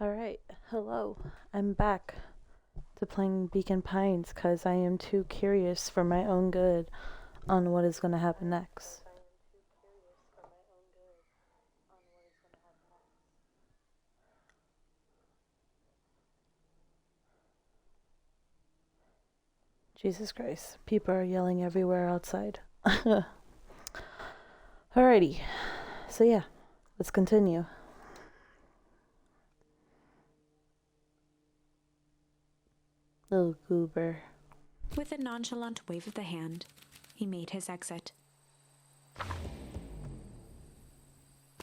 Alright, hello. I'm back to playing Beacon Pines because I am too curious for my own good on what is going to happen next. Jesus Christ, people are yelling everywhere outside. Alrighty, so yeah, let's continue. Little goober. With a nonchalant wave of the hand, he made his exit.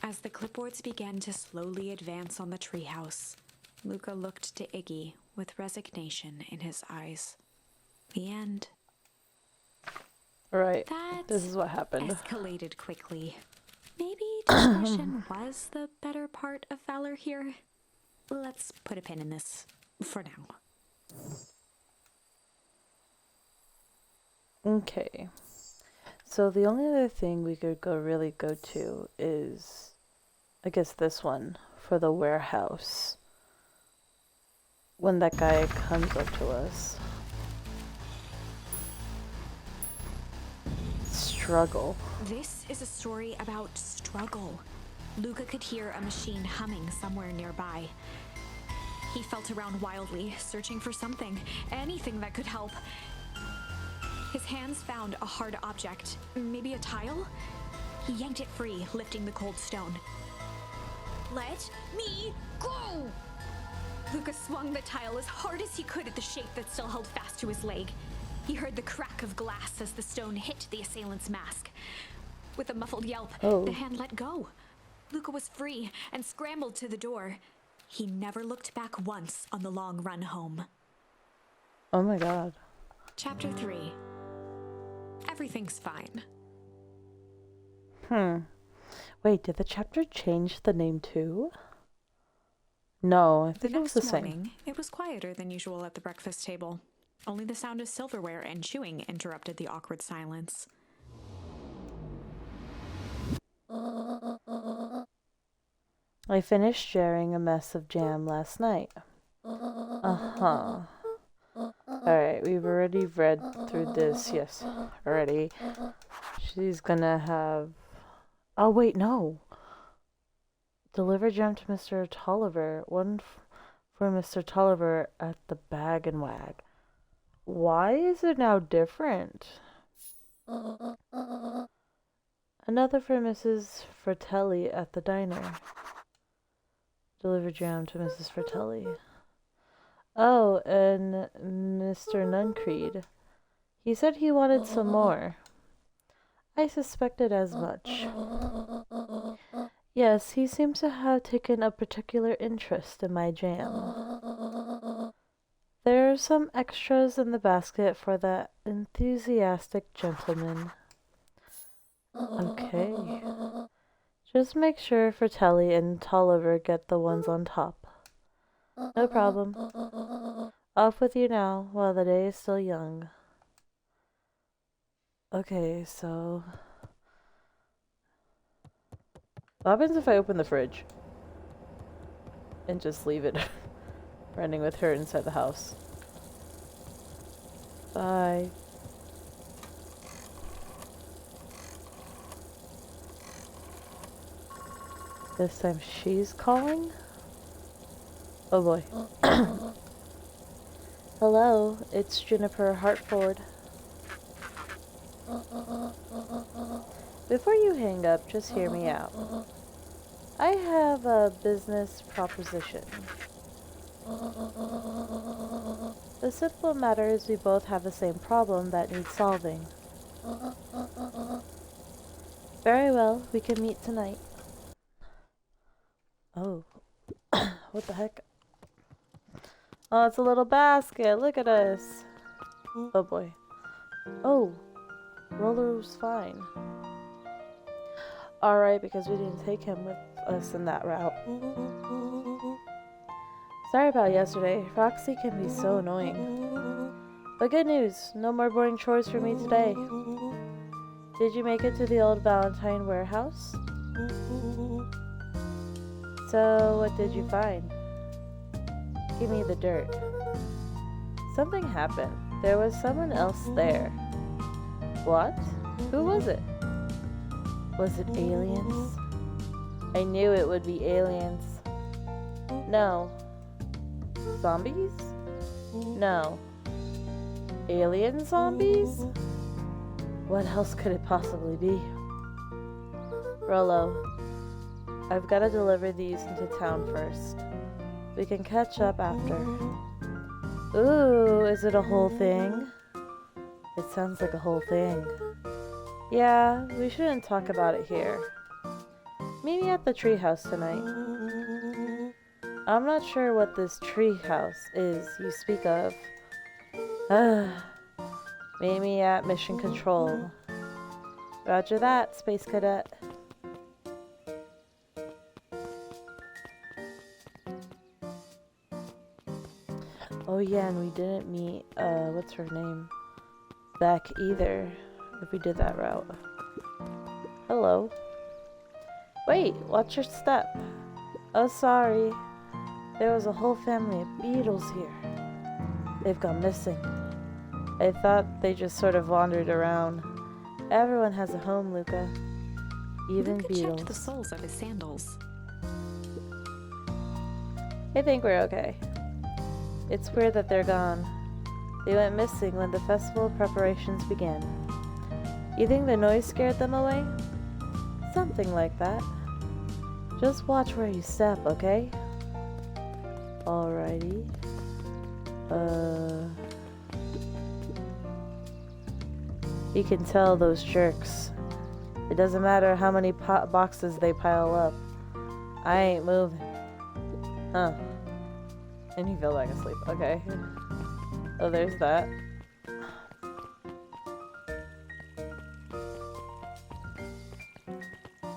As the clipboards began to slowly advance on the treehouse, Luca looked to Iggy with resignation in his eyes. The end. Alright, That this is what happened. escalated quickly. Maybe discretion was the better part of valor here. Let's put a pin in this for now. Okay. So the only other thing we could really go to is, I guess, this one for the warehouse. When that guy comes up to us. Struggle. This is a story about struggle. Luca could hear a machine humming somewhere nearby. He felt around wildly, searching for something, anything that could help. His hands found a hard object, maybe a tile? He yanked it free, lifting the cold stone. Let me go! Luca swung the tile as hard as he could at the shape that still held fast to his leg. He heard the crack of glass as the stone hit the assailant's mask. With a muffled yelp, the hand let go. Luca was free and scrambled to the door. He never looked back once on the long run home. Oh my god. Chapter 3. Everything's fine. Wait, did the chapter change the name too? No, I think it was the same. Morning, it was quieter than usual at the breakfast table. Only the sound of silverware and chewing interrupted the awkward silence. I finished sharing a mess of jam last night. Alright, we've already read through this. Yes, already. She's gonna have... Oh, wait, no. Deliver jam to Mr. Tolliver. One for Mr. Tolliver at the Bag and Wag. Why is it now different? Another for Mrs. Fratelli at the diner. Deliver jam to Mrs. Fratelli. Oh, and Mr. Nuncreed. He said he wanted some more. I suspected as much. Yes, he seems to have taken a particular interest in my jam. There are some extras in the basket for that enthusiastic gentleman. Okay. Just make sure Fratelli and Tolliver get the ones on top. No problem. Off with you now, while the day is still young. Okay, so... What happens if I open the fridge? And just leave it running with her inside the house? Bye. This time she's calling? Oh boy. Hello, it's Juniper Hartford. Before you hang up, just hear me out. I have a business proposition. The simple matter is we both have the same problem that needs solving. Very well, we can meet tonight. Oh. What the heck? Oh, it's a little basket. Look at us. Oh boy. Oh. Roller's fine. Alright, because we didn't take him with us in that route. Sorry about yesterday. Roxy can be so annoying. But good news. No more boring chores for me today. Did you make it to the old Valentine warehouse? So, what did you find? Give me the dirt. Something happened. There was someone else there. What? Who was it? Was it aliens? I knew it would be aliens. No. Zombies? No. Alien zombies? What else could it possibly be? Rollo, I've got to deliver these into town first. We can catch up after. Ooh, is it a whole thing? It sounds like a whole thing. Yeah, we shouldn't talk about it here. Meet me at the treehouse tonight. I'm not sure what this treehouse is you speak of. Meet me at Mission Control. Roger that, Space Cadet. Oh yeah, and we didn't meet, what's her name? Beck either, if we did that route. Hello. Wait, watch your step. Oh, sorry. There was a whole family of beetles here. They've gone missing. I thought they just sort of wandered around. Everyone has a home, Luca. Even Luca beetles. checked the soles of his sandals. I think we're okay. It's weird that they're gone. They went missing when the festival preparations began. You think the noise scared them away? Something like that. Just watch where you step, okay? Alrighty. You can tell those jerks. It doesn't matter how many boxes they pile up. I ain't moving. Huh. And he fell back asleep. Okay. Oh, there's that.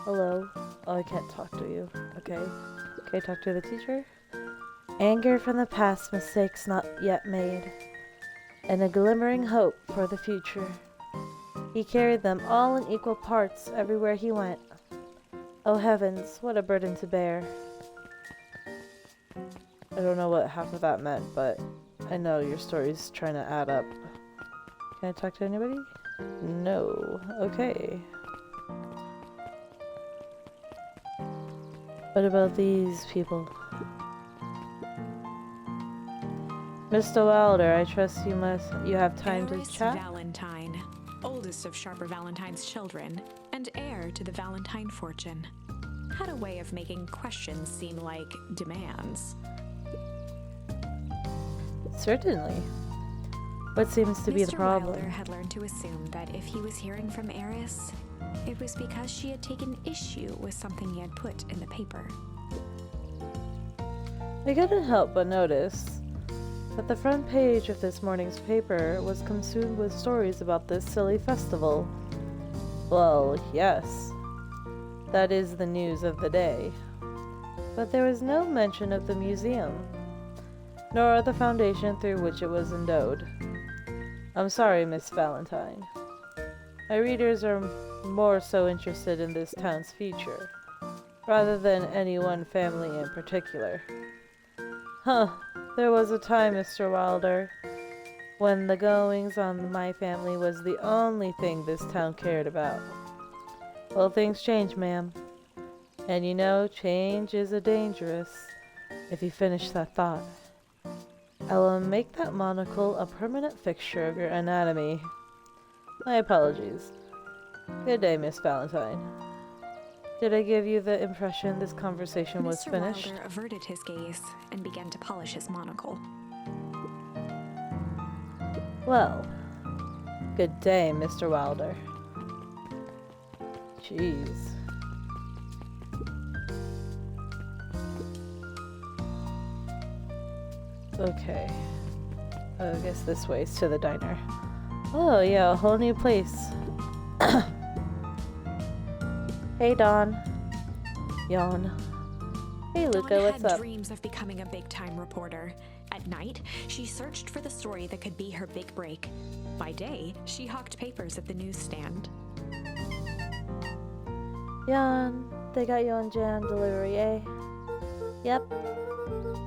Hello. Oh, I can't talk to you. Okay. Can I talk to the teacher? Anger from the past, mistakes not yet made, and a glimmering hope for the future. He carried them all in equal parts everywhere he went. Oh heavens, what a burden to bear. I don't know what half of that meant, but I know your story's trying to add up. Can I talk to anybody? No. Okay. What about these people? Mr. Wilder, I trust you have time Eris to chat? Valentine, oldest of Sharper Valentine's children, and heir to the Valentine fortune, had a way of making questions seem like demands. Certainly. What seems to be the problem? Mr. Wilder had learned to assume that if he was hearing from Eris, it was because she had taken issue with something he had put in the paper. I couldn't help but notice that the front page of this morning's paper was consumed with stories about this silly festival. Well, yes, that is the news of the day. But there was no mention of the museum, nor the foundation through which it was endowed. I'm sorry, Miss Valentine. My readers are more so interested in this town's future, rather than any one family in particular. Huh, there was a time, Mr. Wilder, when the goings on of my family was the only thing this town cared about. Well, things change, ma'am. And you know, change is dangerous, if you finish that thought. I will make that monocle a permanent fixture of your anatomy. My apologies. Good day, Miss Valentine. Did I give you the impression this conversation was Mr. finished? Wilder averted his gaze and began to polish his monocle. Well, good day, Mr. Wilder. Jeez. Okay. I guess this way is to the diner. Oh, yeah, a whole new place. Hey, Dawn. Yawn. Hey, Luca, Dawn what's had up? dreams of becoming a big-time reporter. At night, she searched for the story that could be her big break. By day, she hawked papers at the newsstand. Yawn. They got you on jam delivery, eh? Yep.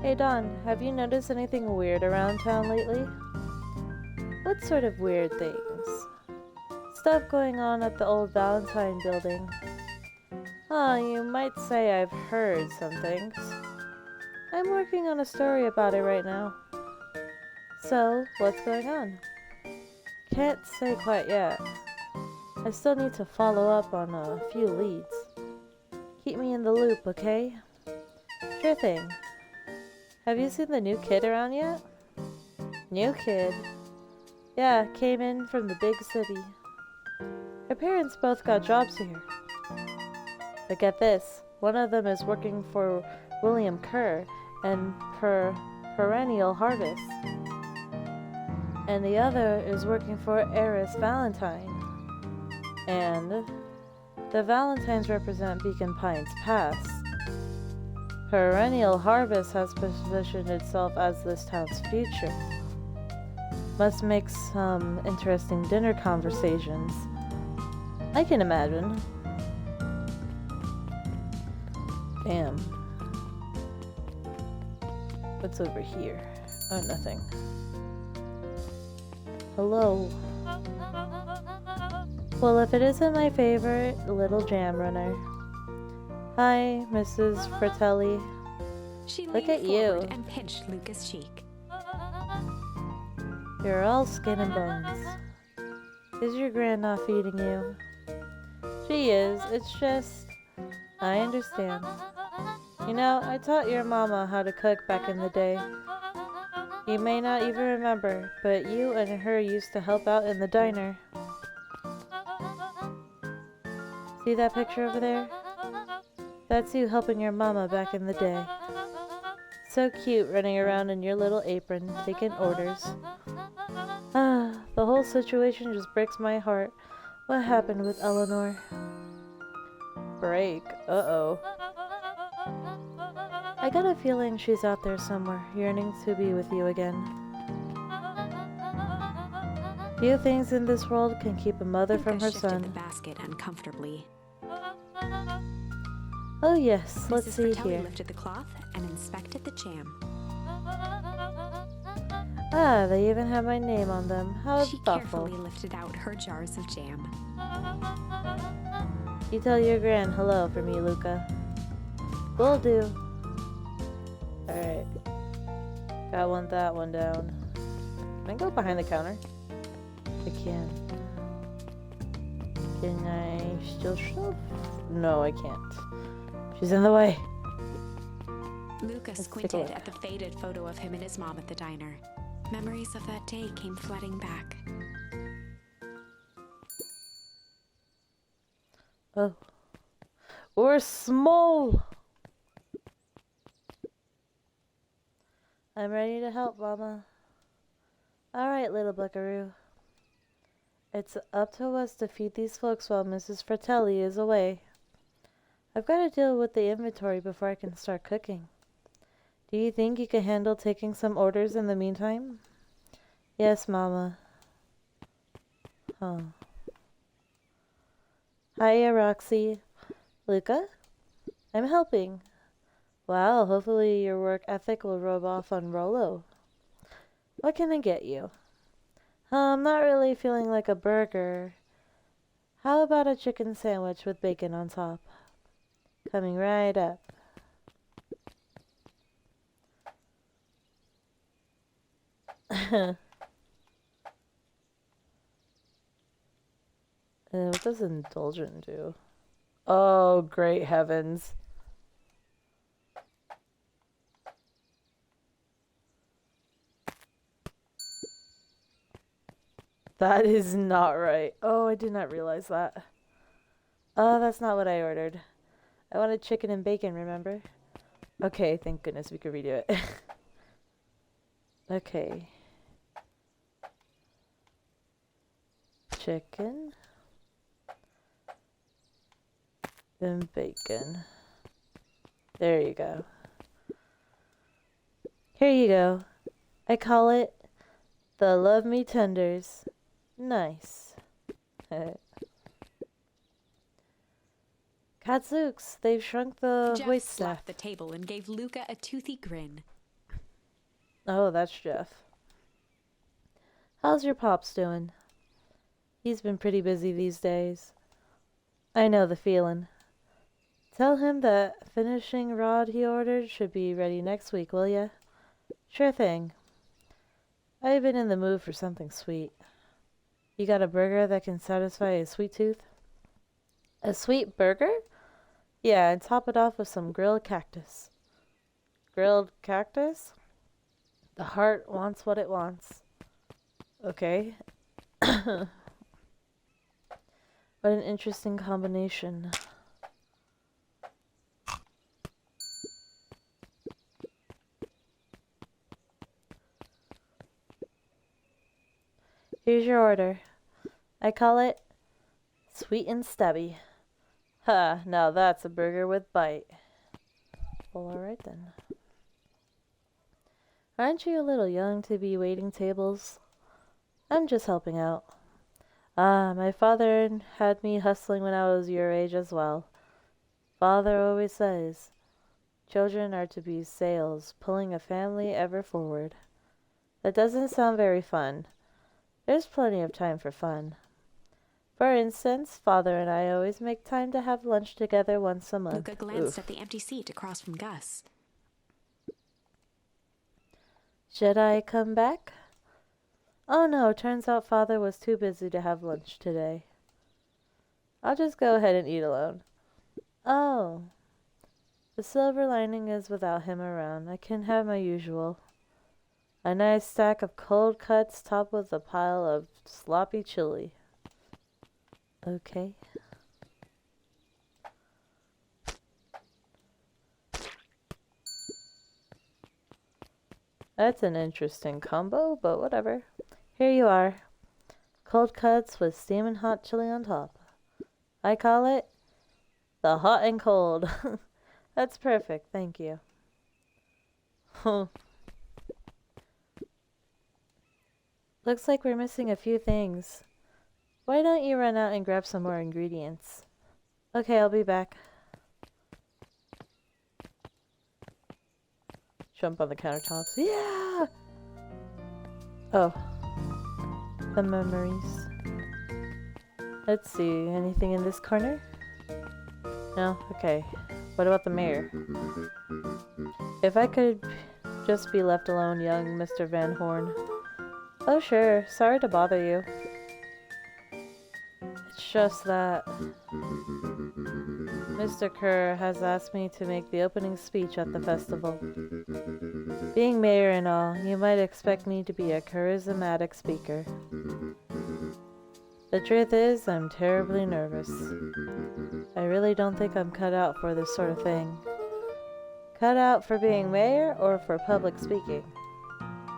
Hey Don, have you noticed anything weird around town lately? What sort of weird things? Stuff going on at the old Valentine building. Oh, you might say I've heard some things. I'm working on a story about it right now. So, what's going on? Can't say quite yet. I still need to follow up on a few leads. Keep me in the loop, okay? Sure thing. Have you seen the new kid around yet? New kid? Yeah, came in from the big city. Her parents both got jobs here. But get this, one of them is working for William Kerr and Perennial Harvest. And the other is working for Eris Valentine. And the Valentines represent Beacon Pines past. Perennial Harvest has positioned itself as this town's future. Must make some interesting dinner conversations. I can imagine. Damn. What's over here? Oh, nothing. Hello. Well, if it isn't my favorite little jam runner. Hi, Mrs. Fratelli. She Look leaned at you. forward and pinched Luca's cheek. You're all skin and bones. Is your grand not feeding you? She is. It's just... I understand. You know, I taught your mama how to cook back in the day. You may not even remember, but you and her used to help out in the diner. See that picture over there? That's you helping your mama back in the day. So cute running around in your little apron, taking orders. Ah, the whole situation just breaks my heart. What happened with Eleanor? Break? Uh-oh. I got a feeling she's out there somewhere, yearning to be with you again. Few things in this world can keep a mother from her Luca shifted son. the basket uncomfortably. Oh yes, let's Mrs. see Fratelli here. lifted the cloth and inspected the jam. Ah, they even have my name on them. How She thoughtful. carefully lifted out her jars of jam. You tell your gran hello for me, Luca. Will do. Alright. Got that one down. Can I go behind the counter? I can. Can I steal stuff? No, I can't. She's in the way. Luca take a squinted look. at the faded photo of him and his mom at the diner. Memories of that day came flooding back. Oh. We're small! I'm ready to help, Mama. Alright, little buckaroo. It's up to us to feed these folks while Mrs. Fratelli is away. I've got to deal with the inventory before I can start cooking. Do you think you can handle taking some orders in the meantime? Yes, Mama. Huh. Hiya, Roxy. Luca? I'm helping. Wow, hopefully your work ethic will rub off on Rolo. What can I get you? I'm not really feeling like a burger. How about a chicken sandwich with bacon on top? Coming right up. What does indulgent do? Oh, great heavens. That is not right. Oh, I did not realize that. Oh, that's not what I ordered. I wanted chicken and bacon, remember? Okay, thank goodness we could redo it. Okay. Chicken. Then bacon. There you go. Here you go. I call it the Love Me Tenders. Nice. Katzooks, they've shrunk the Jeff waitstaff. slapped the table and gave Luca a toothy grin. Oh, that's Jeff. How's your pops doing? He's been pretty busy these days. I know the feeling. Tell him that finishing rod he ordered should be ready next week, will ya? Sure thing. I've been in the mood for something sweet. You got a burger that can satisfy a sweet tooth? A sweet burger? Yeah, and top it off with some grilled cactus. Grilled cactus? The heart wants what it wants. Okay. What an interesting combination. Here's your order. I call it sweet and stabby. Ha, now that's a burger with bite. Well, alright then. Aren't you a little young to be waiting tables? I'm just helping out. Ah, my father had me hustling when I was your age as well. Father always says, children are to be sails, pulling a family ever forward. That doesn't sound very fun. There's plenty of time for fun. For instance, Father and I always make time to have lunch together once a month. Luca glanced at the empty seat across from Gus. Should I come back? Oh no, turns out Father was too busy to have lunch today. I'll just go ahead and eat alone. Oh. The silver lining is without him around, I can have my usual. A nice stack of cold cuts topped with a pile of sloppy chili. Okay. That's an interesting combo, but whatever. Here you are. Cold cuts with steaming hot chili on top. I call it the hot and cold. That's perfect, thank you. Looks like we're missing a few things. Why don't you run out and grab some more ingredients? Okay, I'll be back. Jump on the countertops. Yeah! Oh. The memories. Let's see, anything in this corner? No? Okay. What about the mayor? If I could just be left alone, young Mr. Van Horn. Oh sure, sorry to bother you. It's just that Mr. Kerr has asked me to make the opening speech at the festival. Being mayor and all, you might expect me to be a charismatic speaker. The truth is, I'm terribly nervous. I really don't think I'm cut out for this sort of thing. Cut out for being mayor or for public speaking?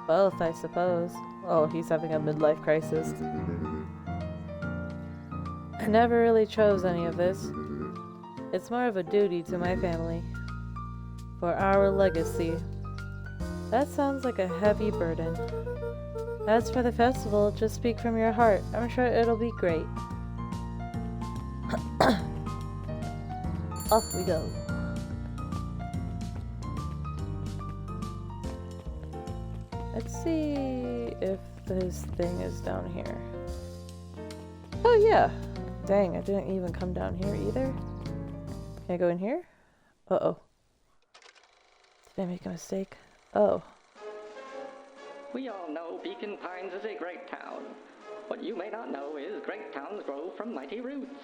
Both, I suppose. Oh, he's having a midlife crisis. I never really chose any of this. It's more of a duty to my family. For our legacy. That sounds like a heavy burden. As for the festival, just speak from your heart. I'm sure it'll be great. Off we go. Let's see if this thing is down here. Oh yeah! Dang, I didn't even come down here either. Can I go in here? Uh-oh. Did I make a mistake? Oh. We all know Beacon Pines is a great town. What you may not know is great towns grow from mighty roots.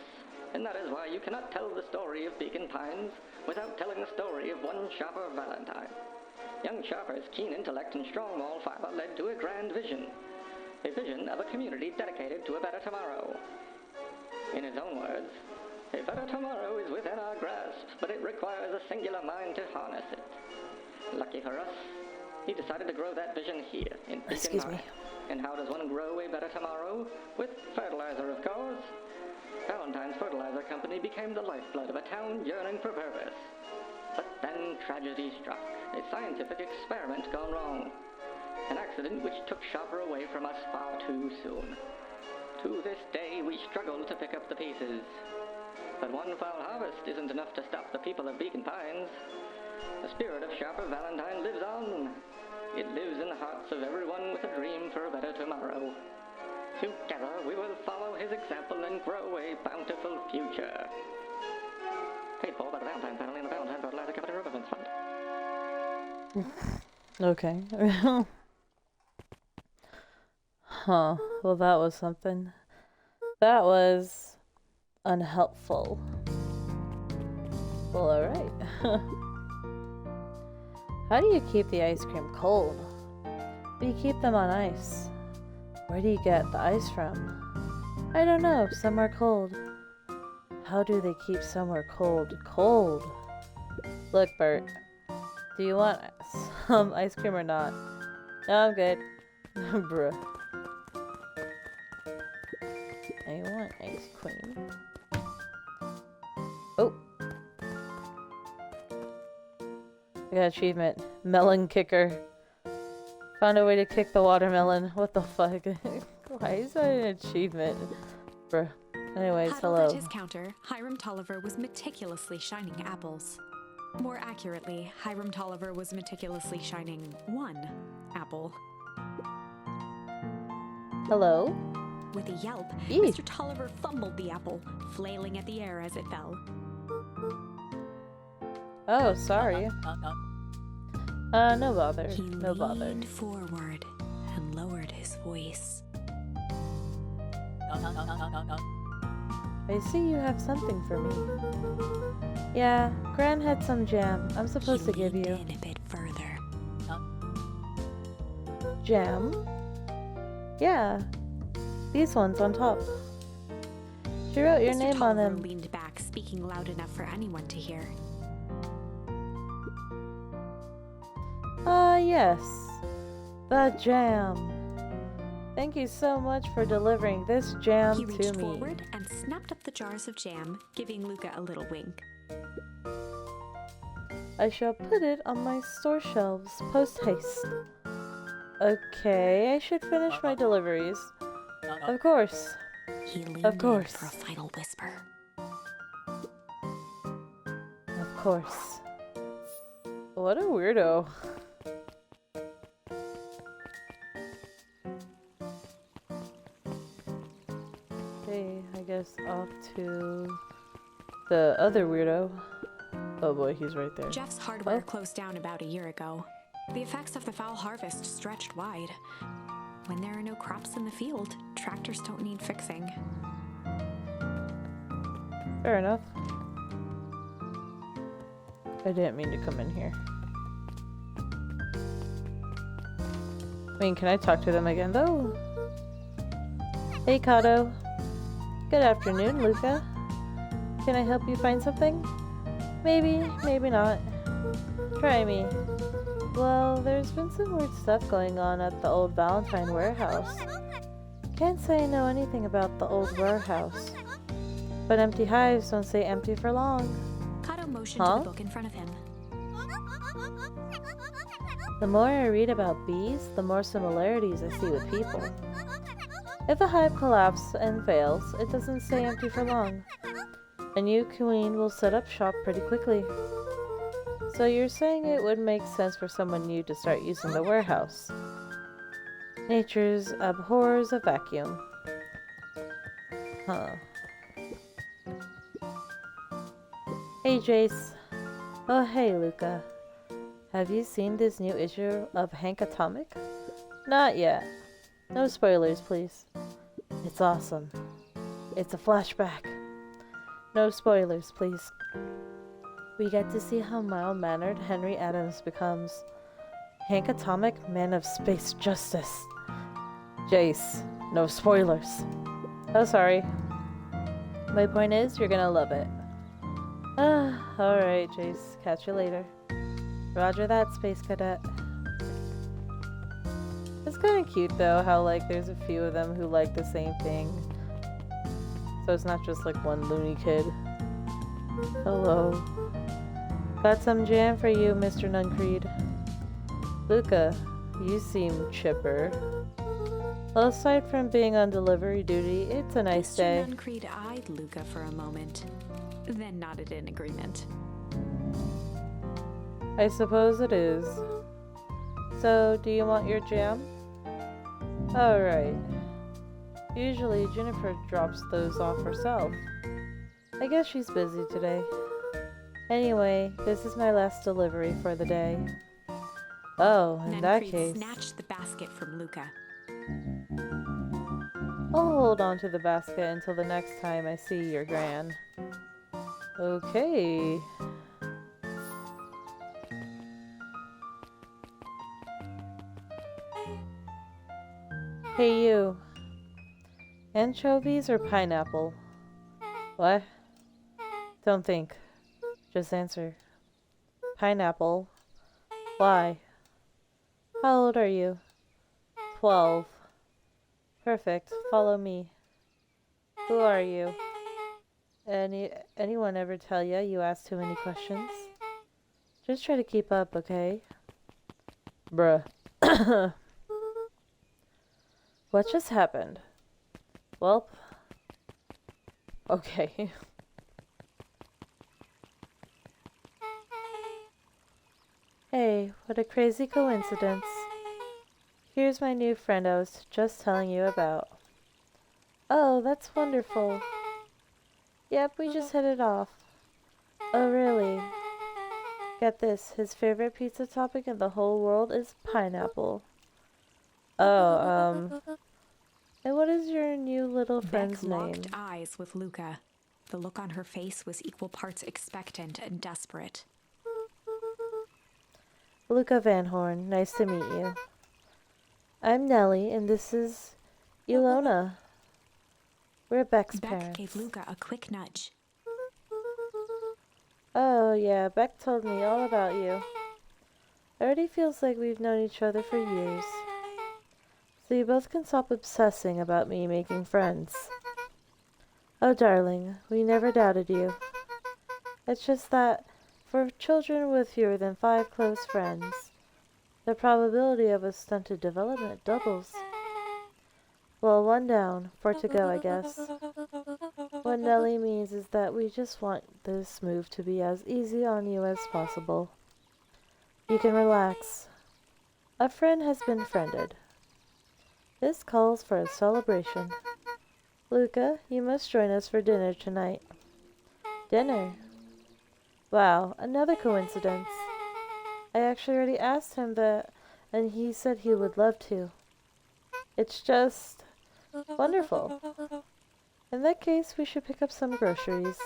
And that is why you cannot tell the story of Beacon Pines without telling the story of one Sharper Valentine. Young Sharper's keen intellect and strong moral fiber led to a grand vision. A vision of a community dedicated to a better tomorrow. In his own words, a better tomorrow is within our grasp, but it requires a singular mind to harness it. Lucky for us, he decided to grow that vision here in Beacon Pines. And how does one grow a better tomorrow? With fertilizer, of course. Valentine's Fertilizer Company became the lifeblood of a town yearning for purpose. But then tragedy struck. A scientific experiment gone wrong. An accident which took Sharper away from us far too soon. To this day, we struggle to pick up the pieces. But one foul harvest isn't enough to stop the people of Beacon Pines. The spirit of Sharper Valentine lives on. It lives in the hearts of everyone with a dream for a better tomorrow. Together, we will follow his example and grow a bountiful future. Paid for by the Valentine family and the Valentine Fertilizer Company Riverfence Fund. Okay. Huh. Well, that was something. That was unhelpful. Well, alright. How do you keep the ice cream cold? Do you keep them on ice? Where do you get the ice from? I don't know. Somewhere cold. How do they keep somewhere cold? Cold. Look, Bert. Do you want some ice cream or not? No, I'm good. Bruh. I want ice cream. Oh. I got achievement. Melon kicker. Found a way to kick the watermelon. What the fuck? Why is that an achievement? Bruh. Anyways, Huddled hello. at his counter, Hiram Tolliver was meticulously shining apples. More accurately, Hiram Tolliver was meticulously shining one apple. Hello? With a yelp, Eee. Mr. Tolliver fumbled the apple, flailing at the air as it fell. Oh, sorry. No bother. He No bother. leaned forward and lowered his voice. I see you have something for me. Yeah, Gran had some jam. I'm supposed to give He you. leaned in a bit further. Jam? Yeah. These ones on top. She wrote your Mr. name on Tolliver them. leaned back, speaking loud enough for anyone to hear. Ah, yes. The jam. Thank you so much for delivering this jam He to reached me. forward and snapped up the jars of jam, giving Luca a little wink. I shall put it on my store shelves post haste. Okay, I should finish my deliveries. Of course. He leaned Of in course. for a final whisper. Of course. What a weirdo. Okay, I guess off to the other weirdo. Oh boy, he's right there. Jeff's hardware Oh. closed down about a year ago. The effects of the foul harvest stretched wide. When there are no crops in the field, tractors don't need fixing. Fair enough. I didn't mean to come in here. I mean, can I talk to them again, though? Hey, Kato. Good afternoon, Luca. Can I help you find something? Maybe, maybe not. Try me. Well, there's been some weird stuff going on at the old Valentine warehouse. Can't say I know anything about the old warehouse. But empty hives don't stay empty for long. Kato motioned to Huh? the book in front of him. The more I read about bees, the more similarities I see with people. If a hive collapses and fails, it doesn't stay empty for long. A new queen will set up shop pretty quickly. So you're saying it would make sense for someone new to start using the warehouse. Nature's abhors a vacuum. Huh. Hey, Jace. Oh, hey, Luca. Have you seen this new issue of Hank Atomic? Not yet. No spoilers, please. It's awesome. It's a flashback. No spoilers, please. We get to see how mild-mannered Henry Adams becomes. Hank Atomic, man of space justice. Jace, no spoilers. Oh, sorry. My point is, you're gonna love it. Alright, Jace. Catch you later. Roger that, Space Cadet. It's kind of cute, though, how, like, there's a few of them who like the same thing. So it's not just, like, one loony kid. Hello. Got some jam for you, Mr. Nuncreed. Luca, you seem chipper. Well, aside from being on delivery duty, it's a nice day. Mr. Nuncreed eyed Luca for a moment, then nodded in agreement. I suppose it is. So, do you want your jam? Alright. Usually Jennifer drops those off herself. I guess she's busy today. Anyway, this is my last delivery for the day. Oh, in that Nenfried case, snatched the basket from Luca. I'll hold on to the basket until the next time I see your gran. Okay. Hey you. Anchovies or pineapple? What? Don't think. Just answer. Pineapple. Why? How old are you? 12. Perfect. Follow me. Who are you? Anyone ever tell ya you ask too many questions? Just try to keep up, okay? Bruh. What just happened? Welp. Okay. Hey, what a crazy coincidence. Here's my new friend I was just telling you about. Oh, that's wonderful. Yep, we just hit it off. Oh, really? Get this, his favorite pizza topping in the whole world is pineapple. Oh, and what is your new little friend's Beck name? locked eyes with Luca. The look on her face was equal parts expectant and desperate. Luca Van Horn, nice to meet you. I'm Nellie, and this is Ilona. We're Beck's Beck parents. gave Luca a quick nudge. Oh, yeah, Beck told me all about you. Already feels like we've known each other for years. So you both can stop obsessing about me making friends. Oh, darling, we never doubted you. It's just that, for children with fewer than 5 close friends, the probability of a stunted development doubles. Well, 1 down, 4 to go, I guess. What Nellie means is that we just want this move to be as easy on you as possible. You can relax. A friend has been friended. This calls for a celebration. Luca, you must join us for dinner tonight. Dinner? Wow, another coincidence. I actually already asked him that, and he said he would love to. It's just wonderful. In that case, we should pick up some groceries.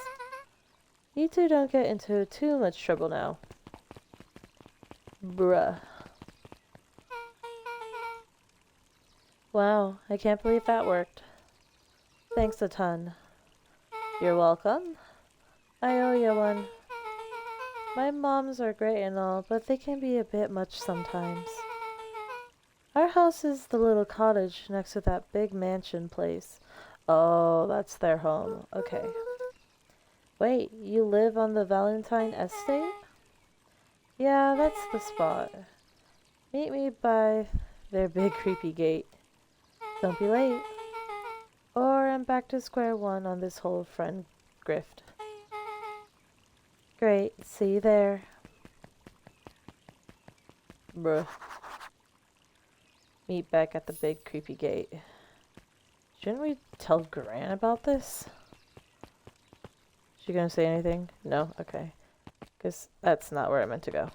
You two don't get into too much trouble now. Bruh. Wow, I can't believe that worked. Thanks a ton. You're welcome. I owe you one. My moms are great and all, but they can be a bit much sometimes. Our house is the little cottage next to that big mansion place. Oh, that's their home. Okay. Wait, you live on the Valentine Estate? Yeah, that's the spot. Meet me by their big creepy gate. Don't be late. Or I'm back to square one on this whole friend grift. Great, see you there. Bruh. Meet back at the big creepy gate. Shouldn't we tell Gran about this? She gonna say anything? No? Okay. Guess that's not where I meant to go.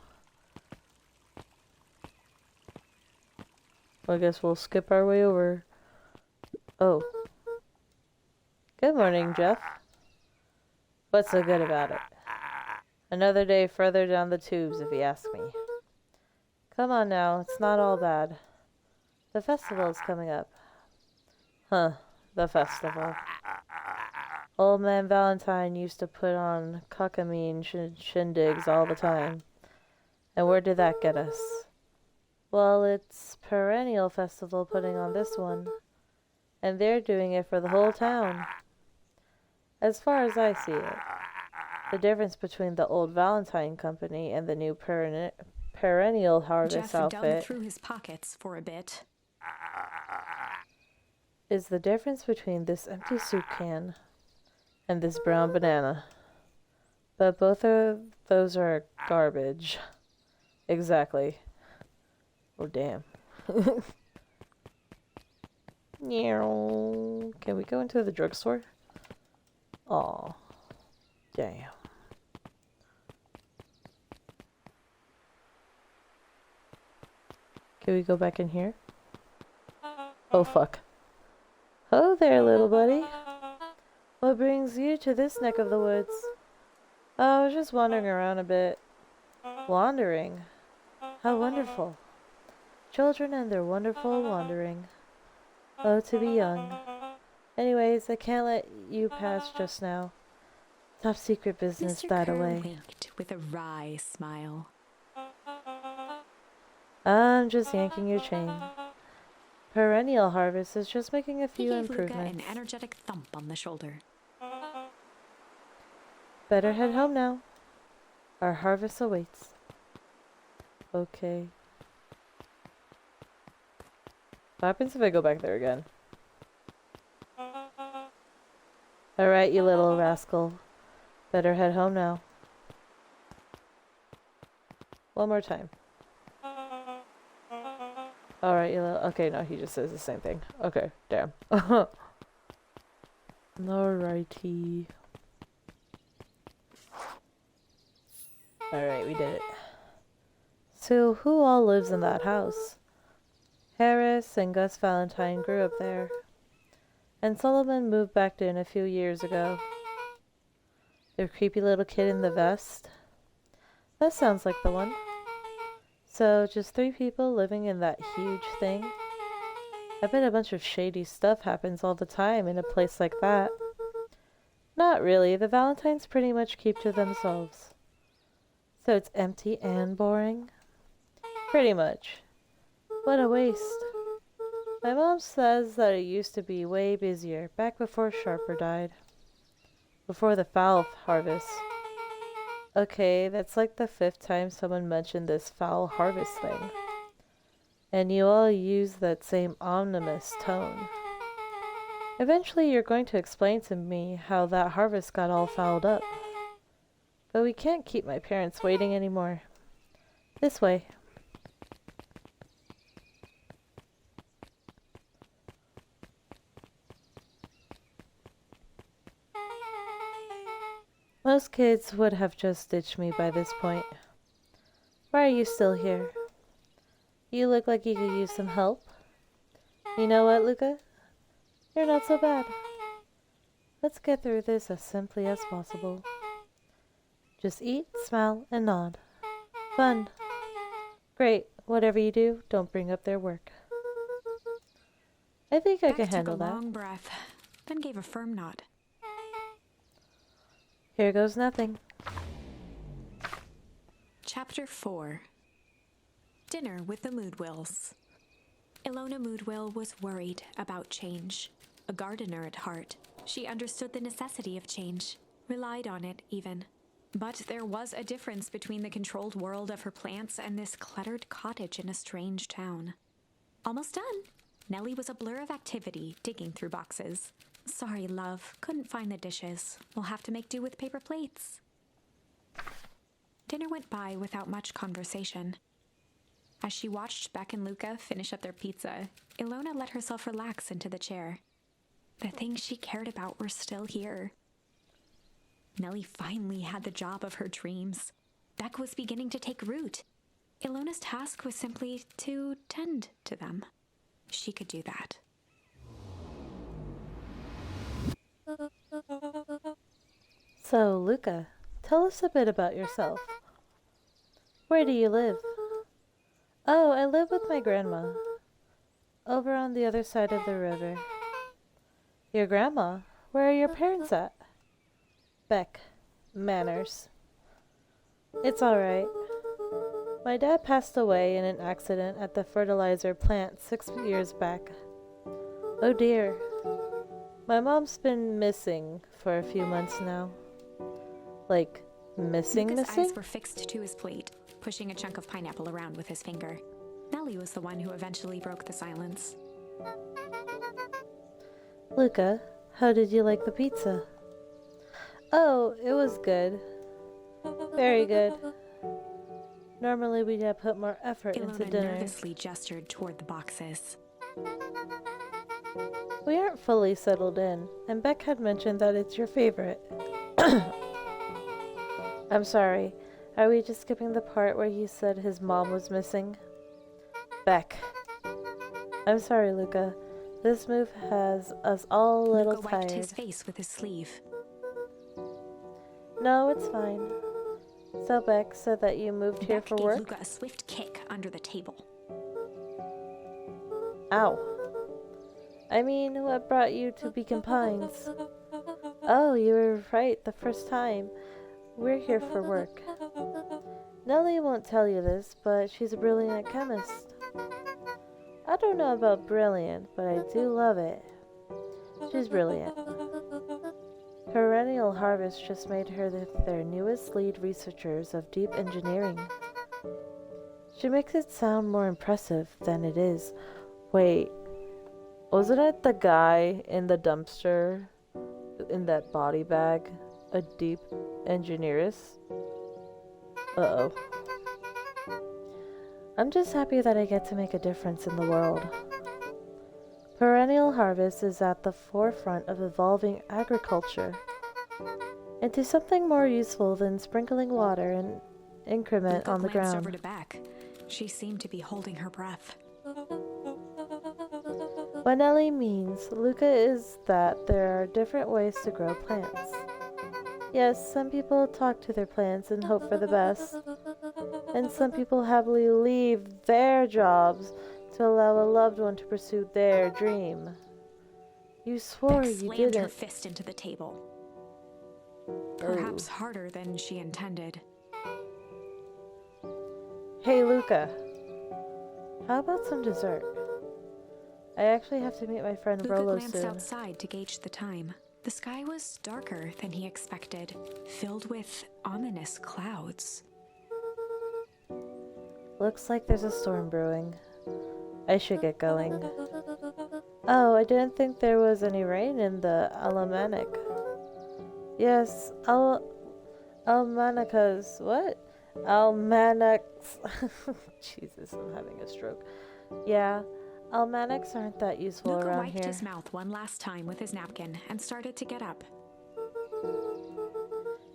Well, I guess we'll skip our way over. Oh. Good morning, Jeff. What's so good about it? Another day further down the tubes, if you ask me. Come on now, it's not all bad. The festival's coming up. Huh, the festival. Old Man Valentine used to put on cockamamie shindigs all the time. And where did that get us? Well, it's Perennial Festival putting on this one. And they're doing it for the whole town. As far as I see it, the difference between the old Valentine Company and the new Perennial Harvest Jeff outfit dug through his pockets for a bit. is the difference between this empty soup can and this brown banana. But both of those are garbage. Exactly. Oh, damn. Meow. Can we go into the drugstore? Aw. Damn. Can we go back in here? Oh, fuck. Oh there, little buddy. What brings you to this neck of the woods? Oh, I was just wandering around a bit. Wandering? How wonderful. Children and their wonderful wandering. Oh, to be young. Anyways, I can't let you pass just now. Top secret business Mr. that Kerr away. winked with a wry smile. I'm just yanking your chain. Perennial Harvest is just making a He few gave Luca improvements. an energetic thump on the shoulder. Better head home now. Our harvest awaits. Okay. What happens if I go back there again? Alright, you little rascal. Better head home now. One more time. Alright, you little... Okay, no, he just says the same thing. Okay, damn. Alrighty. Alright, we did it. So, who all lives in that house? Harris and Gus Valentine grew up there. And Solomon moved back in a few years ago. The creepy little kid in the vest? That sounds like the one. So, just 3 people living in that huge thing? I bet a bunch of shady stuff happens all the time in a place like that. Not really, the Valentines pretty much keep to themselves. So it's empty and boring? Pretty much. What a waste. My mom says that it used to be way busier, back before Sharper died. Before the fowl harvest. Okay, that's like the 5th time someone mentioned this fowl harvest thing. And you all use that same ominous tone. Eventually you're going to explain to me how that harvest got all fouled up. But we can't keep my parents waiting anymore. This way. Most kids would have just ditched me by this point. Why are you still here? You look like you could use some help. You know what, Luca? You're not so bad. Let's get through this as simply as possible. Just eat, smile, and nod. Fun. Great. Whatever you do, don't bring up their work. I think I can handle took a that. long breath, then gave a firm nod. Here goes nothing. Chapter 4. Dinner with the Moodwills. Ilona Moodwill was worried about change. A gardener at heart, she understood the necessity of change, relied on it even. But there was a difference between the controlled world of her plants and this cluttered cottage in a strange town. Almost done. Nellie was a blur of activity, digging through boxes. Sorry, love, couldn't find the dishes. We'll have to make do with paper plates. Dinner went by without much conversation. As she watched Beck and Luca finish up their pizza, Ilona let herself relax into the chair. The things she cared about were still here. Nellie finally had the job of her dreams. Beck was beginning to take root. Ilona's task was simply to tend to them. She could do that. So, Luca, tell us a bit about yourself. Where do you live? Oh, I live with my grandma. Over on the other side of the river. Your grandma? Where are your parents at? Beck. Manners. It's alright. My dad passed away in an accident at the fertilizer plant 6 years back. Oh dear. My mom's been missing for a few months now. Like, missing? Luca's eyes were fixed to his plate, pushing a chunk of pineapple around with his finger. Nellie was the one who eventually broke the silence. Luca, how did you like the pizza? Oh, it was good. Very good. Normally we'd have put more effort into Ilona dinner. nervously gestured toward the boxes. We aren't fully settled in, and Beck had mentioned that it's your favorite. I'm sorry. Are we just skipping the part where he said his mom was missing? Beck. I'm sorry, Luca. This move has us all a little Luca wiped tired. his face with his sleeve. No, it's fine. So Beck said that you moved here Beck for gave work? Luca a swift kick under the table. Ow. I mean, what brought you to Beacon Pines? Oh, you were right the first time. We're here for work. Nellie won't tell you this, but she's a brilliant chemist. I don't know about brilliant, but I do love it. She's brilliant. Perennial Harvest just made her their newest lead researchers of deep engineering. She makes it sound more impressive than it is. Wait, wasn't it the guy in the dumpster in that body bag a deep engineerist? Uh-oh. I'm just happy that I get to make a difference in the world. Perennial Harvest is at the forefront of evolving agriculture into something more useful than sprinkling water and increment Luca on the glanced ground. over to Beck. She seemed to be holding her breath. What Nellie means, Luca, is that there are different ways to grow plants. Yes, some people talk to their plants and hope for the best, and some people happily leave their jobs to allow a loved one to pursue their dream. You swore Beck you slammed didn't. her fist into the table. Perhaps harder than she intended. Hey, Luca. How about some dessert? I actually have to meet my friend Luca Rolo glanced soon. outside to gauge the time. The sky was darker than he expected, filled with ominous clouds. Looks like there's a storm brewing. I should get going. Oh, I didn't think there was any rain in the Almanac. Yes, Almanacas. What? Almanacs. Jesus, I'm having a stroke. Yeah, almanacs aren't that useful Luca around wiped here. his mouth one last time with his napkin and started to get up.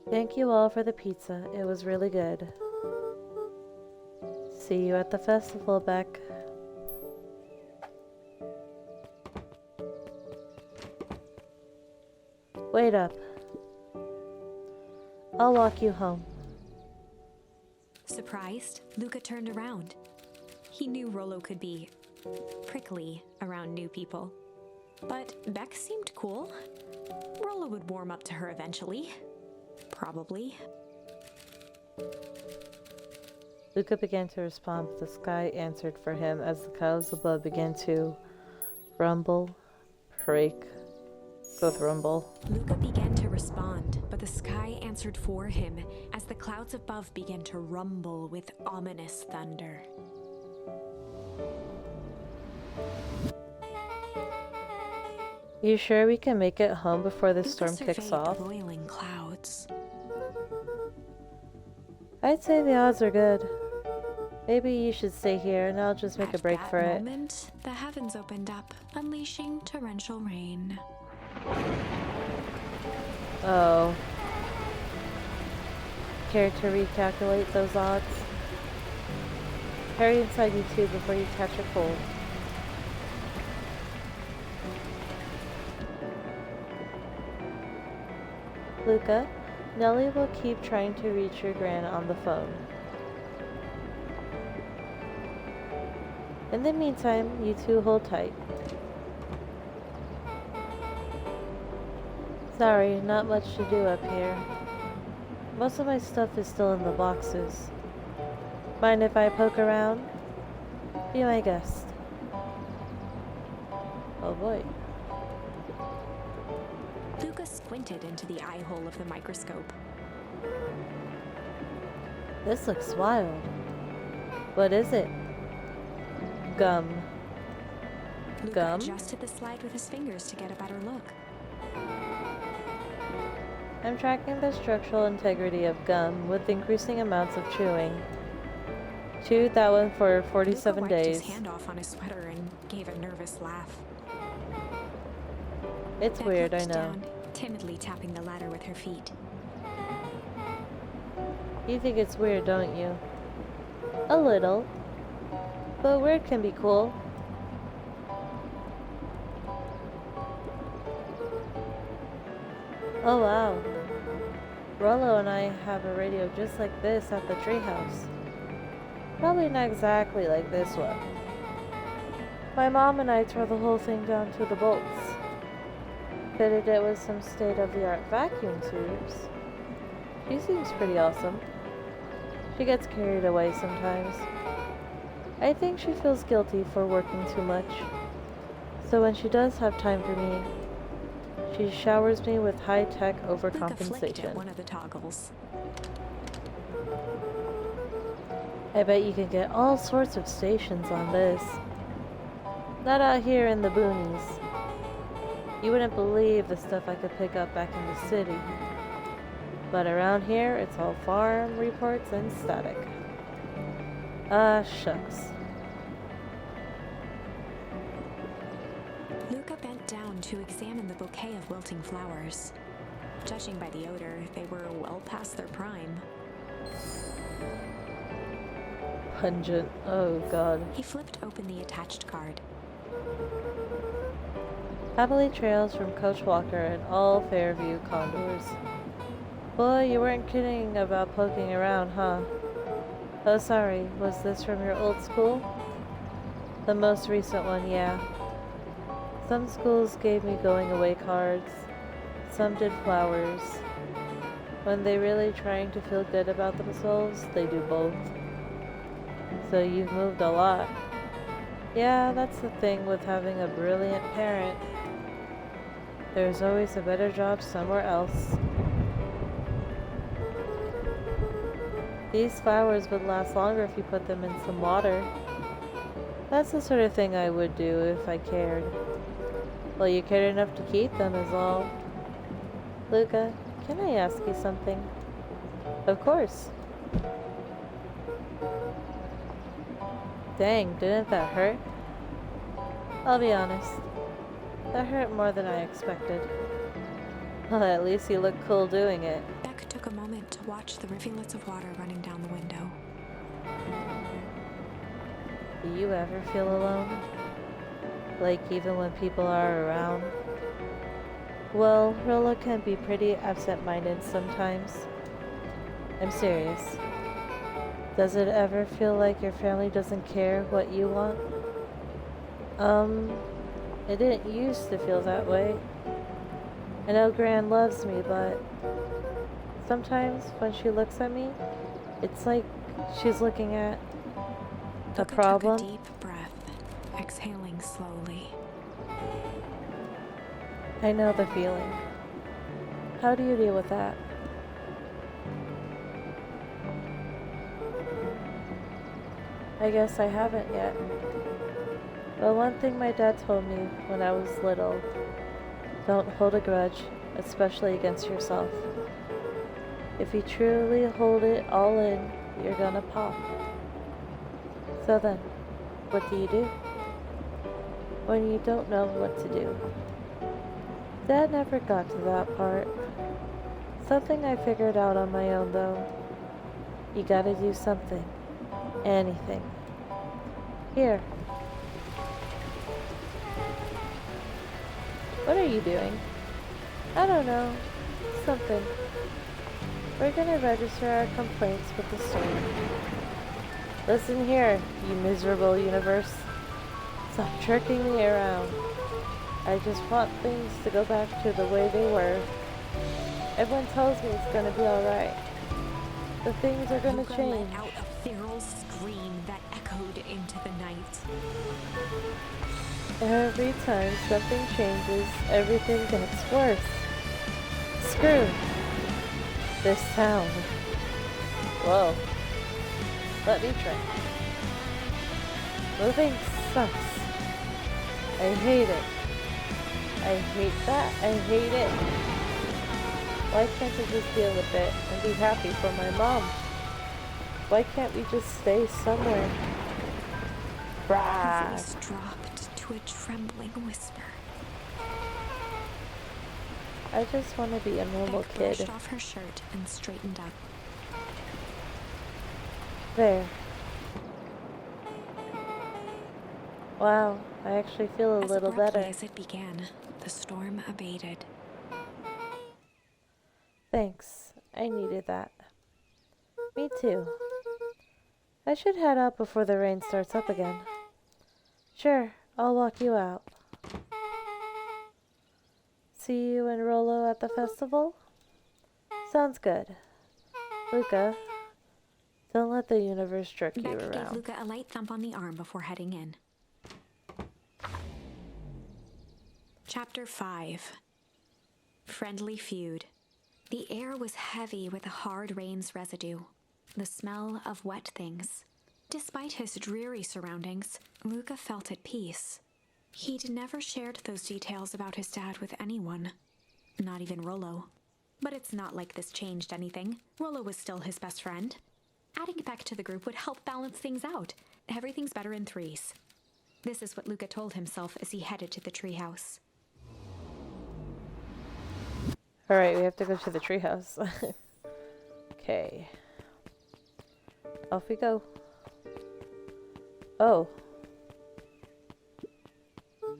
Thank you all for the pizza. It was really good. See you at the festival, Beck. Wait up. I'll walk you home. Surprised, Luca turned around. He knew Rolo could be prickly around new people. But Beck seemed cool. Rolo would warm up to her eventually. Probably. Luca began to respond, but the sky answered for him as the clouds above began to rumble, break, both rumble. Luca began to respond, but the sky answered for him as the clouds above began to rumble with ominous thunder. You sure we can make it home before the Luca storm kicks surveyed off? the roiling clouds. I'd say the odds are good. Maybe you should stay here and I'll just make a break At for that it. moment, the heavens opened up, unleashing torrential rain. Oh. Care to recalculate those odds? Hurry inside you too before you catch a cold. Luca, Nellie will keep trying to reach your gran on the phone. In the meantime, you two hold tight. Sorry, not much to do up here. Most of my stuff is still in the boxes. Mind if I poke around? Be my guest. Oh boy. Luca squinted into the eye hole of the microscope. This looks wild. What is it? Gum. Luca Gum? adjusted the slide with his fingers to get a better look. I'm tracking the structural integrity of gum with increasing amounts of chewing. Chewed that one for 47 Luca wiped days. his hand off on his sweater and gave a nervous laugh. It's Beck weird, I looked know. down, timidly tapping the ladder with her feet. You think it's weird, don't you? A little. But weird can be cool. Oh wow. Rollo and I have a radio just like this at the treehouse. Probably not exactly like this one. My mom and I tore the whole thing down to the bolts. Fitted it with some state-of-the-art vacuum tubes. She seems pretty awesome. She gets carried away sometimes. I think she feels guilty for working too much. So when she does have time for me, she showers me with high-tech Luca flicked at overcompensation. one of the toggles. I bet you can get all sorts of stations on this. Not out here in the boonies. You wouldn't believe the stuff I could pick up back in the city. But around here, it's all farm reports and static. Ah, shucks. Luca bent down to examine the bouquet of wilting flowers. Judging by the odor, they were well past their prime. Pungent. Oh, God. He flipped open the attached card. Happily trails from Coach Walker and all Fairview condors. Boy, you weren't kidding about poking around, huh? Oh, sorry. Was this from your old school? The most recent one, yeah. Some schools gave me going away cards. Some did flowers. When they're really trying to feel good about themselves, they do both. So you've moved a lot. Yeah, that's the thing with having a brilliant parent. There's always a better job somewhere else. These flowers would last longer if you put them in some water. That's the sort of thing I would do if I cared. Well, you cared enough to keep them is all. Luca, can I ask you something? Of course. Dang, didn't that hurt? I'll be honest. That hurt more than I expected. Well, at least you look cool doing it. Beck took a moment to watch the rivulets of water running down the window. Do you ever feel alone? Like even when people are around? Well, Rollo can be pretty absent-minded sometimes. I'm serious. Does it ever feel like your family doesn't care what you want? It didn't used to feel that way. I know Gran loves me, but sometimes when she looks at me, it's like she's looking at a Luca problem. took a deep breath, exhaling slowly. I know the feeling. How do you deal with that? I guess I haven't yet. But one thing my dad told me when I was little, don't hold a grudge, especially against yourself. If you truly hold it all in, you're gonna pop. So then, what do you do when you don't know what to do? Dad never got to that part. Something I figured out on my own though. You gotta do something. Anything. Here. What are you doing? I don't know. Something. We're gonna register our complaints with the store. Listen here, you miserable universe. Stop jerking me around. I just want things to go back to the way they were. Everyone tells me it's gonna be alright. The things are gonna Luca change. let out a feral scream that echoed into the night. Every time something changes, everything gets worse. Screw this town. Whoa. Let me try. Moving sucks. I hate it. I hate that. I hate it. Why can't I just deal with it and be happy for my mom? Why can't we just stay somewhere? Her Brah. voice dropped to a trembling whisper. I just want to be a normal Beck kid. brushed off her shirt and straightened up. There. Wow, I actually feel a little abruptly better. as it began, the storm abated. Thanks. I needed that. Me too. I should head out before the rain starts up again. Sure, I'll walk you out. See you and Rolo at the festival? Sounds good. Luca, don't let the universe jerk you Beck gave around. Luca a light thump on the arm before heading in. Chapter 5. Friendly Feud. The air was heavy with a hard rain's residue, the smell of wet things. Despite his dreary surroundings, Luca felt at peace. He'd never shared those details about his dad with anyone, not even Rolo. But it's not like this changed anything. Rolo was still his best friend. Adding Beck to the group would help balance things out. Everything's better in threes. This is what Luca told himself as he headed to the treehouse. Alright, we have to go to the treehouse. Okay. Off we go. Oh.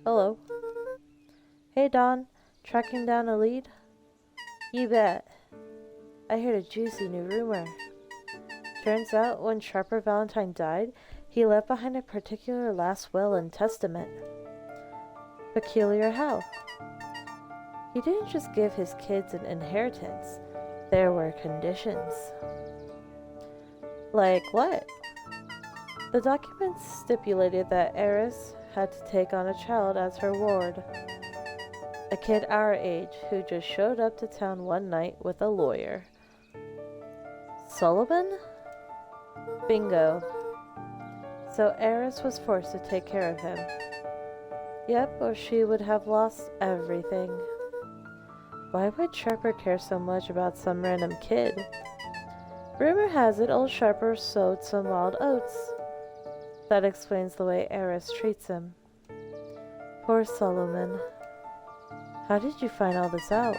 Hello. Hey Don, tracking down a lead? You bet. I heard a juicy new rumor. Turns out when Sharper Valentine died, he left behind a particular last will and testament. Peculiar how? He didn't just give his kids an inheritance. There were conditions. Like what? The documents stipulated that Eris had to take on a child as her ward. A kid our age who just showed up to town one night with a lawyer. Solomon? Bingo. So Eris was forced to take care of him. Yep, or she would have lost everything. Why would Sharper care so much about some random kid? Rumor has it old Sharper sowed some wild oats. That explains the way Eris treats him. Poor Solomon. How did you find all this out?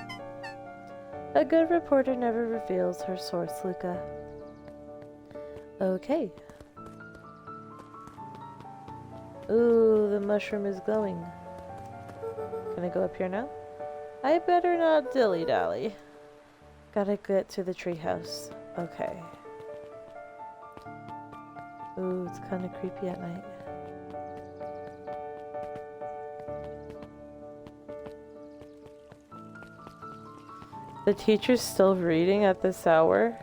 A good reporter never reveals her source, Luca. Okay. Ooh, the mushroom is glowing. Can I go up here now? I better not dilly-dally. Gotta get to the treehouse. Okay. Ooh, it's kind of creepy at night. The teacher's still reading at this hour?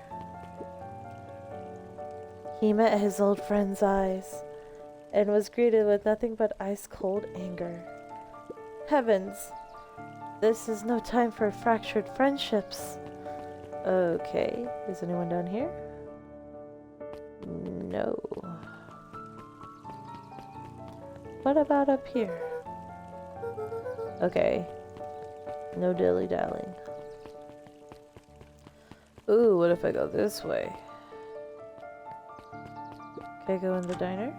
He met his old friend's eyes and was greeted with nothing but ice-cold anger. Heavens! This is no time for fractured friendships. Okay, is anyone down here? No. What about up here? Okay. No dilly-dallying. Ooh, what if I go this way? Can I go in the diner?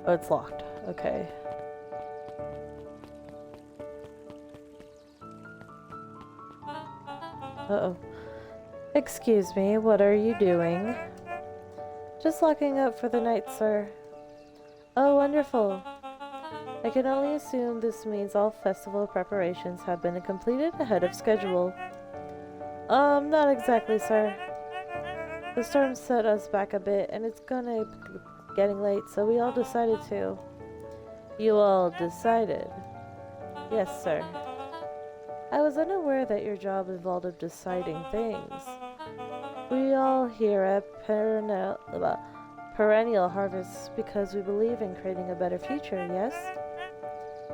Oh, it's locked. Okay. Uh-oh. Excuse me, what are you doing? Just locking up for the night, sir. Oh, wonderful. I can only assume this means all festival preparations have been completed ahead of schedule. Not exactly, sir. The storm set us back a bit, and it's getting late, so we all decided to. You all decided? Yes, sir. I was unaware that your job involved deciding things. We all here at Perennial Harvest because we believe in creating a better future, yes?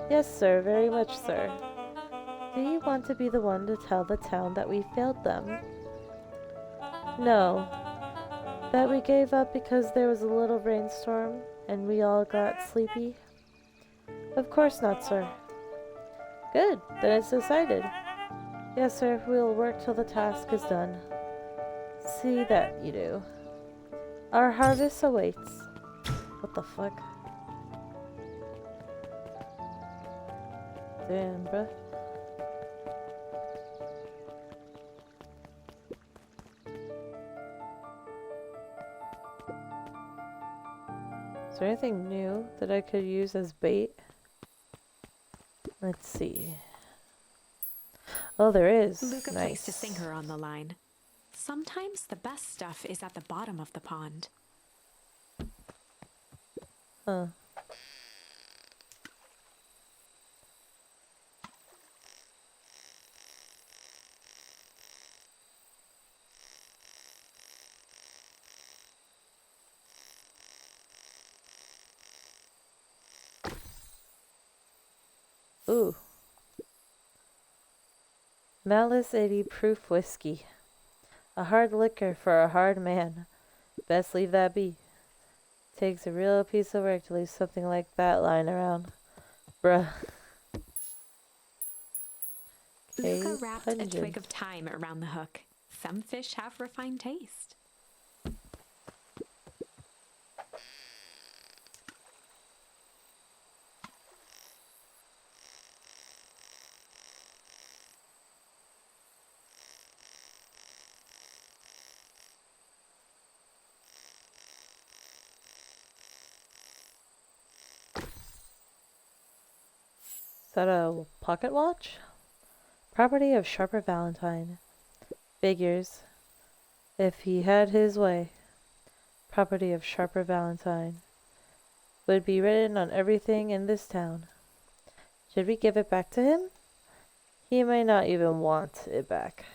Yes, sir, very much, sir. Do you want to be the one to tell the town that we failed them? No. That we gave up because there was a little rainstorm and we all got sleepy? Of course not, sir. Good, then it's decided. Yes, sir, we'll work till the task is done. See that you do. Our harvest awaits. What the fuck? Damn, bruh. Is there anything new that I could use as bait? Let's see. Oh, there is. Luca Nice. placed a sinker on the line. Sometimes the best stuff is at the bottom of the pond. Huh. Ooh. Malice 80 proof whiskey. A hard liquor for a hard man. Best leave that be. Takes a real piece of work to leave something like that lying around. Bruh. Luca wrapped a pungent. twig of thyme around the hook. Some fish have refined taste. Is that a pocket watch? Property of Sharper Valentine. Figures. If he had his way. Property of Sharper Valentine. Would be written on everything in this town. Should we give it back to him? He may not even want it back.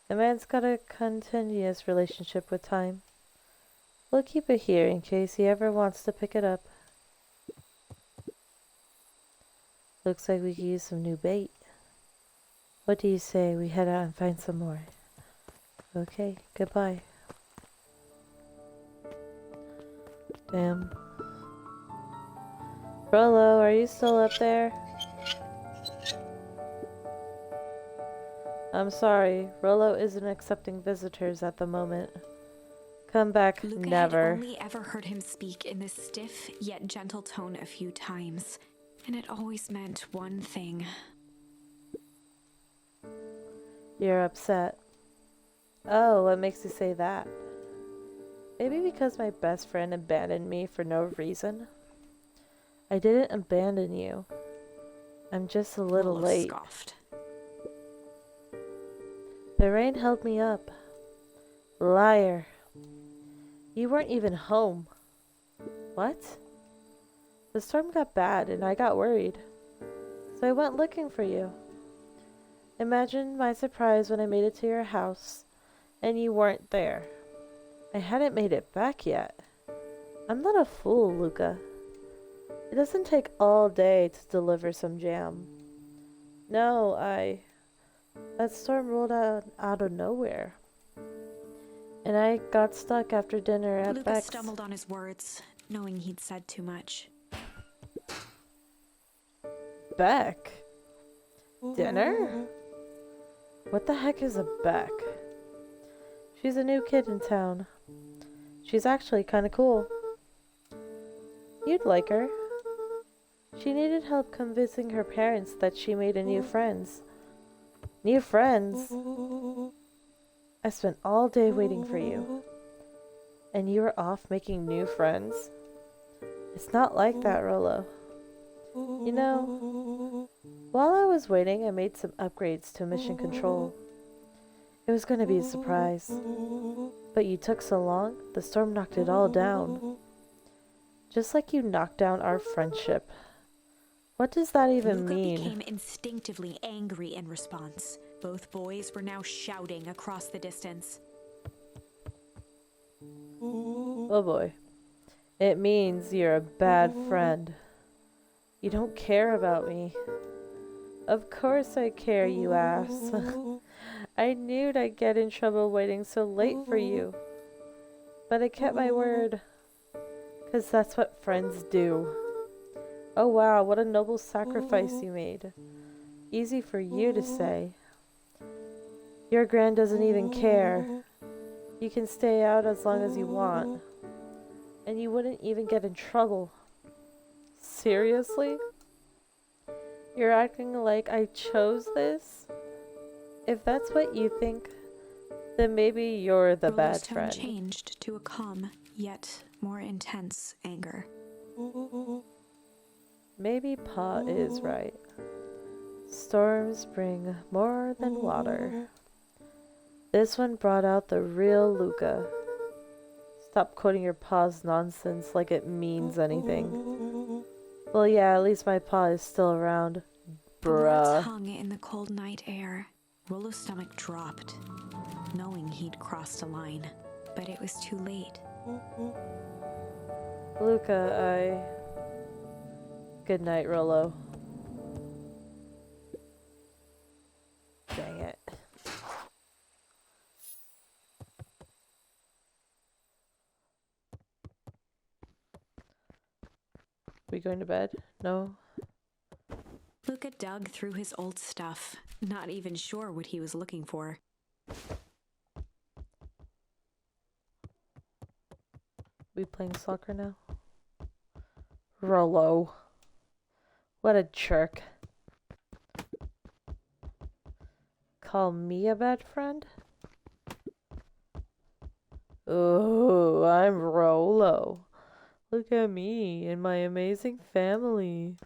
The man's got a continuous relationship with time. We'll keep it here in case he ever wants to pick it up. Looks like we could use some new bait. What do you say we head out and find some more? Okay, goodbye. Damn. Rollo, are you still up there? I'm sorry, Rollo isn't accepting visitors at the moment. Come back, Luca never. had only ever heard him speak in this stiff yet gentle tone a few times, and it always meant one thing. You're upset. Oh, what makes you say that? Maybe because my best friend abandoned me for no reason? I didn't abandon you. I'm just a little Rollo late. scoffed. The rain held me up. Liar. You weren't even home. What? The storm got bad and I got worried. So I went looking for you. Imagine my surprise when I made it to your house and you weren't there. I hadn't made it back yet. I'm not a fool, Luca. It doesn't take all day to deliver some jam. No, that storm rolled out of nowhere. And I got stuck after dinner at Luca Beck's. stumbled on his words, knowing he'd said too much. Beck? Dinner? What the heck is a Beck? She's a new kid in town. She's actually kinda cool. You'd like her. She needed help convincing her parents that she made a new friends. New friends? I spent all day waiting for you. And you were off making new friends? It's not like that, Rollo. You know, while I was waiting, I made some upgrades to Mission Control. It was going to be a surprise. But you took so long, the storm knocked it all down. Just like you knocked down our friendship. What does that even Luca mean? became instinctively angry in response. Both boys were now shouting across the distance. Oh boy. It means you're a bad friend. You don't care about me. Of course I care, you ass. I knew I'd get in trouble waiting so late for you. But I kept my word. 'Cause that's what friends do. Oh wow, what a noble sacrifice you made. Easy for you to say. Your grand doesn't even care. You can stay out as long as you want. And you wouldn't even get in trouble. Seriously? You're acting like I chose this? If that's what you think, then maybe you're the Rollo's bad tone friend. changed to a calm, yet more intense anger. Maybe Pa is right. Storms bring more than water. This one brought out the real Luca. Stop quoting your Pa's nonsense like it means anything. Well, yeah, at least my Pa is still around. The words Bruh. hung in the cold night air. Rollo's stomach dropped, knowing he'd crossed a line. But it was too late. Luca, Good night, Rollo. Dang it. We going to bed? No? Luca dug through his old stuff, not even sure what he was looking for. We playing soccer now? Rollo. What a jerk. Call me a bad friend? Oh, I'm Rollo. Look at me and my amazing family.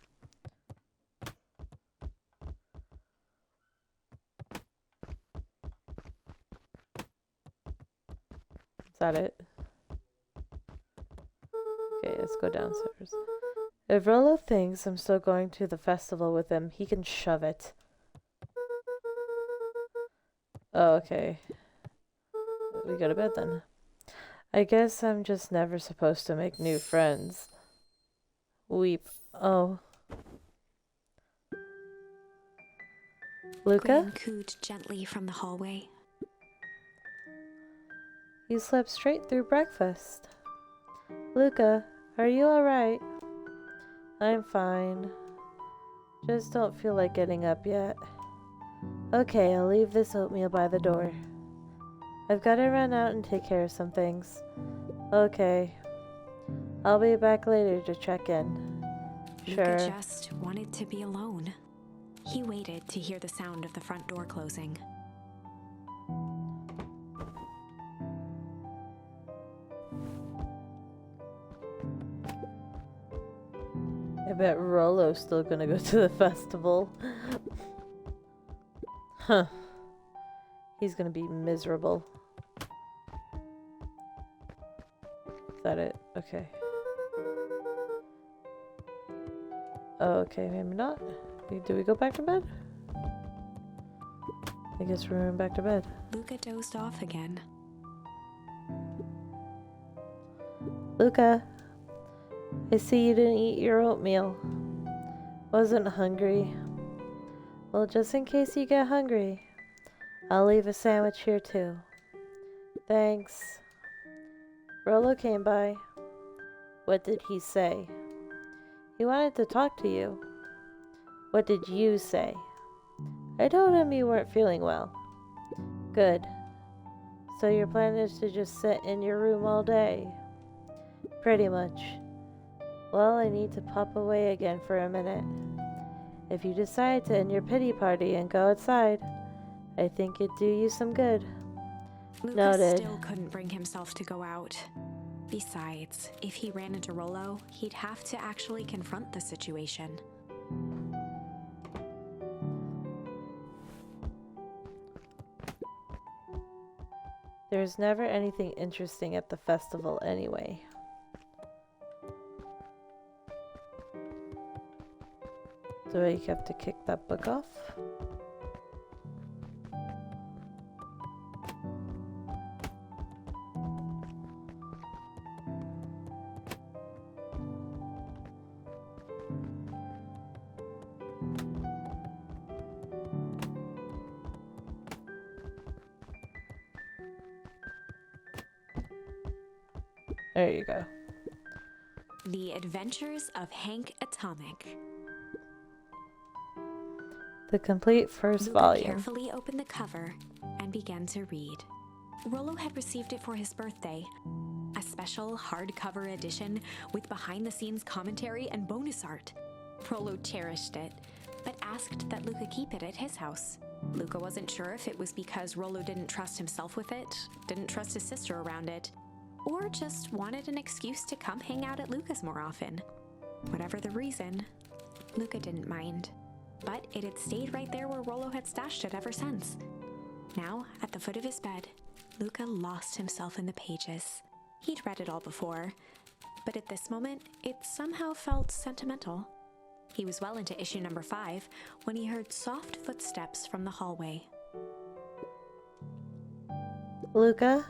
Is that it? Okay, let's go downstairs. If Rollo thinks I'm still going to the festival with him, he can shove it. Oh, okay. We go to bed then. I guess I'm just never supposed to make new friends. Weep. Oh. Luca? Gran cooed gently from the hallway. You slept straight through breakfast. Luca, are you alright? I'm fine. Just don't feel like getting up yet. Okay, I'll leave this oatmeal by the door. I've got to run out and take care of some things. Okay. I'll be back later to check in. Sure. Luca just wanted to be alone. He waited to hear the sound of the front door closing. I bet Rollo's still gonna go to the festival. Huh. He's gonna be miserable. Is that it? Okay. Okay, maybe not. Do we go back to bed? I guess we're going back to bed. Luca dozed off again. Luca, I see you didn't eat your oatmeal. Wasn't hungry. Well, just in case you get hungry, I'll leave a sandwich here too. Thanks. Rollo came by. What did he say? He wanted to talk to you. What did you say? I told him you weren't feeling well. Good. So your plan is to just sit in your room all day? Pretty much. Well, I need to pop away again for a minute. If you decide to end your pity party and go outside, I think it'd do you some good. Luca Noted. still couldn't bring himself to go out. Besides, if he ran into Rollo, he'd have to actually confront the situation. There's never anything interesting at the festival anyway. Do I have to kick that book off? There you go. The Adventures of Hank Atomic. The complete first Luca volume. carefully opened the cover and began to read. Rollo had received it for his birthday. A special hardcover edition with behind-the-scenes commentary and bonus art. Rollo cherished it, but asked that Luca keep it at his house. Luca wasn't sure if it was because Rollo didn't trust himself with it, didn't trust his sister around it, or just wanted an excuse to come hang out at Luca's more often. Whatever the reason, Luca didn't mind. But it had stayed right there where Rollo had stashed it ever since. Now, at the foot of his bed, Luca lost himself in the pages. He'd read it all before, but at this moment, it somehow felt sentimental. He was well into issue number 5 when he heard soft footsteps from the hallway. Luca,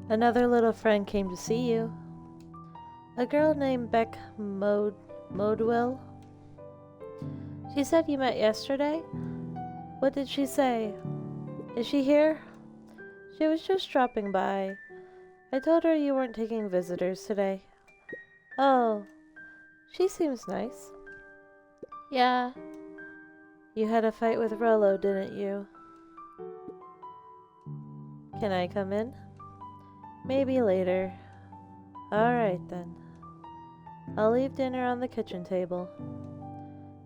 another little friend came to see you. A girl named Beck Modwell. She said you met yesterday? What did she say? Is she here? She was just dropping by. I told her you weren't taking visitors today. Oh, she seems nice. Yeah. You had a fight with Rollo, didn't you? Can I come in? Maybe later. Alright then. I'll leave dinner on the kitchen table,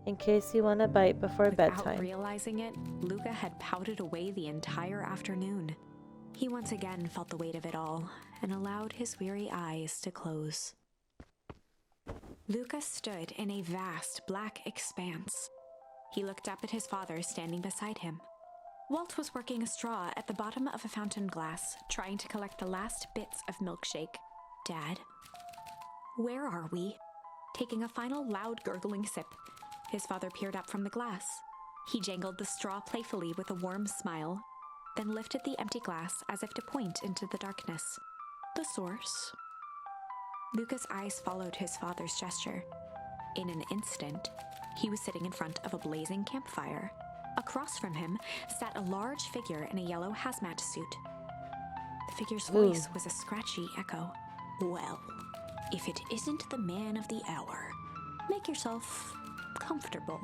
in case you want a bite before bedtime. Without realizing it, Luca had pouted away the entire afternoon. He once again felt the weight of it all, and allowed his weary eyes to close. Luca stood in a vast black expanse. He looked up at his father standing beside him. Walt was working a straw at the bottom of a fountain glass, trying to collect the last bits of milkshake. Dad? Where are we? Taking a final loud gurgling sip, his father peered up from the glass. He jangled the straw playfully with a warm smile, then lifted the empty glass as if to point into the darkness. The source? Luca's eyes followed his father's gesture. In an instant, he was sitting in front of a blazing campfire. Across from him sat a large figure in a yellow hazmat suit. The figure's voice was a scratchy echo. Well, if it isn't the man of the hour, make yourself comfortable.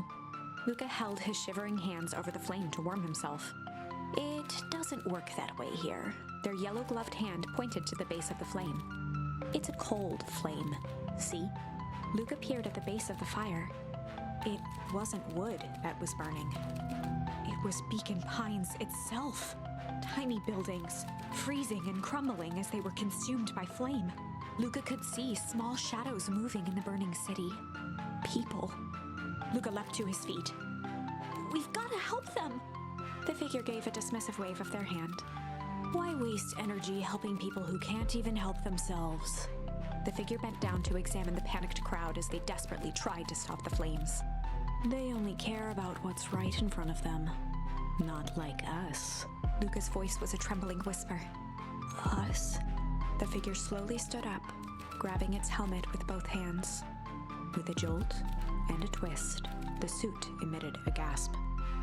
Luca held his shivering hands over the flame to warm himself. It doesn't work that way here. Their yellow-gloved hand pointed to the base of the flame. It's a cold flame. See? Luca peered at the base of the fire. It wasn't wood that was burning. It was Beacon Pines itself. Tiny buildings, freezing and crumbling as they were consumed by flame. Luca could see small shadows moving in the burning city. People. Luca leapt to his feet. We've got to help them! The figure gave a dismissive wave of their hand. Why waste energy helping people who can't even help themselves? The figure bent down to examine the panicked crowd as they desperately tried to stop the flames. They only care about what's right in front of them. Not like us. Luca's voice was a trembling whisper. Us? The figure slowly stood up, grabbing its helmet with both hands. With a jolt and a twist, the suit emitted a gasp.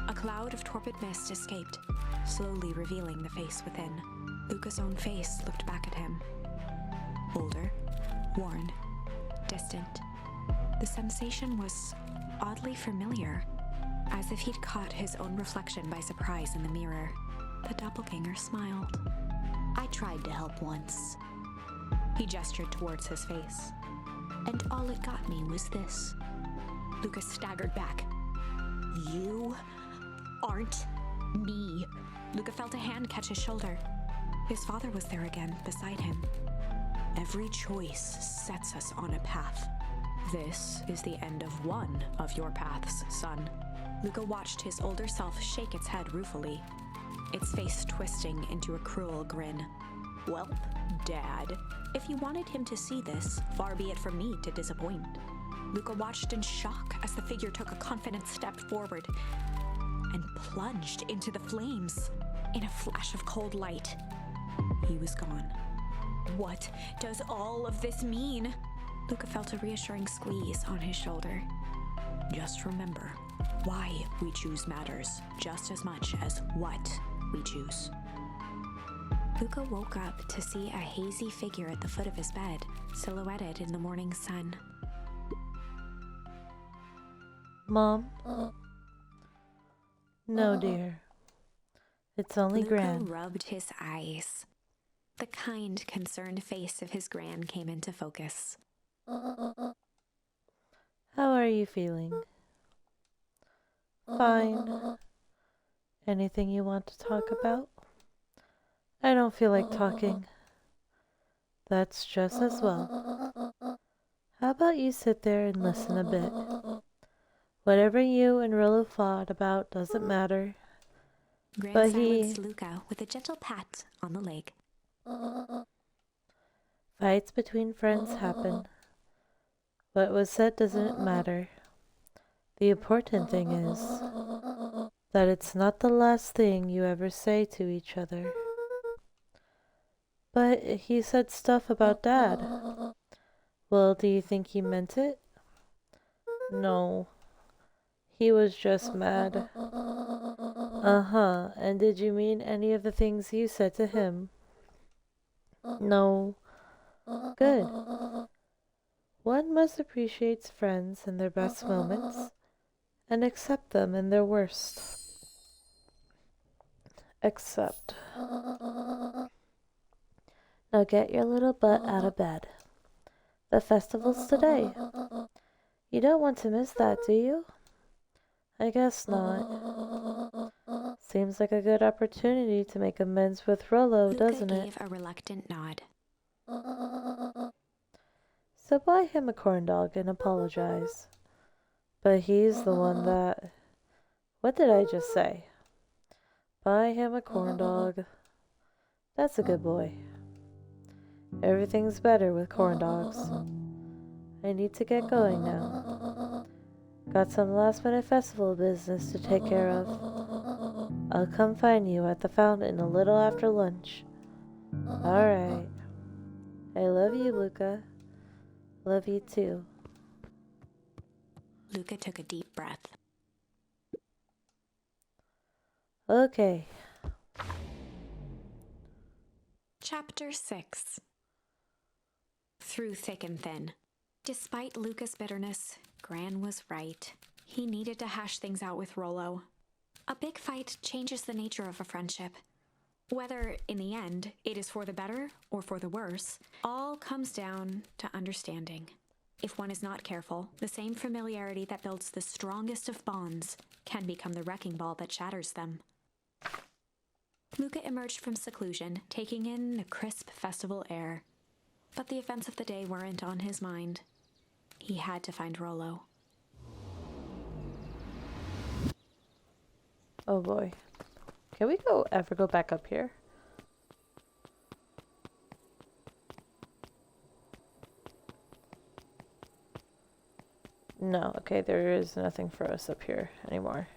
A cloud of torpid mist escaped, slowly revealing the face within. Luca's own face looked back at him. Older, worn, distant. The sensation was oddly familiar, as if he'd caught his own reflection by surprise in the mirror. The doppelganger smiled. I tried to help once. He gestured towards his face. And all it got me was this. Lucas staggered back. You aren't me. Luca felt a hand catch his shoulder. His father was there again, beside him. Every choice sets us on a path. This is the end of one of your paths, son. Luca watched his older self shake its head ruefully, its face twisting into a cruel grin. Welp, Dad, if you wanted him to see this, far be it from me to disappoint. Luca watched in shock as the figure took a confident step forward and plunged into the flames. In a flash of cold light, he was gone. What does all of this mean? Luca felt a reassuring squeeze on his shoulder. Just remember, why we choose matters just as much as what we choose. Luca woke up to see a hazy figure at the foot of his bed, silhouetted in the morning sun. Mom? No, dear. It's only Luca Gran. rubbed his eyes. The kind, concerned face of his Gran came into focus. How are you feeling? Fine. Anything you want to talk about? I don't feel like talking. That's just as well. How about you sit there and listen a bit? Whatever you and Rolo fought about doesn't matter. Gran But silenced Luca with a gentle pat on the leg. Fights between friends happen. What was said doesn't matter. The important thing is that it's not the last thing you ever say to each other. But he said stuff about Dad. Well, do you think he meant it? No. He was just mad. Uh-huh. And did you mean any of the things you said to him? No. Good. One must appreciate friends in their best moments and accept them in their worst. Accept. Now get your little butt out of bed. The festival's today. You don't want to miss that, do you? I guess not. Seems like a good opportunity to make amends with Rolo, doesn't Luca it? gave a reluctant nod. So buy him a corn dog and apologize. But he's the one that... What did I just say? Buy him a corn dog. That's a good boy. Everything's better with corn dogs. I need to get going now. Got some last minute festival business to take care of. I'll come find you at the fountain a little after lunch. Alright. I love you, Luca. Love you too. Luca took a deep breath. Okay. Chapter 6. Through thick and thin. Despite Luca's bitterness, Gran was right. He needed to hash things out with Rolo. A big fight changes the nature of a friendship. Whether, in the end, it is for the better or for the worse, all comes down to understanding. If one is not careful, the same familiarity that builds the strongest of bonds can become the wrecking ball that shatters them. Luca emerged from seclusion, taking in the crisp festival air. But the events of the day weren't on his mind. He had to find Rolo. Oh boy. Can we ever go back up here? No, okay, there is nothing for us up here anymore.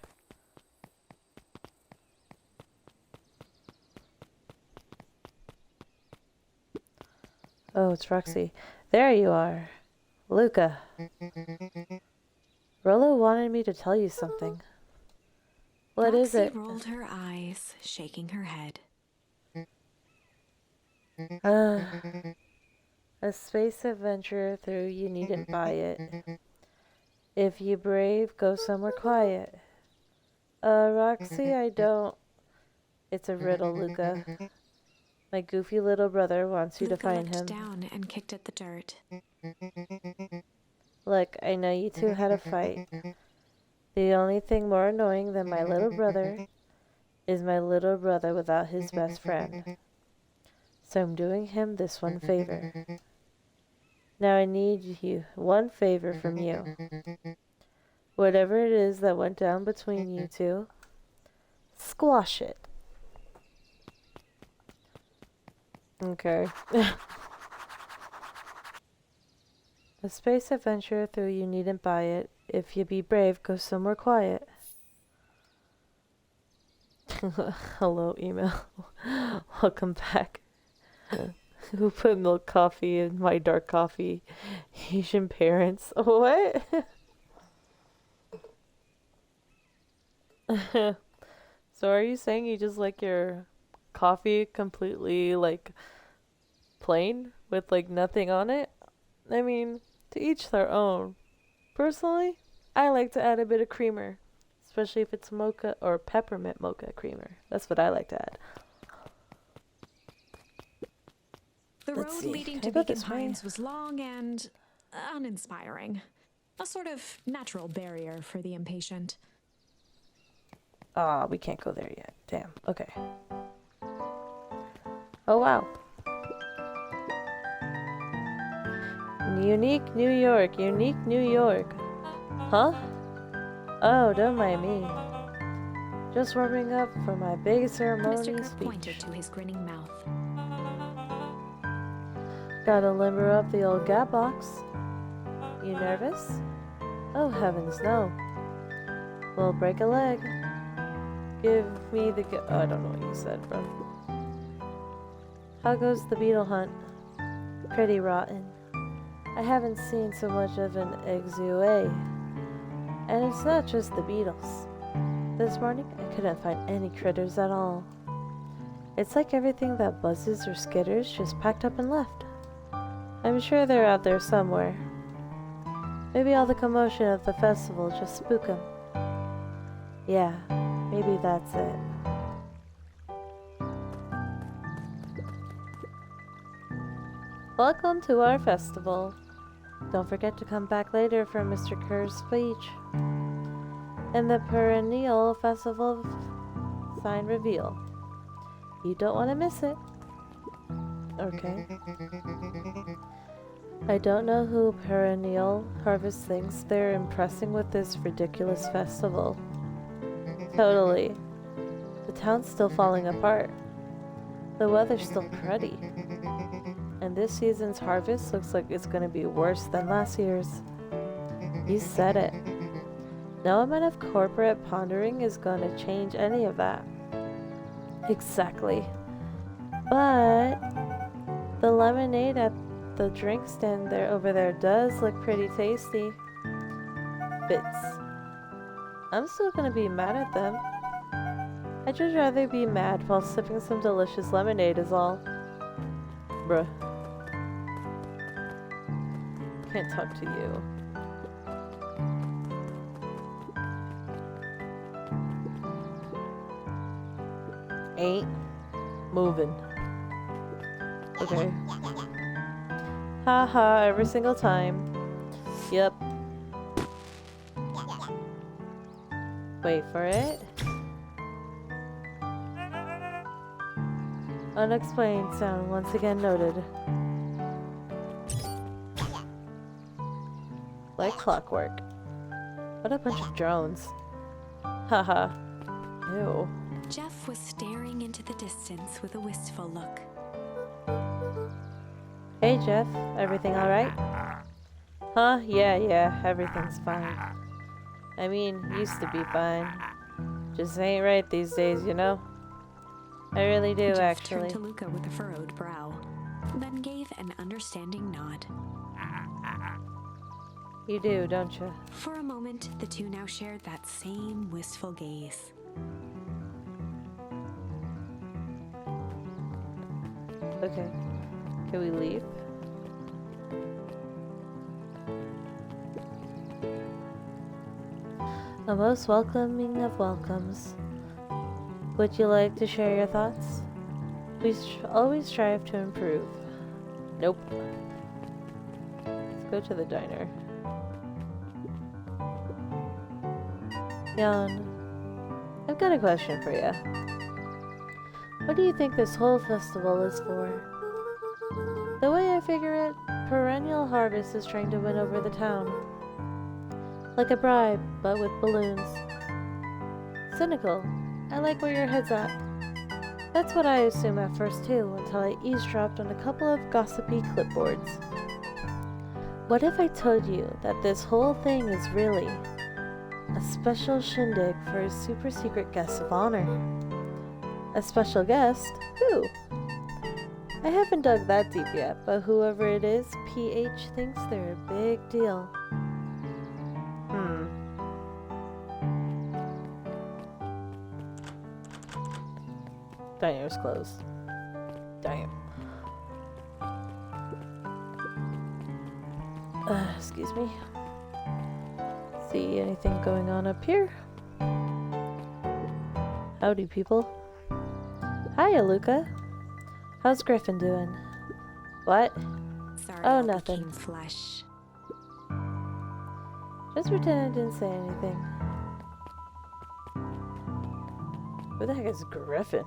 Oh, it's Roxy. There you are. Luca. Rolo wanted me to tell you something. What is Roxy it? rolled her eyes, shaking her head. A space adventure through you needn't buy it. If you brave, go somewhere quiet. Roxy, I don't... It's a riddle, Luca. My goofy little brother wants you to Luca find looked him. down and kicked at the dirt. Look, I know you two had a fight. The only thing more annoying than my little brother is my little brother without his best friend. So I'm doing him this one favor. Now I need one favor from you. Whatever it is that went down between you two, squash it. Okay. A space adventure through you needn't buy it. If you be brave, go somewhere quiet. Hello, email. Welcome back. Who put milk coffee in my dark coffee? Asian parents. What? So are you saying you just like your coffee completely like plain with like nothing on it? I mean, to each their own. Personally, I like to add a bit of creamer. It's especially if it's mocha or peppermint mocha creamer. That's what I like to add. The Let's road see. leading Can to I go Beacon this way? Pines was long and uninspiring. A sort of natural barrier for the impatient. Ah, we can't go there yet. Damn. Okay. Oh, wow. Unique New York. Unique New York. Huh? Oh, don't mind me. Just warming up for my big ceremony Mr. Kirk speech. pointed to his grinning mouth. Gotta limber up the old gap box. You nervous? Oh, heavens, no. We'll break a leg. Give me the oh, I don't know what you said, bro. How goes the beetle hunt? Pretty rotten. I haven't seen so much of an exué. And it's not just the beetles. This morning, I couldn't find any critters at all. It's like everything that buzzes or skitters just packed up and left. I'm sure they're out there somewhere. Maybe all the commotion of the festival just spook 'em. Yeah, maybe that's it. Welcome to our festival. Don't forget to come back later for Mr. Kerr's speech. And the perennial festival sign reveal. You don't want to miss it. Okay. I don't know who Perennial Harvest thinks they're impressing with this ridiculous festival. Totally. The town's still falling apart. The weather's still cruddy. And this season's harvest looks like it's gonna be worse than last year's. You said it. No amount of corporate pondering is gonna change any of that. Exactly. But the lemonade at the drink stand over there does look pretty tasty. Bits. I'm still gonna be mad at them. I'd just rather be mad while sipping some delicious lemonade is all. Bruh. Can't talk to you. Ain't moving. Okay. Haha, every single time. Yep. Wait for it. Unexplained sound once again noted. Like clockwork. What a bunch of drones. Haha. Ew. Jeff was staring into the distance with a wistful look. Hey Jeff, everything alright? Huh? Yeah, everything's fine. I mean, used to be fine. Just ain't right these days, you know? I really do, Jeff actually. turned to Luca with a furrowed brow, then gave an understanding nod. You do, don't you? For a moment, the two now shared that same wistful gaze. Okay. Can we leave? A most welcoming of welcomes. Would you like to share your thoughts? We always strive to improve. Nope. Let's go to the diner. Jan, I've got a question for you. What do you think this whole festival is for? The way I figure it, Perennial Harvest is trying to win over the town. Like a bribe, but with balloons. Cynical. I like where your head's at. That's what I assumed at first too, until I eavesdropped on a couple of gossipy clipboards. What if I told you that this whole thing is really a special shindig for a super secret guest of honor? A special guest? Who? I haven't dug that deep yet, but whoever it is, PH thinks they're a big deal. Diner's closed. Damn. Excuse me. See anything going on up here? Howdy, people. Hiya, Luca. How's Griffin doing? What? Sorry, Oh, I nothing. became flesh. Just pretend I didn't say anything. Who the heck is Griffin?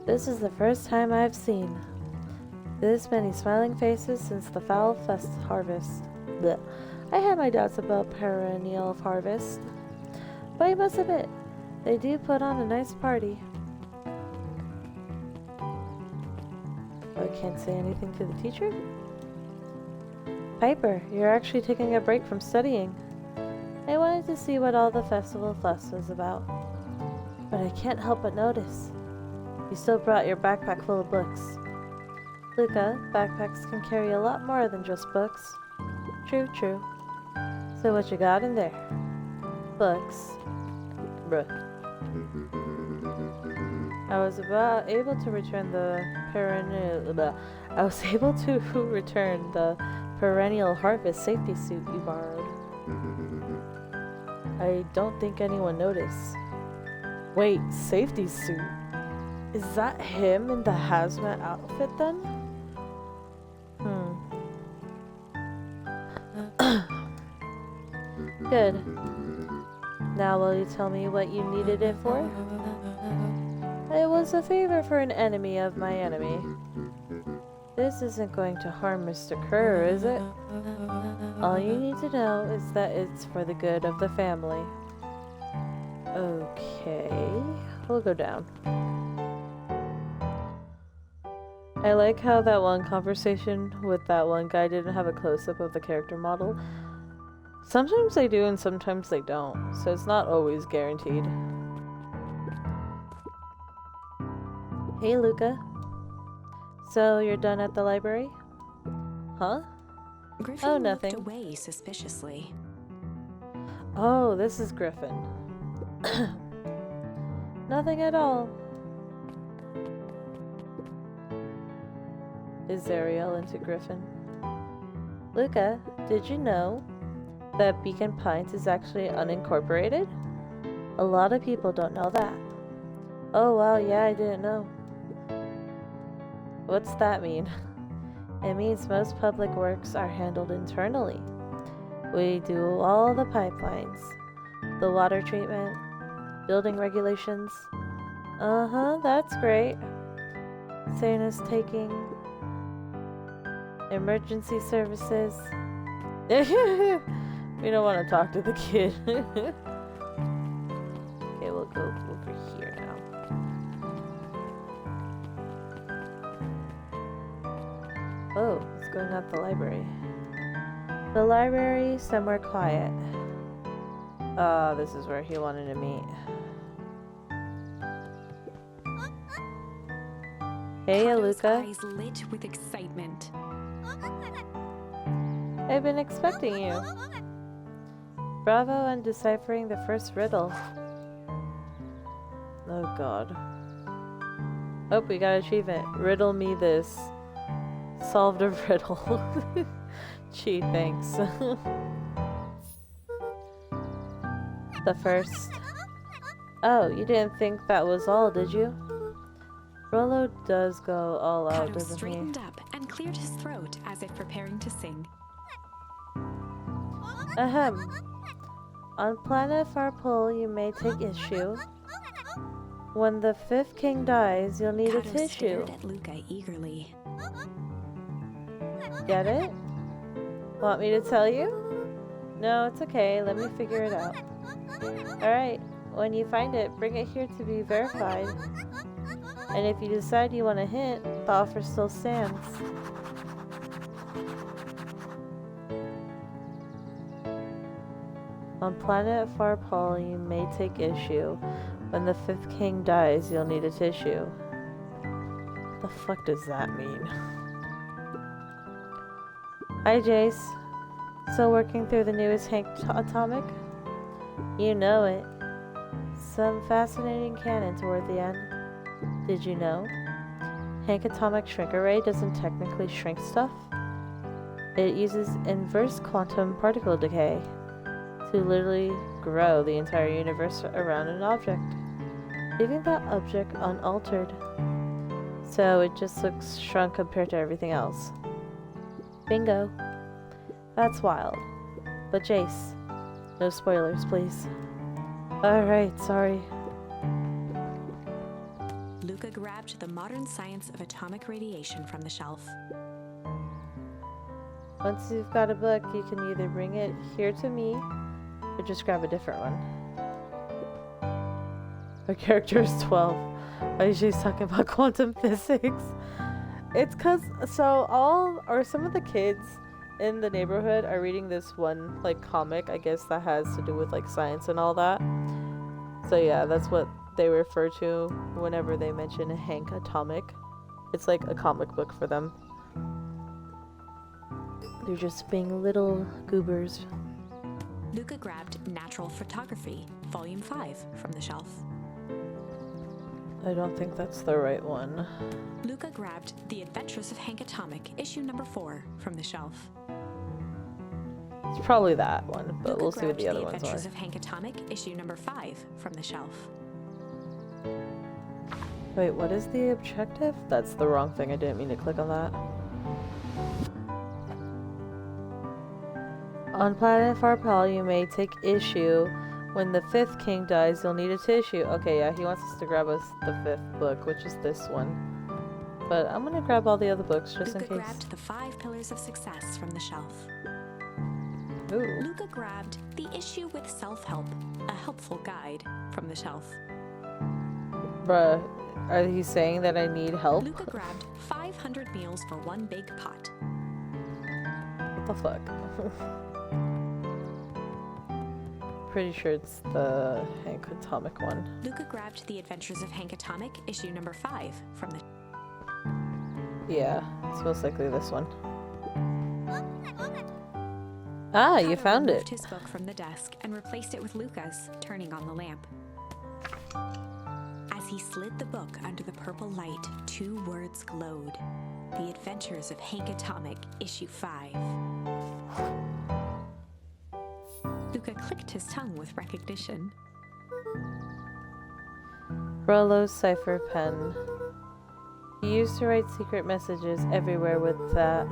This is the first time I've seen this many smiling faces since the Foul Fest harvest. Blech. I had my doubts about perennial harvest, but I must admit, they do put on a nice party. I can't say anything to the teacher? Piper, you're actually taking a break from studying. I wanted to see what all the festival fuss was about, but I can't help but notice. You still brought your backpack full of books. Luca, backpacks can carry a lot more than just books. True, true. So what you got in there? Books. Bruh. I was able to return the perennial harvest safety suit you borrowed. I don't think anyone noticed. Wait, safety suit? Is that him in the hazmat outfit then? Good. Now will you tell me what you needed it for? It was a favor for an enemy of my enemy. This isn't going to harm Mr. Kerr, is it? All you need to know is that it's for the good of the family. Okay, we'll go down. I like how that one conversation with that one guy didn't have a close-up of the character model. Sometimes they do and sometimes they don't, so it's not always guaranteed. Hey, Luca. So, you're done at the library? Huh? Griffin Oh, looked nothing. away suspiciously. Oh, this is Griffin. Nothing at all. Is Ariel into Griffin? Luca, did you know that Beacon Pines is actually unincorporated? A lot of people don't know that. Oh wow, yeah, I didn't know. What's that mean? It means most public works are handled internally. We do all the pipelines, the water treatment, building regulations. That's great. Same as taking emergency services. We don't want to talk to the kid. Okay, we'll go over here now. Oh, it's going at the library. The library, somewhere quiet. This is where he wanted to meet. Hey, Hato's Luca. eyes lit with excitement. I've been expecting you. Bravo on deciphering the first riddle. Oh god. Oh, we got achievement. Riddle me this. Solved a riddle. Gee, thanks. The first. Oh, you didn't think that was all, did you? Rollo does go all out, Hato doesn't he? straightened up and cleared his throat as if preparing to sing. Ahem. On planet Farpole, you may take issue. When the fifth king dies, you'll need a Hato tissue. stared at Luca eagerly. Get it? Want me to tell you? No, it's okay. Let me figure it out. Alright, when you find it, bring it here to be verified. And if you decide you want a hint, the offer still stands. On planet Farpole, you may take issue. When the fifth king dies, you'll need a tissue. The fuck does that mean? Hi, Jace. Still working through the newest Hank Atomic? You know it. Some fascinating canon toward the end. Did you know? Hank Atomic Shrink Array doesn't technically shrink stuff? It uses inverse quantum particle decay to literally grow the entire universe around an object, leaving that object unaltered. So it just looks shrunk compared to everything else. Bingo. That's wild. But Jace, no spoilers, please. Alright, sorry. Luca grabbed the Modern Science of Atomic Radiation from the shelf. Once you've got a book, you can either bring it here to me, or just grab a different one. Our character is 12. Why is she talking about quantum physics? It's cause, some of the kids in the neighborhood are reading this one, like, comic, I guess, that has to do with, like, science and all that. So yeah, that's what they refer to whenever they mention Hank Atomic. It's like a comic book for them. They're just being little goobers. Luca grabbed Natural Photography, Volume 5, from the shelf. I don't think that's the right one. Luca grabbed The Adventures of Hank Atomic, issue number 4, from the shelf. It's probably that one, but Luca we'll see what the grabbed other ones Adventures are. of Hank Atomic, issue number 5, from the shelf. Wait, what is the objective? That's the wrong thing. I didn't mean to click on that. On Planet Farpal, you may take issue. When the 5th king dies, you'll need a tissue. Okay, yeah, he wants us to grab us the 5th book, which is this one. But I'm gonna grab all the other books just Luca in case. grabbed The 5 Pillars of Success from the shelf. Ooh. Luca grabbed The Issue with Self-Help, a helpful guide, from the shelf. Bruh, are you saying that I need help? Luca grabbed 500 meals for one big pot. What the fuck? Pretty sure it's the Hank Atomic one. Luca grabbed The Adventures of Hank Atomic, issue number 5, from the... Yeah, it's most likely this one. Ah, you Cado found removed it. his book from the desk and replaced it with Luca's, turning on the lamp. As he slid the book under the purple light, 2 words glowed. The Adventures of Hank Atomic, issue 5. Luca clicked his tongue with recognition. Rollo's cipher pen. He used to write secret messages everywhere with that.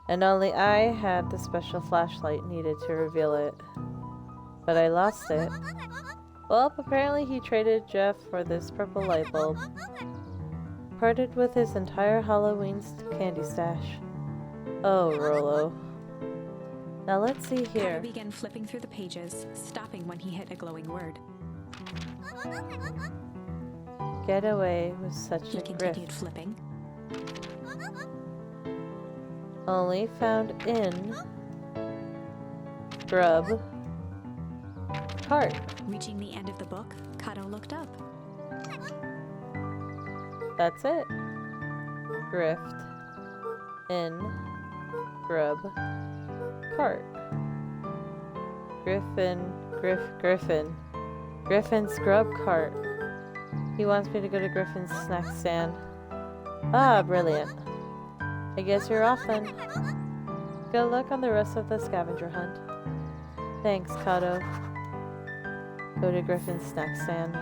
And only I had the special flashlight needed to reveal it. But I lost it. Well, apparently he traded Jeff for this purple light bulb. Parted with his entire Halloween candy stash. Oh, Rollo. Now let's see here. Cado began flipping through the pages, stopping when he hit a glowing word. Get away with such He a continued grift. flipping. Only found in Grub Cart. Reaching the end of the book, Cado looked up. That's it. Grift in Grub Cart. Griffin. Griffin's Grub Cart. He wants me to go to Griffin's snack stand. Ah, brilliant. I guess you're off then. Good luck on the rest of the scavenger hunt. Thanks, Cado. Go to Griffin's snack stand.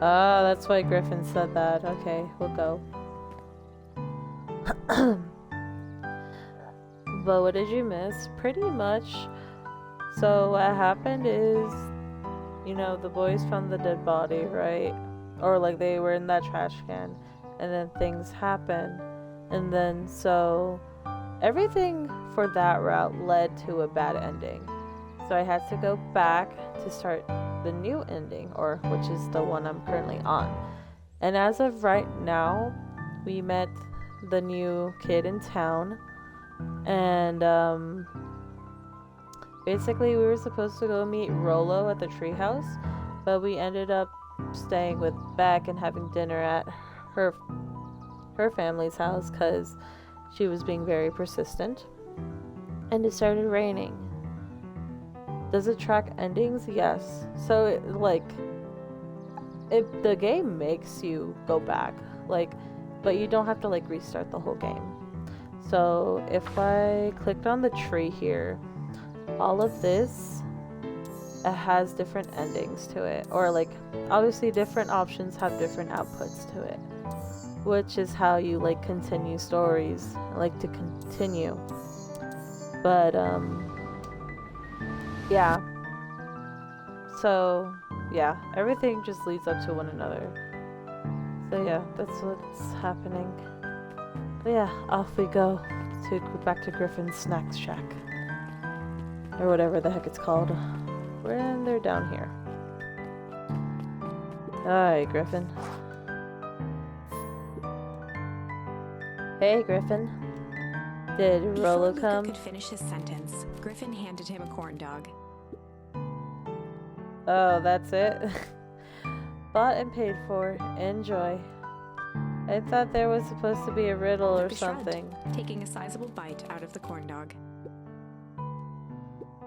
Ah, that's why Griffin said that. Okay, we'll go. But what did you miss? Pretty much. So what happened is, you know, the boys found the dead body, right? Or like they were in that trash can, and then things happened. And then so everything for that route led to a bad ending. So I had to go back to start the new ending, or which is the one I'm currently on. And as of right now, we met the new kid in town, and basically we were supposed to go meet Rollo at the treehouse, but we ended up staying with Beck and having dinner at her family's house because she was being very persistent. And it started raining. Does it track endings? Yes. So the game makes you go back, but you don't have to restart the whole game. So if I clicked on the tree here, all of this, it has different endings to it. Or like, obviously different options have different outputs to it. Which is how you like continue stories. I like to continue. But yeah. So yeah, everything just leads up to one another. So yeah, that's what's happening. But yeah, off we go to back to Griffin's Snack Shack. Or whatever the heck it's called. And they're down here. Hi, Griffin. Hey, Griffin. Did Rolo Before come? Luca could finish his sentence, Griffin handed him a corn dog. Oh, that's it? Bought and paid for. Enjoy. I thought there was supposed to be a riddle or Luca shrugged, something. taking a sizable bite out of the corn dog.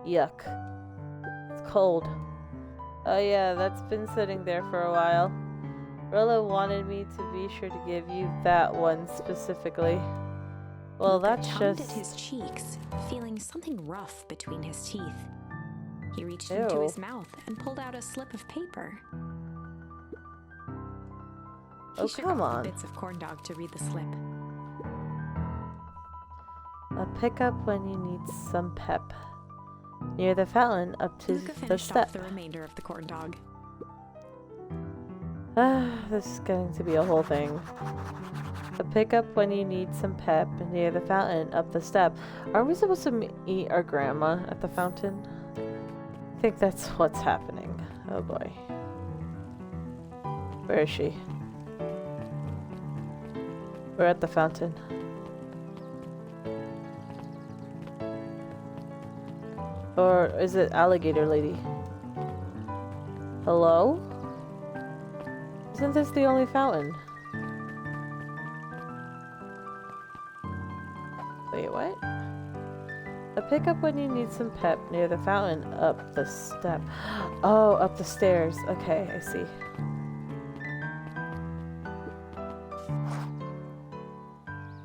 Yuck. It's cold. Oh yeah, that's been sitting there for a while. Rolo wanted me to be sure to give you that one specifically. Well, Luca that's tugged just... at his cheeks, feeling something rough between his teeth. He reached Ew. into his mouth and pulled out a slip of paper. He Oh, shook come off on. the bits of corn dog to read the slip. A pickup when you need some pep. Near the fountain up to Luca the finished step. off the remainder of the corn dog. This is going to be a whole thing. A pickup when you need some pep near the fountain up the step. Are we supposed to eat our grandma at the fountain? I think that's what's happening. Oh boy. Where is she? We're at the fountain. Or is it alligator lady? Hello? Isn't this the only fountain? Wait, what? A pickup when you need some pep near the fountain up the step. Oh, up the stairs. Okay, I see.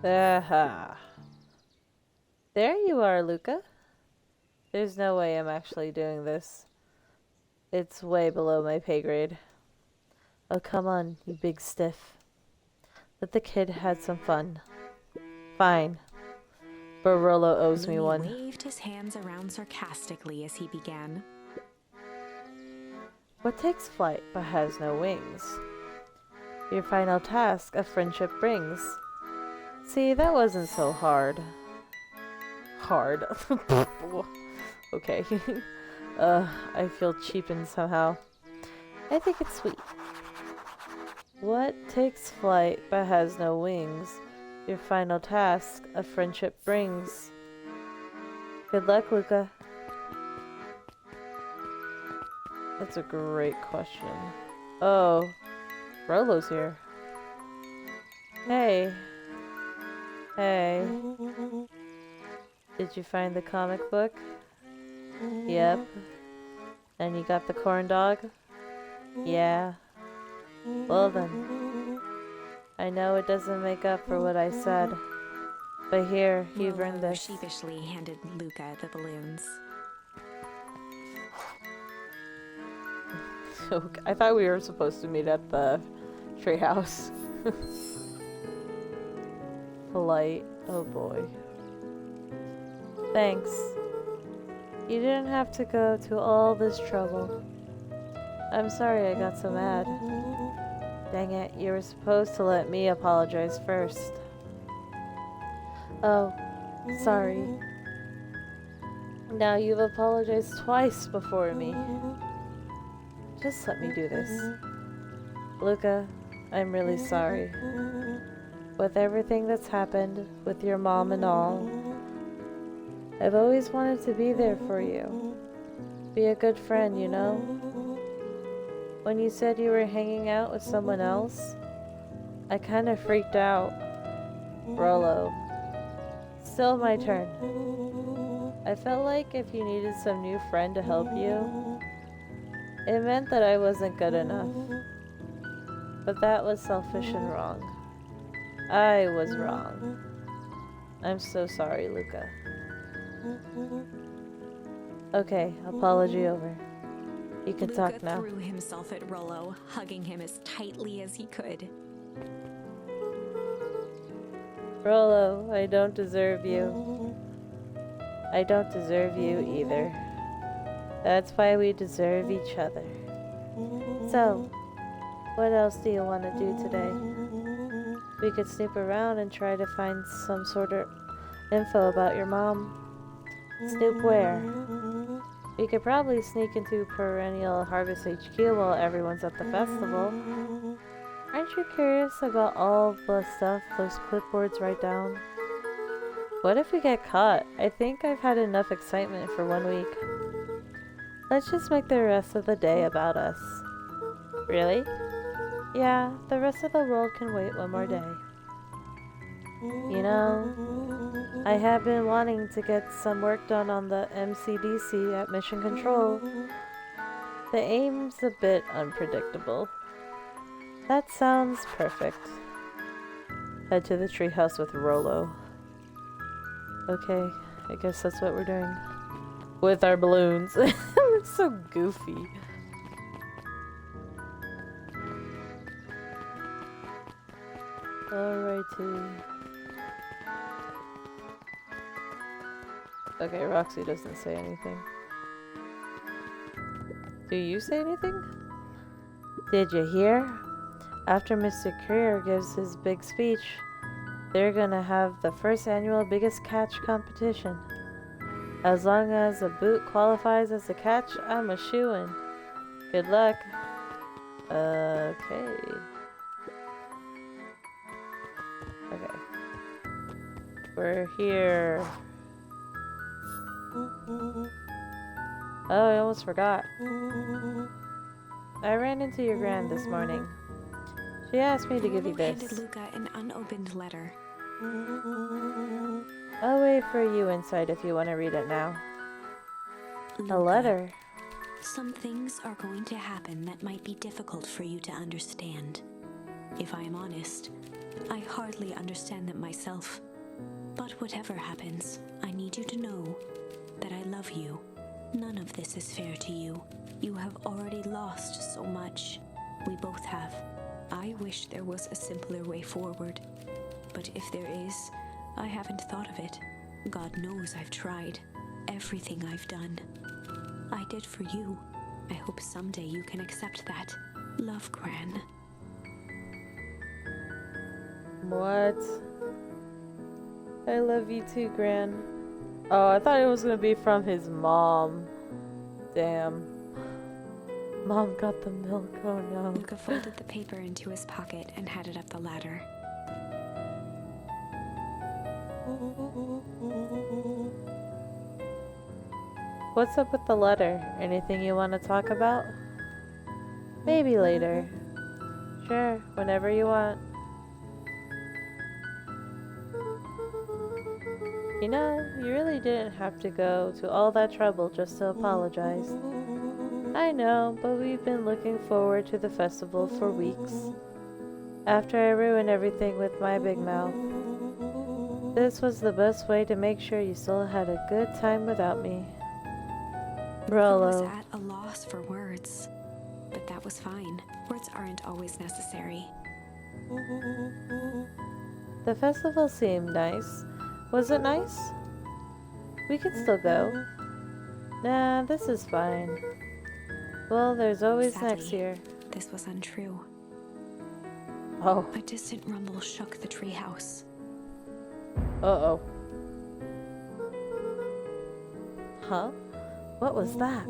Aha. There you are, Luca. There's no way I'm actually doing this. It's way below my pay grade. Oh, come on, you big stiff. Let the kid have some fun. Fine. But Rolo owes me Louis one. waved his hands around sarcastically as he began. What takes flight but has no wings? Your final task a friendship brings. See, that wasn't so hard. Hard. Okay. I feel cheapened somehow. I think it's sweet. What takes flight but has no wings? Your final task a friendship brings. Good luck, Luca. That's a great question. Oh, Rolo's here. Hey. Hey. Did you find the comic book? Yep. And you got the corn dog? Yeah. Well then. I know it doesn't make up for what I said. But here, you've Rolo earned this. sheepishly handed Luca the balloons. I thought we were supposed to meet at the treehouse. Polite. Oh boy. Thanks. You didn't have to go to all this trouble. I'm sorry I got so mad. Dang it, you were supposed to let me apologize first. Oh, sorry. Now you've apologized twice before me. Just let me do this. Luca, I'm really sorry. With everything that's happened, with your mom and all, I've always wanted to be there for you. Be a good friend, you know? When you said you were hanging out with someone else, I kind of freaked out. Rolo. Still my turn. I felt like if you needed some new friend to help you, it meant that I wasn't good enough. But that was selfish and wrong. I was wrong. I'm so sorry, Luca. Okay, apology over. You can Luca talk now. threw himself at Rollo, hugging him as tightly as he could. Rollo, I don't deserve you. I don't deserve you either. That's why we deserve each other. So, what else do you want to do today? We could snoop around and try to find some sort of info about your mom. Snoop where? We could probably sneak into Perennial Harvest HQ while everyone's at the festival. Aren't you curious about all the stuff those clipboards write down? What if we get caught? I think I've had enough excitement for 1 week. Let's just make the rest of the day about us. Really? Yeah, the rest of the world can wait 1 more day. You know, I have been wanting to get some work done on the MCDC at Mission Control. The aim's a bit unpredictable. That sounds perfect. Head to the treehouse with Rollo. Okay, I guess that's what we're doing. With our balloons. It looks so goofy. Alrighty. Okay, Roxy doesn't say anything. Do you say anything? Did you hear? After Mr. Courier gives his big speech, they're gonna have the first annual Biggest Catch competition. As long as a boot qualifies as a catch, I'm a shoo-in. Good luck. Okay. Okay. We're here. Oh, I almost forgot. I ran into your gran this morning. She asked me to give you Rollo this. handed Luca an unopened letter. I'll wait for you inside if you want to read it now. A Luca, letter? some things are going to happen that might be difficult for you to understand. If I am honest, I hardly understand them myself. But whatever happens, I need you to know that I love you. None of this is fair to you. You have already lost so much. We both have. I wish there was a simpler way forward. But if there is, I haven't thought of it. God knows I've tried. Everything I've done, I did for you. I hope someday you can accept that. Love, Gran. What? I love you too, Gran. Oh, I thought it was gonna be from his mom. Damn. Mom got the milk, oh no. Luca folded the paper into his pocket and headed up the ladder. What's up with the letter? Anything you want to talk about? Maybe later. Sure, whenever you want. You know, you really didn't have to go to all that trouble just to apologize. I know, but we've been looking forward to the festival for weeks. After I ruined everything with my big mouth. This was the best way to make sure you still had a good time without me. Luca was Rollo. at a loss for words, but that was fine. Words aren't always necessary. The festival seemed nice. Was it nice? We could still go. Nah, this is fine. Well, there's always next Sadly, year. This was untrue. Oh, A distant rumble shook the treehouse. uh-oh. Huh? What was that?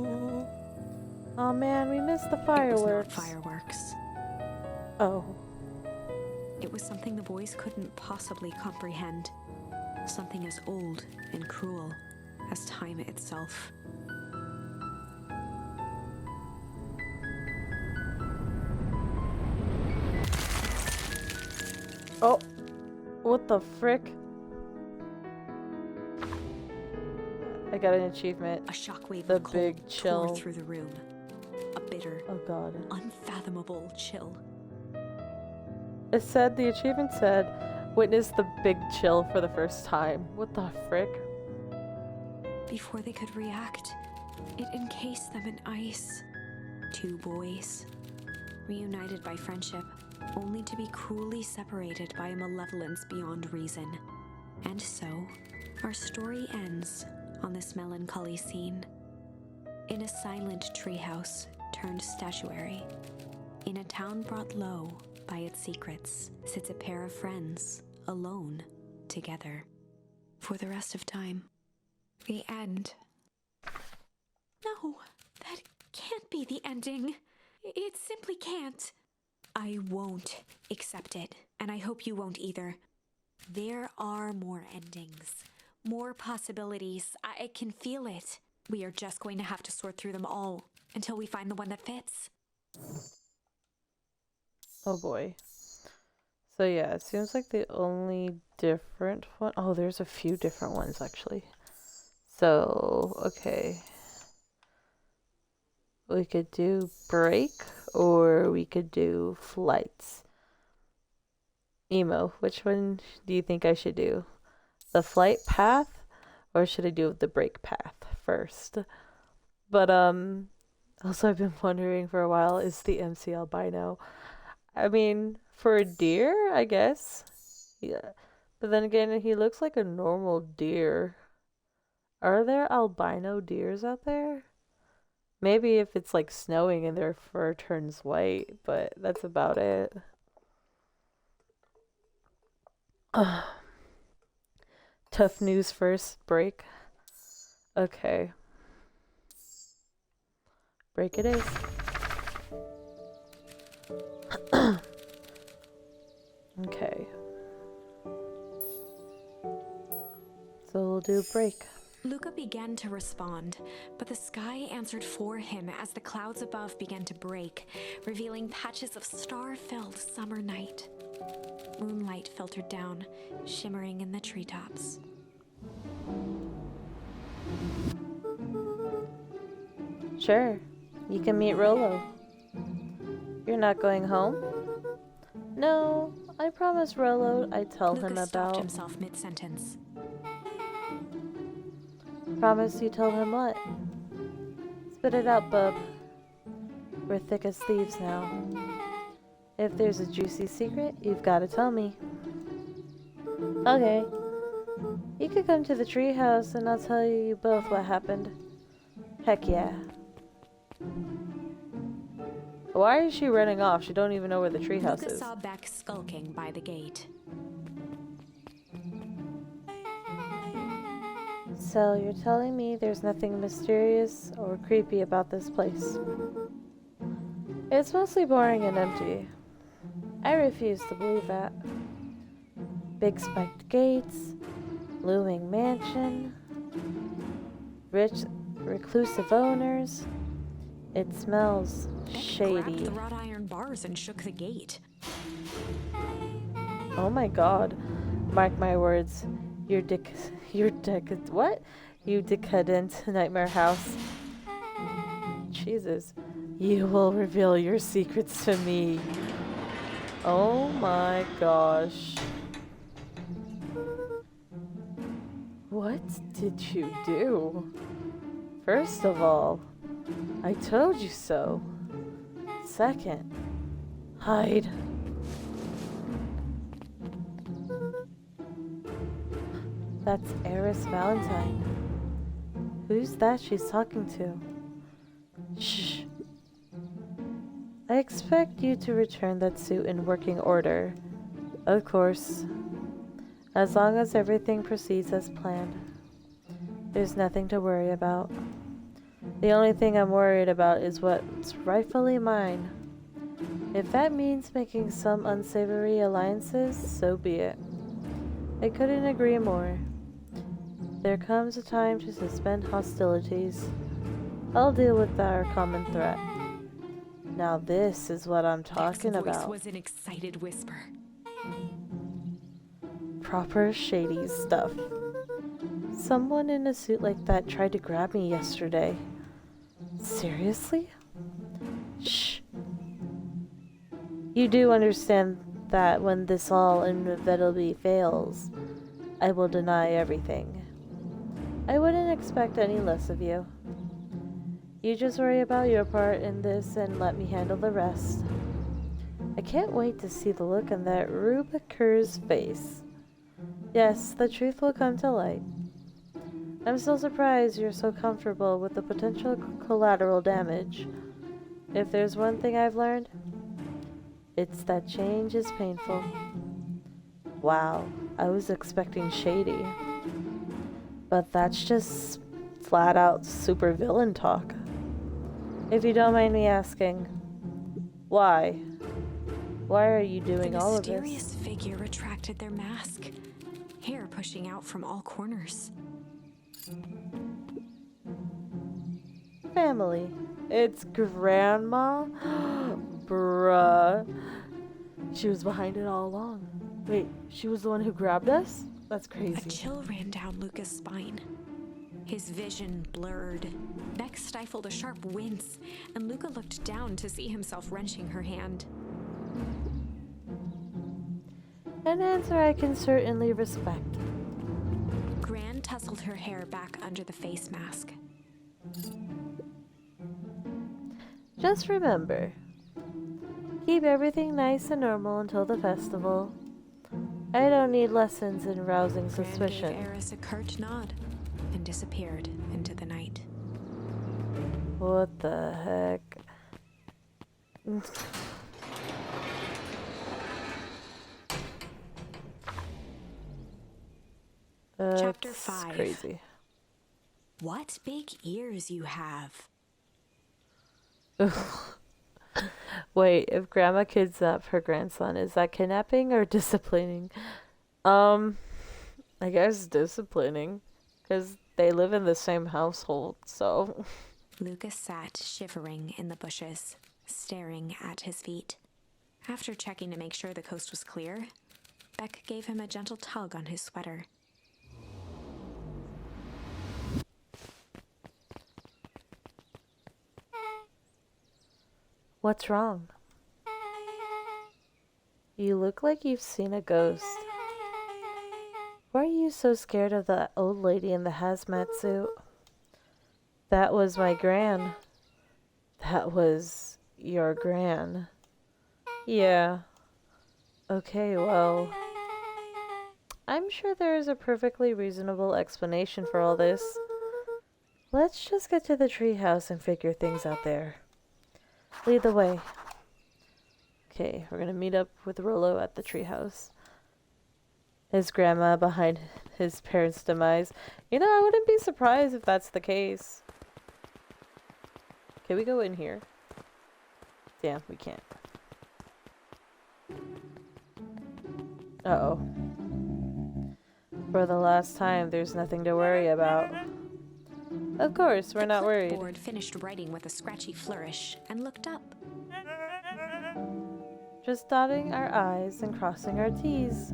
Oh man, we missed the It was fireworks. not fireworks. Oh. It was something the boys couldn't possibly comprehend. Something as old and cruel as time itself. Oh. What the frick? I got an achievement. A shockwave The of cold big chill. tore through the room. A bitter, Oh god. unfathomable chill. It said, the achievement said, witnessed the big chill for the first time. What the frick? Before they could react, it encased them in ice. 2 boys, reunited by friendship, only to be cruelly separated by a malevolence beyond reason. And so, our story ends on this melancholy scene. In a silent treehouse turned statuary, in a town brought low by its secrets, sits a pair of friends, alone, together, for the rest of time. The end. No, that can't be the ending. It simply can't. I won't accept it, and I hope you won't either. There are more endings, more possibilities. I can feel it. We are just going to have to sort through them all until we find the one that fits. Oh boy. So yeah, it seems like the only different one. Oh, there's a few different ones actually. So, okay. We could do break or we could do flights. Emo, which one do you think I should do? The flight path or should I do the break path first? But also I've been wondering for a while, is the MC albino? I mean, for a deer, I guess. Yeah. But then again, he looks like a normal deer. Are there albino deers out there? Maybe if it's like snowing and their fur turns white, but that's about it. Tough news first, break. Okay. Break it is. Okay. So we'll do break. Luca began to respond, but the sky answered for him as the clouds above began to break, revealing patches of star-filled summer night. Moonlight filtered down, shimmering in the treetops. Sure, you can meet Rolo. You're not going home? No, I promised Rolo I'd tell him Luca stopped about... himself mid-sentence. Promise you told him what? Spit it out, bub. We're thick as thieves now. If there's a juicy secret, you've got to tell me. Okay. You could come to the treehouse and I'll tell you both what happened. Heck yeah. Why is she running off? She don't even know where the treehouse Luca is. saw Beck skulking by the gate. So you're telling me there's nothing mysterious or creepy about this place? It's mostly boring and empty. I refuse to believe that. Big spiked gates, looming mansion, rich, reclusive owners. It smells Beck shady. grabbed the wrought iron bars and shook the gate. Oh my god. Mark my words. You decadent nightmare house. Jesus. You will reveal your secrets to me. Oh my gosh. What did you do? First of all, I told you so. Second, hide. That's Eris Valentine. Who's that she's talking to? Shh. I expect you to return that suit in working order. Of course. As long as everything proceeds as planned. There's nothing to worry about. The only thing I'm worried about is what's rightfully mine. If that means making some unsavory alliances, so be it. I couldn't agree more. There comes a time to suspend hostilities. I'll deal with our common threat. Now this is what I'm talking Beck's voice about. was an excited whisper. Proper shady stuff. Someone in a suit like that tried to grab me yesterday. Seriously? Shh. You do understand that when this all inevitably fails, I will deny everything. I wouldn't expect any less of you. You just worry about your part in this and let me handle the rest. I can't wait to see the look on that Rubiker's face. Yes, the truth will come to light. I'm still surprised you're so comfortable with the potential collateral damage. If there's one thing I've learned, it's that change is painful. Wow, I was expecting shady. But that's just flat out supervillain talk. If you don't mind me asking, why? Why are you doing all of this? The mysterious figure retracted their mask, hair pushing out from all corners. Family. It's Grandma? Bruh. She was behind it all along. Wait, she was the one who grabbed us? That's crazy. A chill ran down Luca's spine. His vision blurred. Beck stifled a sharp wince, and Luca looked down to see himself wrenching her hand. An answer I can certainly respect. Gran tousled her hair back under the face mask. Just remember, keep everything nice and normal until the festival. I don't need lessons in rousing Gran suspicion. gave Eris a curt nod and disappeared into the night. What the heck? Chapter That's 5. Crazy. What big ears you have. Wait, if Grandma kidnapped her grandson, is that kidnapping or disciplining? I guess disciplining, because they live in the same household, so. Lucas sat shivering in the bushes, staring at his feet. After checking to make sure the coast was clear, Beck gave him a gentle tug on his sweater. What's wrong? You look like you've seen a ghost. Why are you so scared of the old lady in the hazmat suit? That was my gran. That was your gran. Yeah. Okay, well. I'm sure there is a perfectly reasonable explanation for all this. Let's just get to the treehouse and figure things out there. Lead the way. Okay, we're gonna meet up with Rollo at the treehouse. His grandma behind his parents' demise. You know, I wouldn't be surprised if that's the case. Can we go in here? Yeah, we can't. Uh-oh. For the last time, there's nothing to worry about. Of course, we're not worried. The clipboard finished writing with a scratchy flourish and looked up. Just dotting our I's and crossing our T's.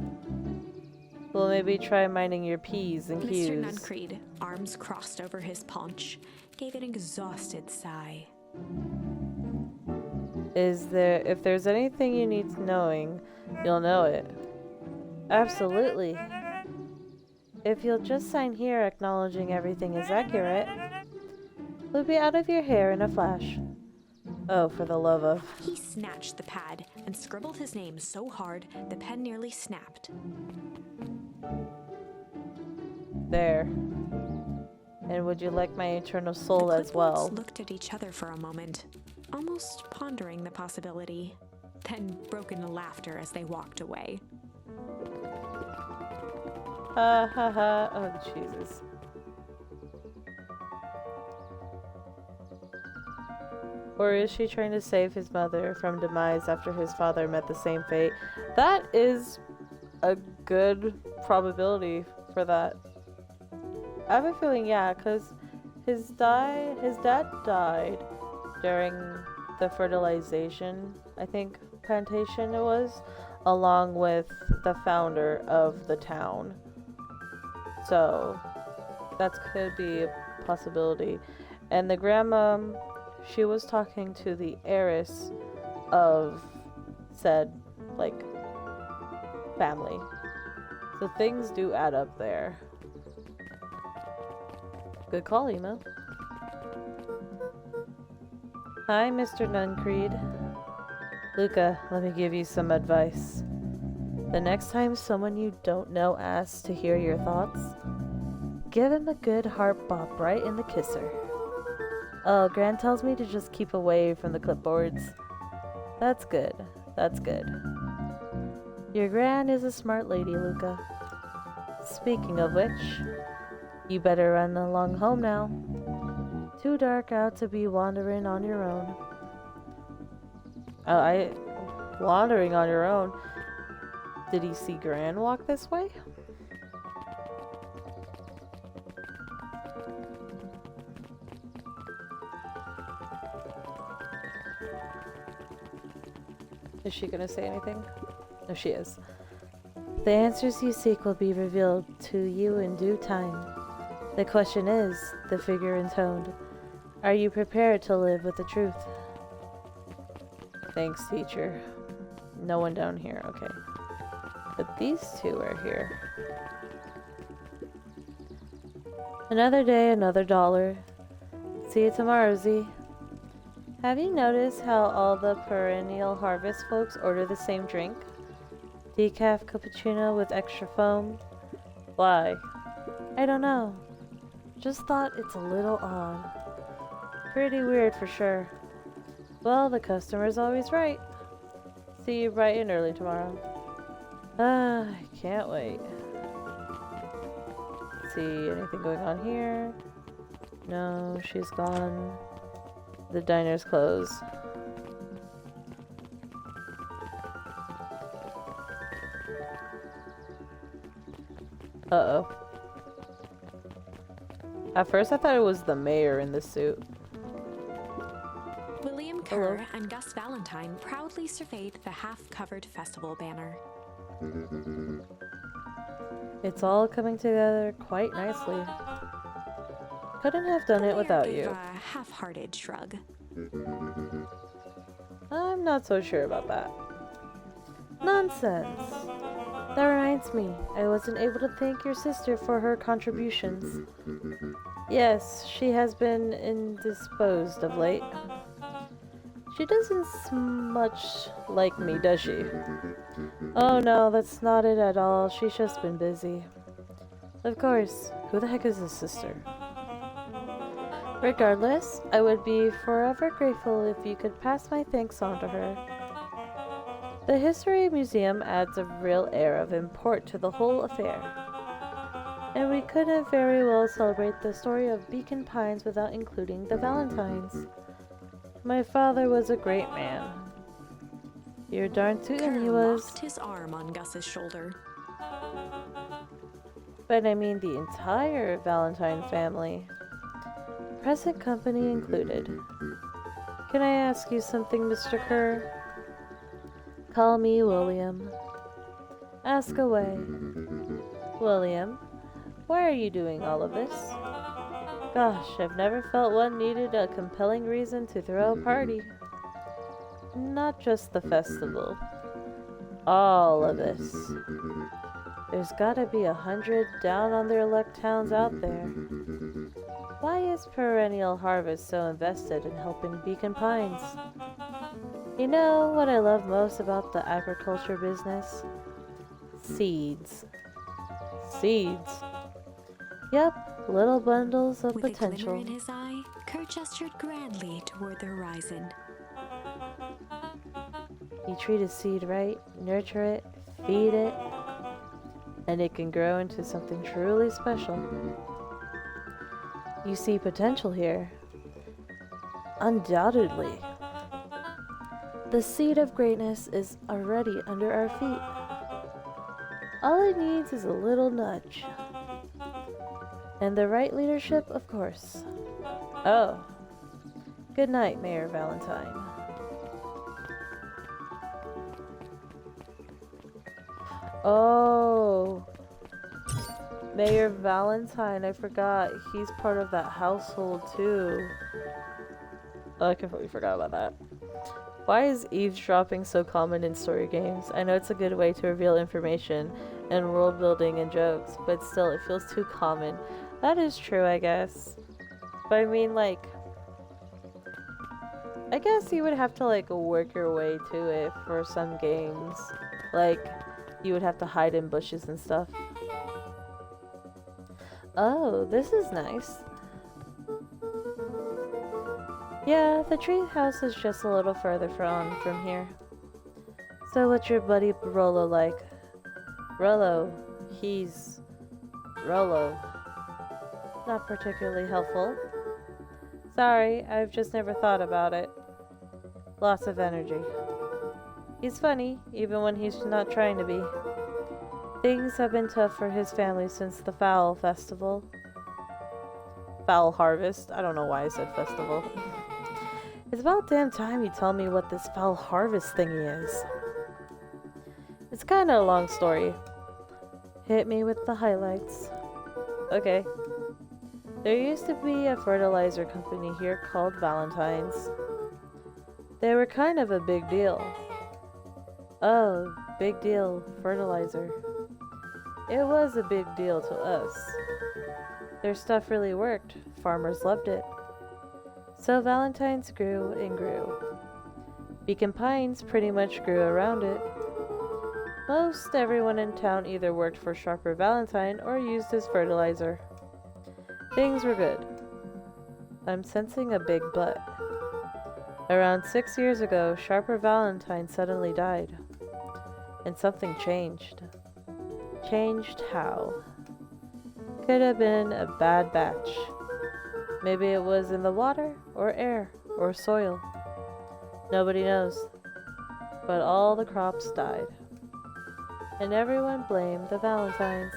We'll maybe try minding your P's and Q's. Mr. Nuncreed, arms crossed over his paunch, gave an exhausted sigh. If there's anything you need knowing, you'll know it. Absolutely. If you'll just sign here acknowledging everything is accurate, we'll be out of your hair in a flash. Oh, for the love of... He snatched the pad and scribbled his name so hard the pen nearly snapped. There. And would you like my eternal soul The as well? clipboards looked at each other for a moment, almost pondering the possibility, then broke into laughter as they walked away. Ha ha ha. Oh, Jesus. Or is she trying to save his mother from demise after his father met the same fate? That is a good probability for that. I have a feeling, yeah, because his dad died during the fertilization, I think, plantation it was, along with the founder of the town. So, that could be a possibility. And the grandma, she was talking to the heiress of said, like, family. So things do add up there. Good call, Emo. Hi, Mr. Nuncreed. Luca, let me give you some advice. The next time someone you don't know asks to hear your thoughts, give him a good heart bop right in the kisser. Oh, Gran tells me to just keep away from the clipboards. That's good. That's good. Your Gran is a smart lady, Luca. Speaking of which, you better run along home now. Too dark out to be wandering on your own. Wandering on your own? Did he see Gran walk this way? Is she gonna say anything? No, she is. The answers you seek will be revealed to you in due time. The question is, the figure intoned, are you prepared to live with the truth? Thanks, teacher. No one down here, okay. But these two are here. Another day, another $1. See you tomorrow, Z. Have you noticed how all the Perennial Harvest folks order the same drink? Decaf cappuccino with extra foam? Why? I don't know. Just thought it's a little odd. Pretty weird for sure. Well, the customer's always right. See you bright and early tomorrow. I can't wait. See anything going on here? No, she's gone. The diner's closed. Uh-oh. At first I thought it was the mayor in the suit. William Kerr and Gus Valentine proudly surveyed the half-covered festival banner. It's all coming together quite nicely. Couldn't have done it without you. A half-hearted shrug. I'm not so sure about that. Nonsense. That reminds me, I wasn't able to thank your sister for her contributions. Yes, she has been indisposed of late. She doesn't much like me, does she? Oh no, that's not it at all. She's just been busy. Of course, who the heck is his sister? Regardless, I would be forever grateful if you could pass my thanks on to her. The History Museum adds a real air of import to the whole affair. And we couldn't very well celebrate the story of Beacon Pines without including the Valentines. My father was a great man. You're darn tootin' he was. Locked his arm on Gus's shoulder. But I mean the entire Valentine family. Present company included. Can I ask you something, Mr. Kerr? Call me William. Ask away. William, why are you doing all of this? Gosh, I've never felt one needed a compelling reason to throw a party. Not just the festival. All of this. There's gotta be 100 down on their luck towns out there. Why is Perennial Harvest so invested in helping Beacon Pines? You know what I love most about the agriculture business? Seeds. Seeds. Yep, little bundles of With a potential. glimmer in his eye, Kerr gestured grandly toward the horizon. You treat a seed right, nurture it, feed it, and it can grow into something truly special. You see potential here. Undoubtedly. The seed of greatness is already under our feet. All it needs is a little nudge. And the right leadership, of course. Oh. Good night, Mayor Valentine. Oh. Mayor Valentine, I forgot. He's part of that household too. Oh, I completely forgot about that. Why is eavesdropping so common in story games? I know it's a good way to reveal information and world building and jokes, but still, it feels too common. That is true, I guess. But I mean, like, I guess you would have to, like, work your way to it for some games. Like, you would have to hide in bushes and stuff. Oh, this is nice. Yeah, the tree house is just a little further from here. So what's your buddy Rolo like? Rolo. He's... Rolo. Not particularly helpful. Sorry, I've just never thought about it. Lots of energy. He's funny, even when he's not trying to be. Things have been tough for his family since the Fowl Festival. Fowl Harvest. I don't know why I said festival. It's about damn time you tell me what this Fowl Harvest thingy is. It's kinda a long story. Hit me with the highlights. Okay. There used to be a fertilizer company here called Valentine's. They were kind of a big deal. Oh, big deal, fertilizer. It was a big deal to us. Their stuff really worked. Farmers loved it. So Valentine's grew and grew. Beacon Pines pretty much grew around it. Most everyone in town either worked for Sharper Valentine or used his fertilizer. Things were good. I'm sensing a big but. Around 6 years ago, Sharper Valentine suddenly died. And something changed. Changed how? Could have been a bad batch. Maybe it was in the water, or air, or soil. Nobody knows. But all the crops died. And everyone blamed the Valentines.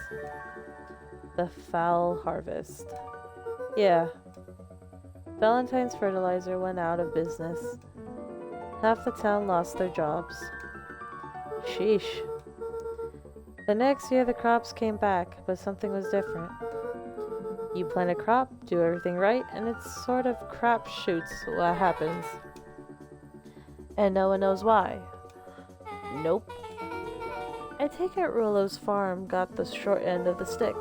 The Fowl Harvest. Yeah. Valentine's fertilizer went out of business. Half the town lost their jobs. Sheesh. The next year the crops came back, but something was different. You plant a crop, do everything right, and it's sort of crapshoots what happens. And no one knows why. Nope. I take it Rolo's farm got the short end of the stick.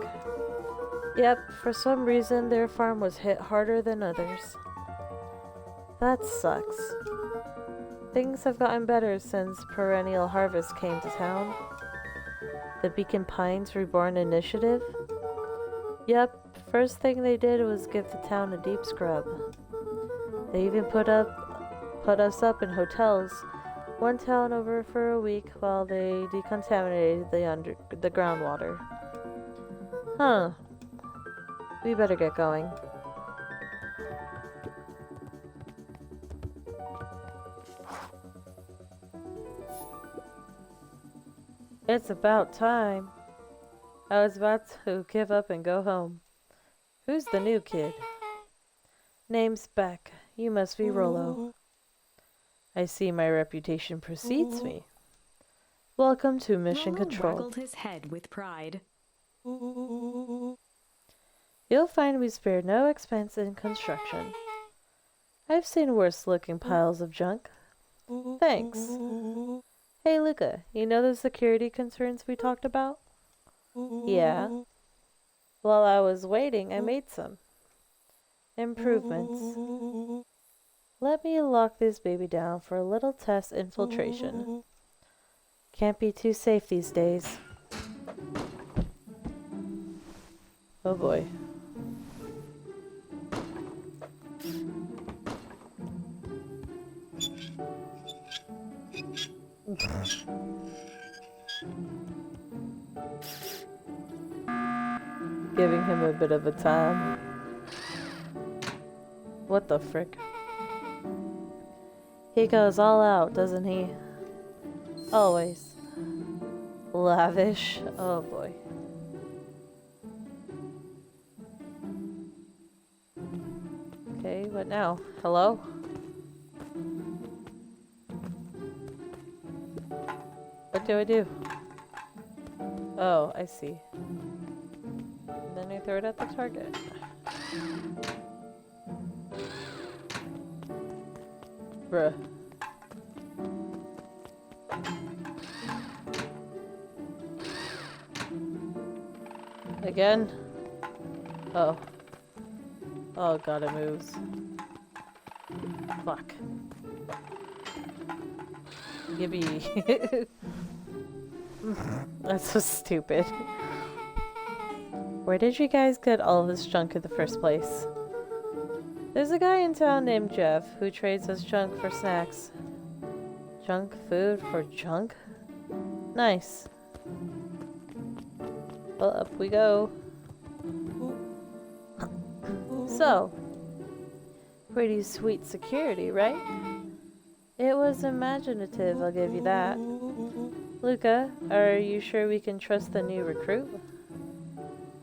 Yep, for some reason their farm was hit harder than others. That sucks. Things have gotten better since Perennial Harvest came to town. The Beacon Pines Reborn Initiative? Yep, first thing they did was give the town a deep scrub. They even put us up in hotels, one town over for a week while they decontaminated the groundwater. Huh. We better get going. It's about time. I was about to give up and go home. Who's the new kid? Name's Beck. You must be Rolo. I see my reputation precedes me. Welcome to Mission Rolo Control. waggled his head with pride. You'll find we spared no expense in construction. I've seen worse looking piles of junk. Thanks. Hey Luca, you know the security concerns we talked about? Yeah. While I was waiting, I made some improvements. Let me lock this baby down for a little test infiltration. Can't be too safe these days. Oh boy. Giving him a bit of a time. What the frick? He goes all out, doesn't he? Always. Lavish. Oh boy. Okay, what now? Hello? What do I do? Oh, I see. And then I throw it at the target. Bruh. Again? Oh. Oh god, it moves. Fuck. Yippee. That's so stupid. Where did you guys get all this junk in the first place? There's a guy in town named Jeff who trades us junk for snacks. Junk food for junk? Nice. Well, up we go. So, pretty sweet security, right? It was imaginative, I'll give you that. Luca, are you sure we can trust the new recruit?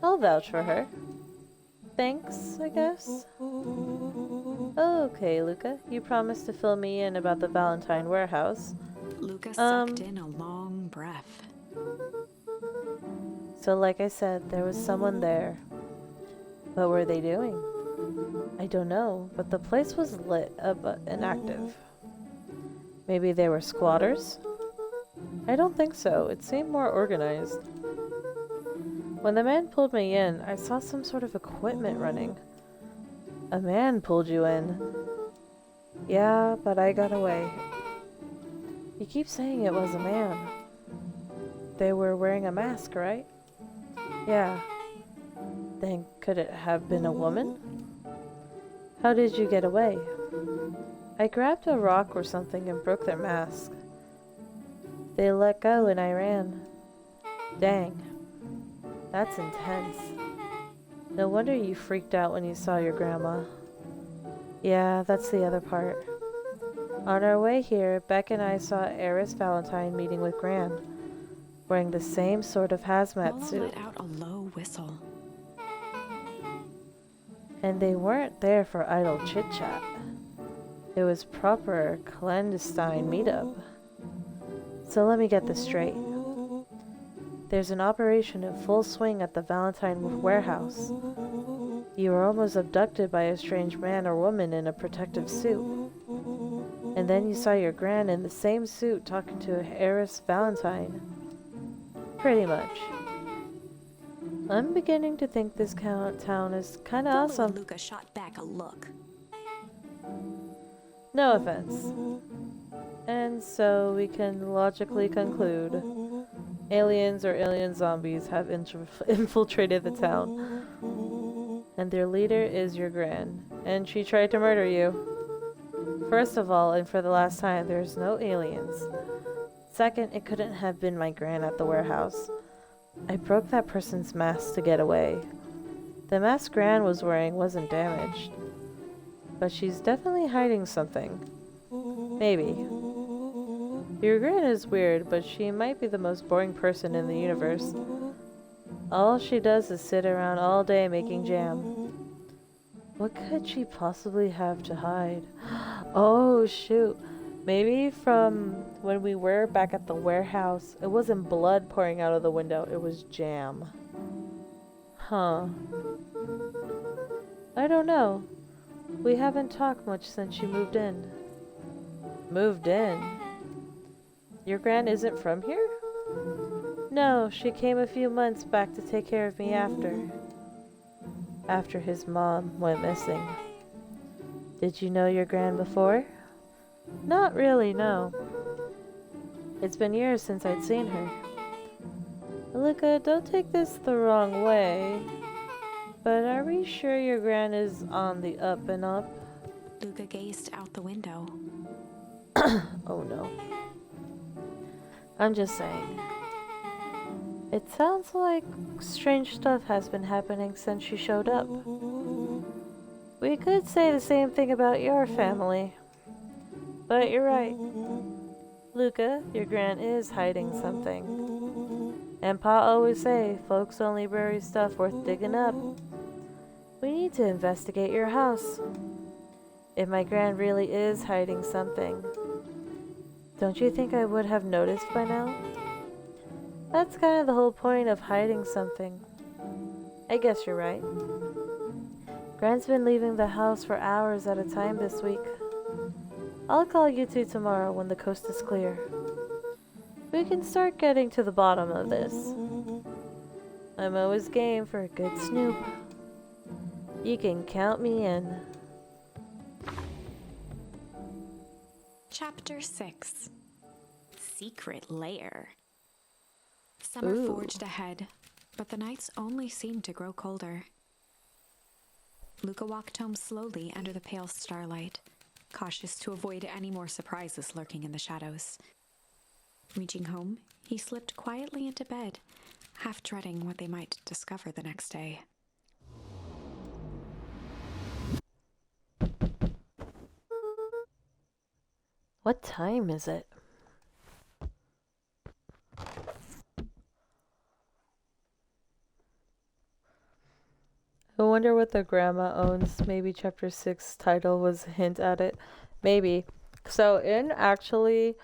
I'll vouch for her. Thanks, I guess. Okay, Luca, you promised to fill me in about the Valentine warehouse. Luca sucked in a long breath. So like I said, there was someone there. What were they doing? I don't know, but the place was lit up and active. Maybe they were squatters? I don't think so. It seemed more organized. When the man pulled me in, I saw some sort of equipment running. A man pulled you in. Yeah, but I got away. You keep saying it was a man. They were wearing a mask, right? Yeah. Then could it have been a woman? How did you get away? I grabbed a rock or something and broke their mask. They let go and I ran. Dang. That's intense. No wonder you freaked out when you saw your grandma. Yeah, that's the other part. On our way here, Beck and I saw Eris Valentine meeting with Gran, wearing the same sort of hazmat Mola suit. let out a low whistle. And they weren't there for idle chit-chat. It was proper clandestine meetup. So let me get this straight. There's an operation in full swing at the Valentine warehouse. You were almost abducted by a strange man or woman in a protective suit. And then you saw your gran in the same suit talking to Eris Valentine. Pretty much. I'm beginning to think this town is kinda awesome. Luca shot back a look. No offense. And so we can logically conclude aliens or alien zombies have infiltrated the town. And their leader is your gran. And she tried to murder you. First of all, and for the last time, there's no aliens. Second, it couldn't have been my gran at the warehouse. I broke that person's mask to get away. The mask Gran was wearing wasn't damaged. But she's definitely hiding something. Maybe. Your Gran is weird, but she might be the most boring person in the universe. All she does is sit around all day making jam. What could she possibly have to hide? Oh, shoot. Maybe from when we were back at the warehouse, it wasn't blood pouring out of the window, it was jam. Huh. I don't know. We haven't talked much since she moved in. Moved in? Your gran isn't from here? No, she came a few months back to take care of me after his mom went missing. Did you know your gran before? Not really, no. It's been years since I'd seen her. Luca, don't take this the wrong way, but are we sure your gran is on the up and up? Luca gazed out the window. Oh no. I'm just saying. It sounds like strange stuff has been happening since she showed up. We could say the same thing about your family. But you're right. Luca, your gran is hiding something. And Pa always say, folks only bury stuff worth digging up. We need to investigate your house. If my gran really is hiding something, don't you think I would have noticed by now? That's kind of the whole point of hiding something. I guess you're right. Gran's been leaving the house for hours at a time this week. I'll call you two tomorrow when the coast is clear. We can start getting to the bottom of this. I'm always game for a good snoop. You can count me in. Chapter 6. Secret Lair. Summer Ooh. forged ahead, but the nights only seemed to grow colder. Luca walked home slowly under the pale starlight, cautious to avoid any more surprises lurking in the shadows. Reaching home, he slipped quietly into bed, half dreading what they might discover the next day. What time is it? I wonder what the grandma owns. Maybe chapter 6 title was a hint at it. Maybe. So in actually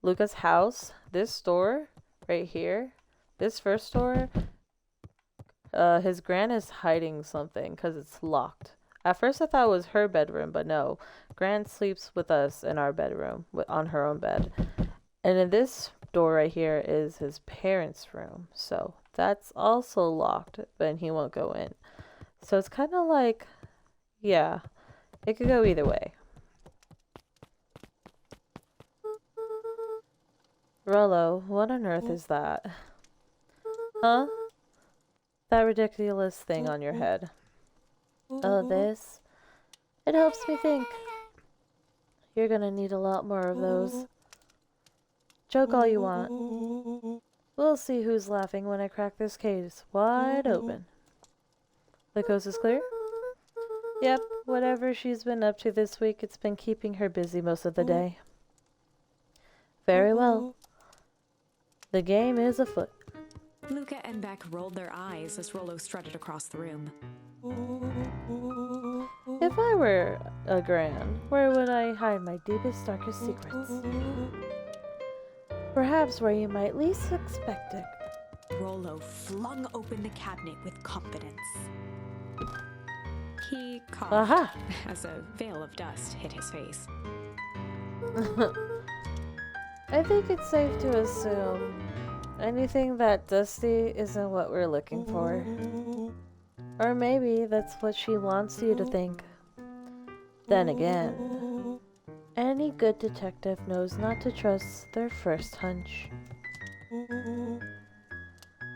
Luca's house, this store right here, this first store, his gran is hiding something because it's locked. At first I thought it was her bedroom, but no. Gran sleeps with us in our bedroom, on her own bed. And in this door right here is his parents' room. So that's also locked, but he won't go in. So it's kind of like, yeah, it could go either way. Rollo, what on earth is that? Huh? That ridiculous thing on your head. Oh, this? It helps me think. You're gonna need a lot more of those. Joke all you want. We'll see who's laughing when I crack this case wide open. The coast is clear? Yep, whatever she's been up to this week, it's been keeping her busy most of the day. Very well. The game is afoot. Luca and Beck rolled their eyes as Rollo strutted across the room. If I were a gran, where would I hide my deepest, darkest secrets? Perhaps where you might least expect it. Rollo flung open the cabinet with confidence. He coughed Aha! as a veil of dust hit his face. I think it's safe to assume anything that dusty isn't what we're looking for. Or maybe that's what she wants you to think. Then again, any good detective knows not to trust their first hunch.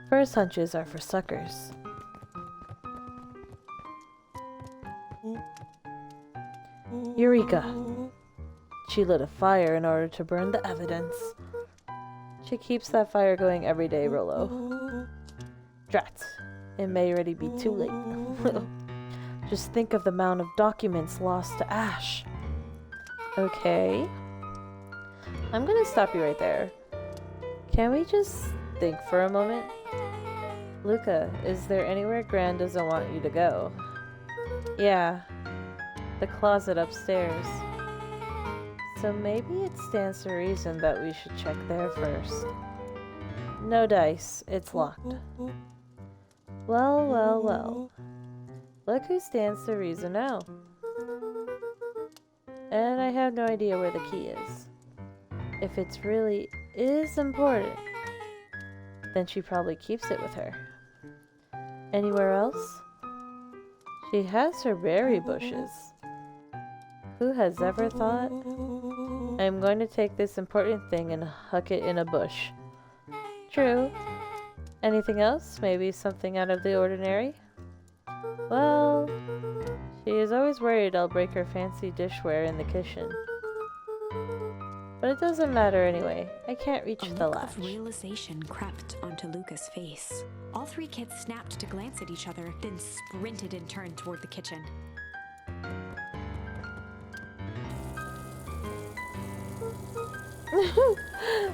First hunches are for suckers. Eureka! She lit a fire in order to burn the evidence. She keeps that fire going every day, Rollo. Drat! It may already be too late. Just think of the amount of documents lost to ash. Okay. I'm gonna stop you right there. Can we just think for a moment? Luca, is there anywhere Gran doesn't want you to go? Yeah. The closet upstairs. So maybe it stands to reason that we should check there first. No dice. It's locked. Well, well, well. Look who stands to reason now. And I have no idea where the key is. If it really is important, then she probably keeps it with her. Anywhere else? She has her berry bushes. Who has ever thought? I'm going to take this important thing and huck it in a bush. True. Anything else? Maybe something out of the ordinary? Well, she is always worried I'll break her fancy dishware in the kitchen. But it doesn't matter anyway. I can't reach A the look latch. of realization crept onto Luca's face. All three kids snapped to glance at each other, then sprinted in turn toward the kitchen.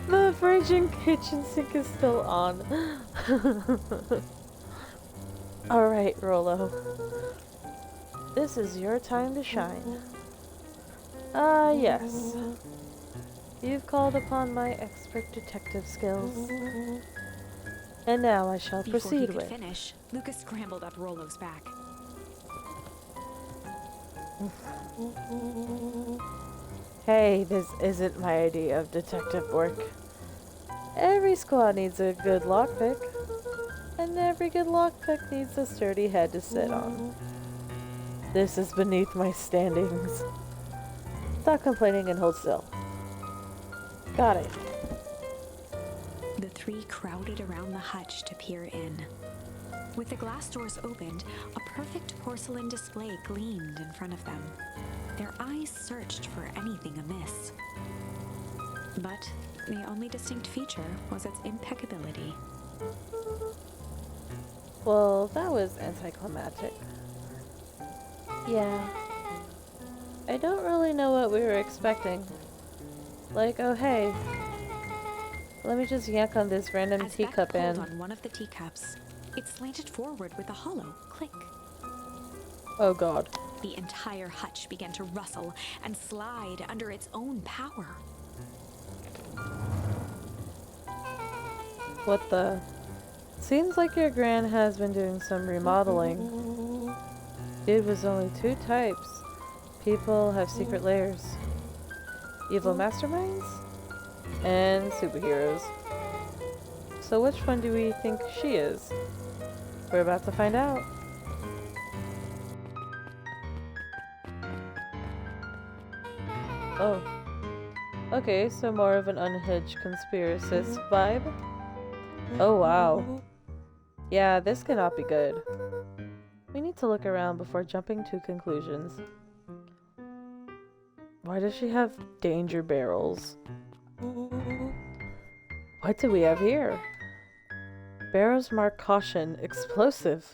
The fridge and kitchen sink is still on. Alright, Rollo. This is your time to shine. Ah, yes. You've called upon my expert detective skills. And now I shall Before he proceed could with. finish, Luca scrambled up Rollo's back. Hey, this isn't my idea of detective work. Every squad needs a good lockpick. And every good lockpick needs a sturdy head to sit on. This is beneath my standings. Stop complaining and hold still. Got it. The three crowded around the hutch to peer in. With the glass doors opened, a perfect porcelain display gleamed in front of them. Their eyes searched for anything amiss. But the only distinct feature was its impeccability. Well, that was anticlimactic. Yeah. I don't really know what we were expecting. Like, oh hey, let me just yank on this random As teacup Beck pulled and... on one of the teacups, it slanted forward with a hollow click. Oh god. The entire hutch began to rustle and slide under its own power. What the... Seems like your gran has been doing some remodeling. Dude was only two types. People have secret layers. Evil masterminds? And superheroes. So which one do we think she is? We're about to find out. Oh. Okay, so more of an unhinged conspiracist vibe. Oh wow. Yeah, this cannot be good. We need to look around before jumping to conclusions. Why does she have danger barrels? What do we have here? Barrels mark caution, explosive.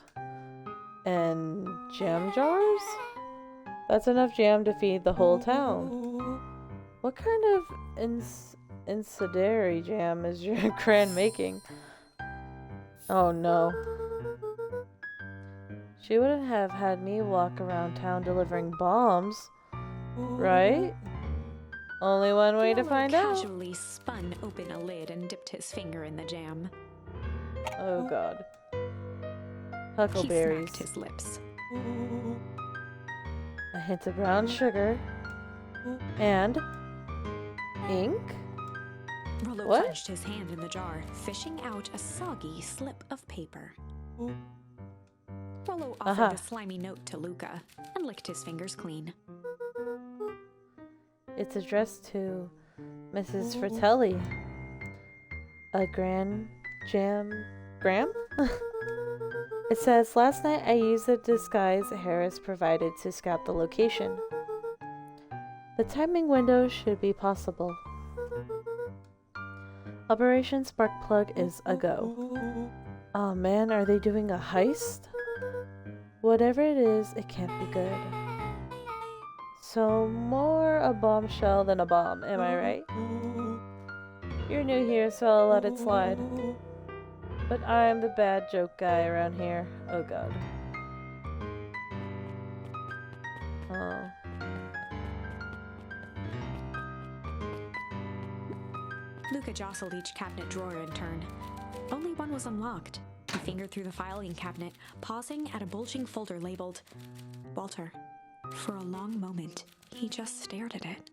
And jam jars? That's enough jam to feed the whole town. What kind of incendiary jam is your gran making? Oh no. She wouldn't have had me walk around town delivering bombs, right? Only one way to find out. Casually spun open a lid and dipped his finger in the jam. Oh god. He Huckleberries. smacked his lips. A hint of brown sugar. And ink? Rollo What? plunged his hand in the jar, fishing out a soggy slip of paper. Rollo offered Aha. the slimy note to Luca and licked his fingers clean. It's addressed to Mrs. Fratelli. A Gram? It says, last night I used the disguise Harris provided to scout the location. The timing window should be possible. Operation Sparkplug is a go. Oh man, are they doing a heist? Whatever it is, it can't be good. So, more a bombshell than a bomb, am I right? You're new here, so I'll let it slide. But I'm the bad joke guy around here. Oh god. Oh. Luca jostled each cabinet drawer in turn. Only one was unlocked. He fingered through the filing cabinet, pausing at a bulging folder labeled Walter. For a long moment, he just stared at it.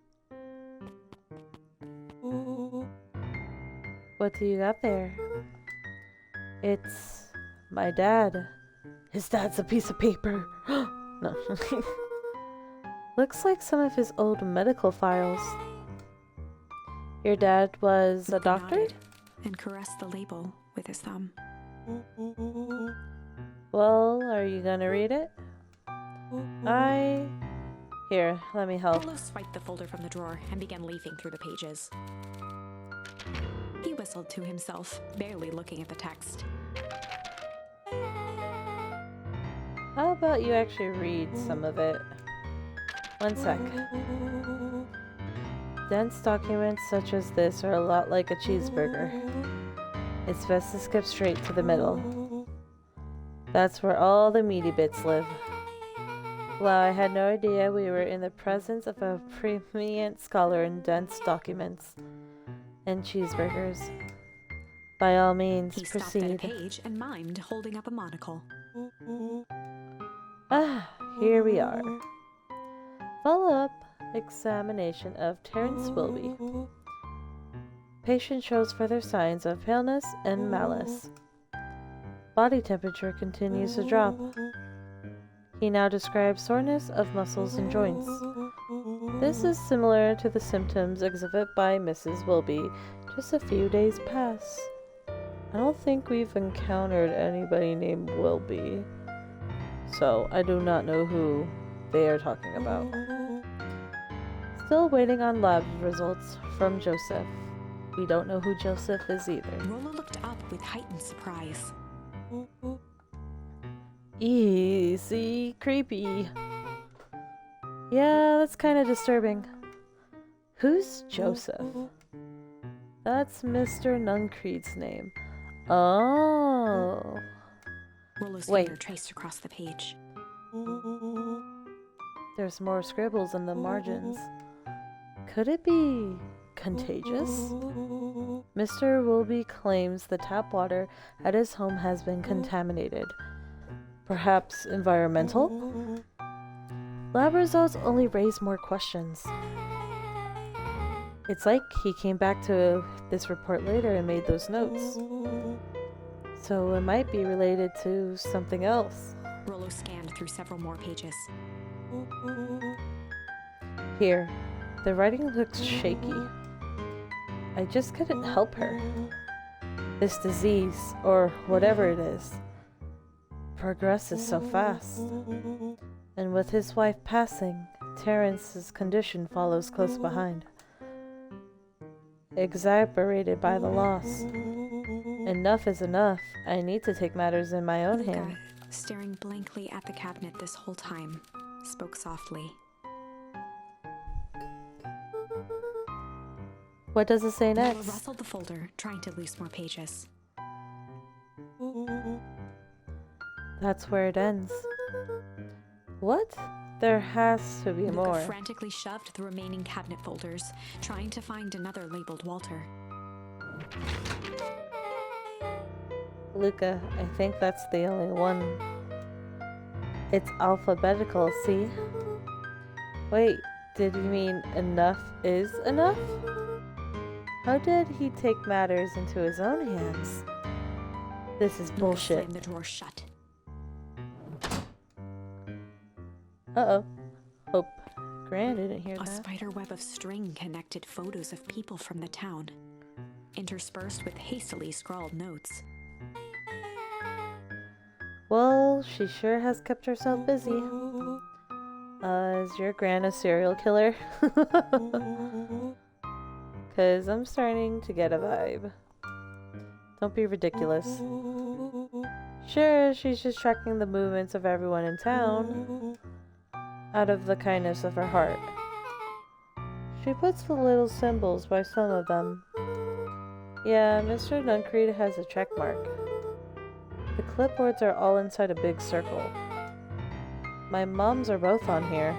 What do you got there? It's my dad. His dad's a piece of paper. No. Looks like some of his old medical files. Your dad was a Luca doctor? nodded and caressed the label with his thumb. Well, are you gonna read it? Here, let me help. Rollo swiped the folder from the drawer and began leafing through the pages. He whistled to himself, barely looking at the text. How about you actually read some of it? One sec. Dense documents such as this are a lot like a cheeseburger. It's best to skip straight to the middle. That's where all the meaty bits live. Wow, I had no idea we were in the presence of a preeminent scholar in dense documents and cheeseburgers. By all means, He stopped at a proceed. page and mimed, holding up a monocle. Ah, here we are. Follow-up examination of Terence Wilby. Patient shows further signs of paleness and malice. body temperature continues to drop. He now describes soreness of muscles and joints. This is similar to the symptoms exhibited by Mrs. Wilby just a few days past. I don't think we've encountered anybody named Wilby, so I do not know who they are talking about. Still waiting on lab results from Joseph. We don't know who Joseph is either. Rollo looked up with heightened surprise. Easy, creepy. Yeah, that's kind of disturbing. Who's Joseph? That's Mr. Nuncreed's name. Oh. Rollo's Wait. finger traced across the page. There's more scribbles in the margins. Could it be contagious? Mr. Wilby claims the tap water at his home has been contaminated. Perhaps environmental? Lab results only raise more questions. It's like he came back to this report later and made those notes. So it might be related to something else. Rollo scanned through several more pages. Here, the writing looks shaky. I just couldn't help her. This disease, or whatever it is, progresses so fast. And with his wife passing, Terrence's condition follows close behind. Exacerbated by the loss. Enough is enough. I need to take matters in my own Luca, hand. staring blankly at the cabinet this whole time, spoke softly. What does it say Rollo next? rustled the folder, trying to loose more pages. That's where it ends. What? There has to be Luca more. frantically shoved the remaining cabinet folders, trying to find another labeled Walter. Luca, I think that's the only one. It's alphabetical, see? Wait, did you mean enough is enough? How did he take matters into his own hands? This is Luca bullshit. slammed the drawer shut. Uh-oh. Hope Gran didn't hear A that. spider web of string connected photos of people from the town, interspersed with hastily scrawled notes. Well, she sure has kept herself busy. Is your Gran a serial killer? 'Cause I'm starting to get a vibe. Don't be ridiculous. Sure, she's just tracking the movements of everyone in town. Out of the kindness of her heart. She puts the little symbols by some of them. Yeah, Mr. Nuncreed has a check mark. The clipboards are all inside a big circle. My mom's are both on here.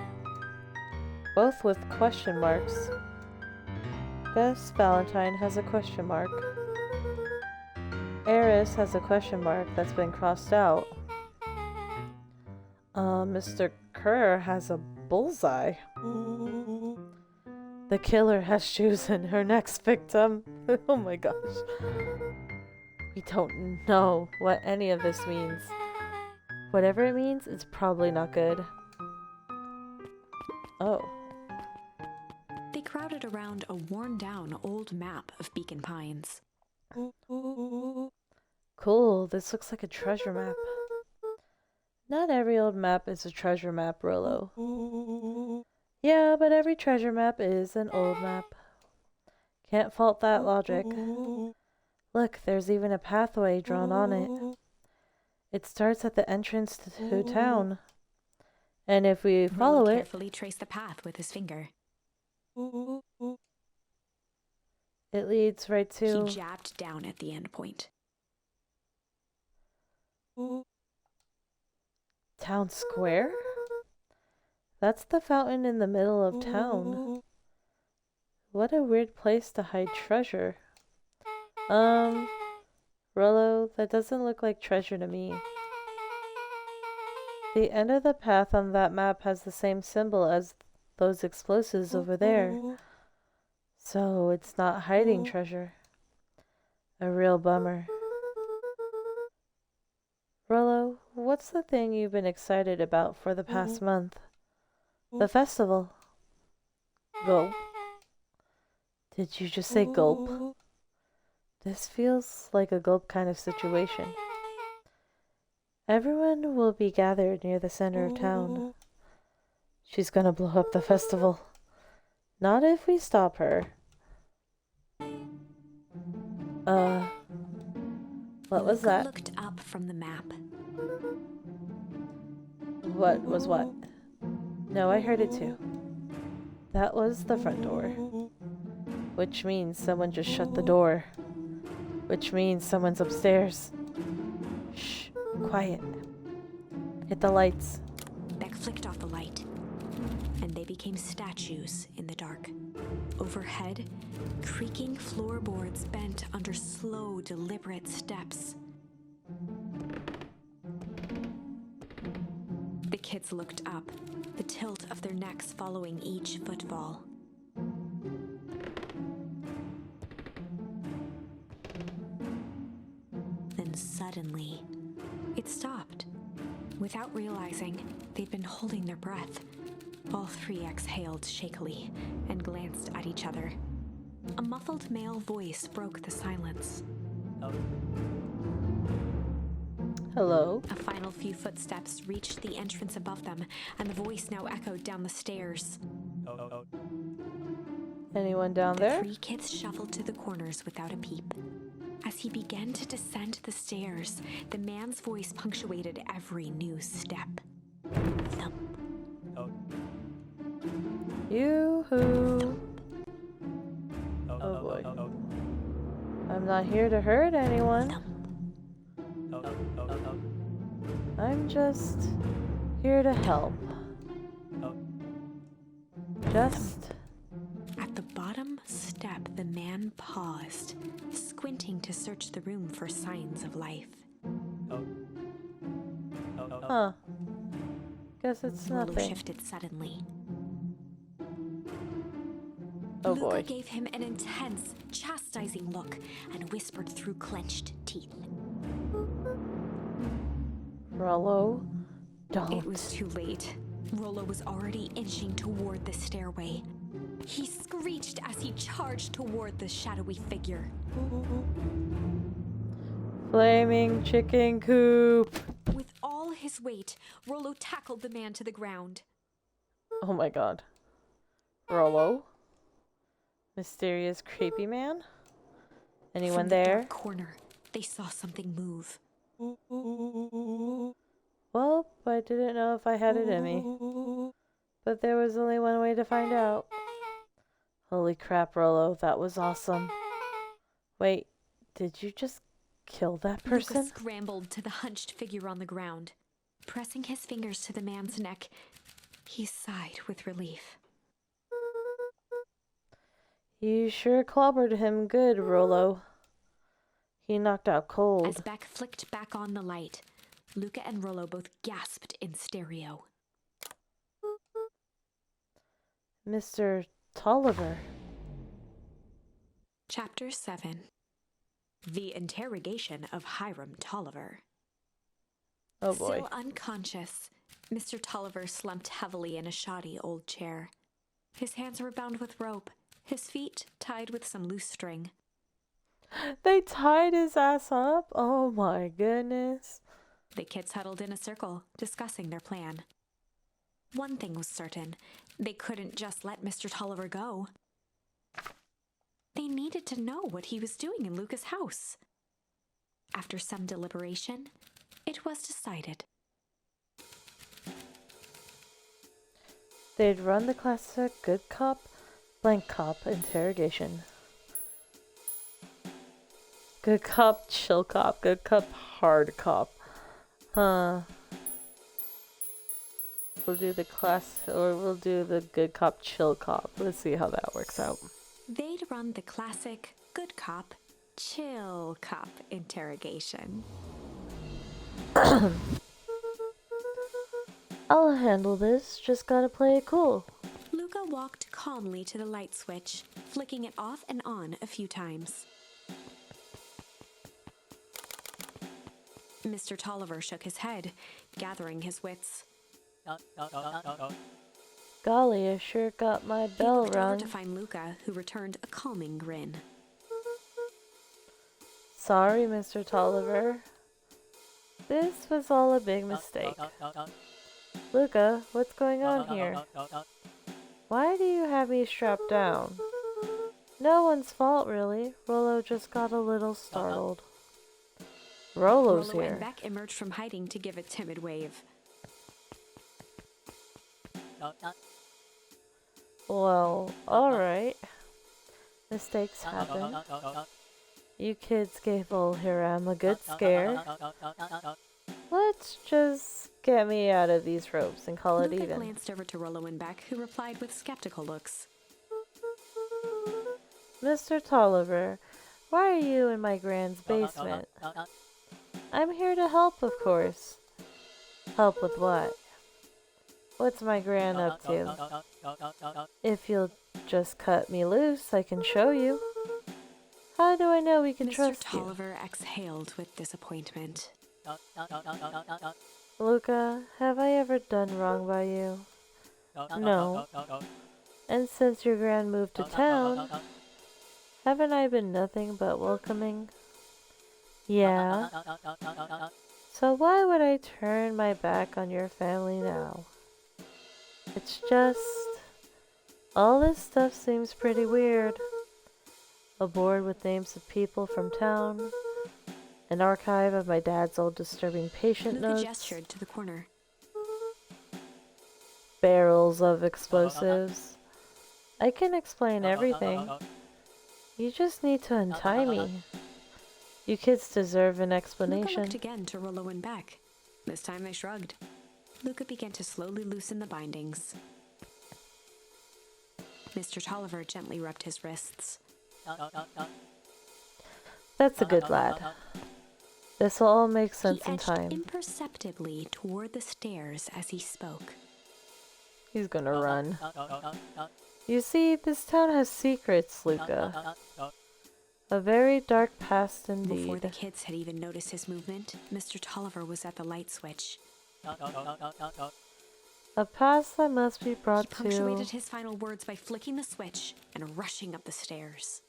Both with question marks. Gus Valentine has a question mark. Eris has a question mark that's been crossed out. Mr. Kerr has a bullseye. The killer has chosen her next victim. Oh my gosh. We don't know what any of this means. Whatever it means, it's probably not good. Oh. They crowded around a worn-down old map of Beacon Pines. Cool, this looks like a treasure map. Not every old map is a treasure map, Rollo. Yeah, but every treasure map is an old map. Can't fault that logic. Look, there's even a pathway drawn on it. It starts at the entrance to town. And if we follow Rollo it, carefully traced the path with his finger. it leads right to... He jabbed down at the end point. Town Square? That's the fountain in the middle of town. What a weird place to hide treasure. Rollo, that doesn't look like treasure to me. The end of the path on that map has the same symbol as those explosives over there. So it's not hiding treasure. A real bummer. what's the thing you've been excited about for the past month? The festival. Gulp. Did you just say gulp? This feels like a gulp kind of situation. Everyone will be gathered near the center of town. She's gonna blow up the festival. Not if we stop her. What was Luca that? looked up from the map. What was what? No, I heard it too. That was the front door. Which means someone just shut the door. Which means someone's upstairs. Shh, quiet. Hit the lights. Beck flicked off the light, and they became statues in the dark. Overhead, creaking floorboards bent under slow, deliberate steps. The kids looked up, the tilt of their necks following each footfall. Then suddenly, it stopped. Without realizing, they'd been holding their breath. All three exhaled shakily and glanced at each other. A muffled male voice broke the silence. Hello? A final few footsteps reached the entrance above them, and the voice now echoed down the stairs. Anyone down The there? three kids shuffled to the corners without a peep. As he began to descend the stairs, the man's voice punctuated every new step. Thump. Yoo-hoo. Oh boy. I'm not here to hurt anyone. I'm just here to help. Just... At the bottom step, the man paused, squinting to search the room for signs of life. Huh. Guess it's Rollo nothing. shifted suddenly. Oh Luca boy. gave him an intense, chastising look and whispered through clenched teeth. Rollo, don't. It was too late. Rollo was already inching toward the stairway. He screeched as he charged toward the shadowy figure. Flaming chicken coop. With all his weight, Rollo tackled the man to the ground. Oh my god. Rollo? Mysterious creepy man? Anyone From the there? dark corner, they saw something move. Well, I didn't know if I had it in me. But there was only one way to find out. Holy crap, Rollo, that was awesome. Wait, did you just kill that person? Luca scrambled to the hunched figure on the ground. Pressing his fingers to the man's neck, he sighed with relief. You sure clobbered him good, Rollo. He knocked out cold. As Beck flicked back on the light, Luca and Rollo both gasped in stereo. Mr. Tolliver. Chapter 7. The Interrogation of Hiram Tolliver. Oh boy. Still unconscious, Mr. Tolliver slumped heavily in a shoddy old chair. His hands were bound with rope, his feet tied with some loose string. They tied his ass up? Oh my goodness. The kids huddled in a circle, discussing their plan. One thing was certain, they couldn't just let Mr. Tolliver go. They needed to know what he was doing in Luca's house. After some deliberation, it was decided. They'd run the classic good cop, blank cop interrogation. Good cop, chill cop, good cop, hard cop. Huh. We'll do the we'll do the good cop, chill cop. Let's see how that works out. They'd run the classic good cop, chill cop interrogation. I'll handle this, just gotta play it cool. Luca walked calmly to the light switch, flicking it off and on a few times. Mr. Tolliver shook his head, gathering his wits. Golly, I sure got my He bell looked over rung. to find Luca, who returned a calming grin. Sorry, Mr. Tolliver. This was all a big mistake. Luca, what's going on here? Why do you have me strapped down? No one's fault, really. Rollo just got a little startled. Rollo's Rollo and here. Beck emerged from hiding to give a timid wave. Well, alright. Mistakes happen. You kids gave old Hiram a good scare. Let's just get me out of these ropes and call it Luca even. glanced over to Rollo and Beck, who replied with skeptical looks. Mr. Tolliver, why are you in my grand's basement? I'm here to help, of course. Help with what? What's my gran up to? If you'll just cut me loose, I can show you. How do I know we can Mr. trust you? Tolliver exhaled with disappointment. Luca, have I ever done wrong by you? No. And since your gran moved to town, haven't I been nothing but welcoming? Yeah. So why would I turn my back on your family now? It's just... all this stuff seems pretty weird. A board with names of people from town. An archive of my dad's old disturbing patient Luca notes. gestured to the corner. Barrels of explosives. I can explain everything. You just need to untie me. You kids deserve an Luca explanation. looked again to Rollo and Beck. This time they shrugged. Luca began to slowly loosen the bindings. Mr. Tolliver gently rubbed his wrists. That's a good lad. This will all make sense He in edged time. imperceptibly toward the stairs as he spoke. He's gonna run. You see, this town has secrets, Luca. A very dark past Before the indeed. kids had even noticed his movement, Mr. Tolliver was at the light switch. A past that must be He brought punctuated to... his final words by flicking the switch and rushing up the stairs.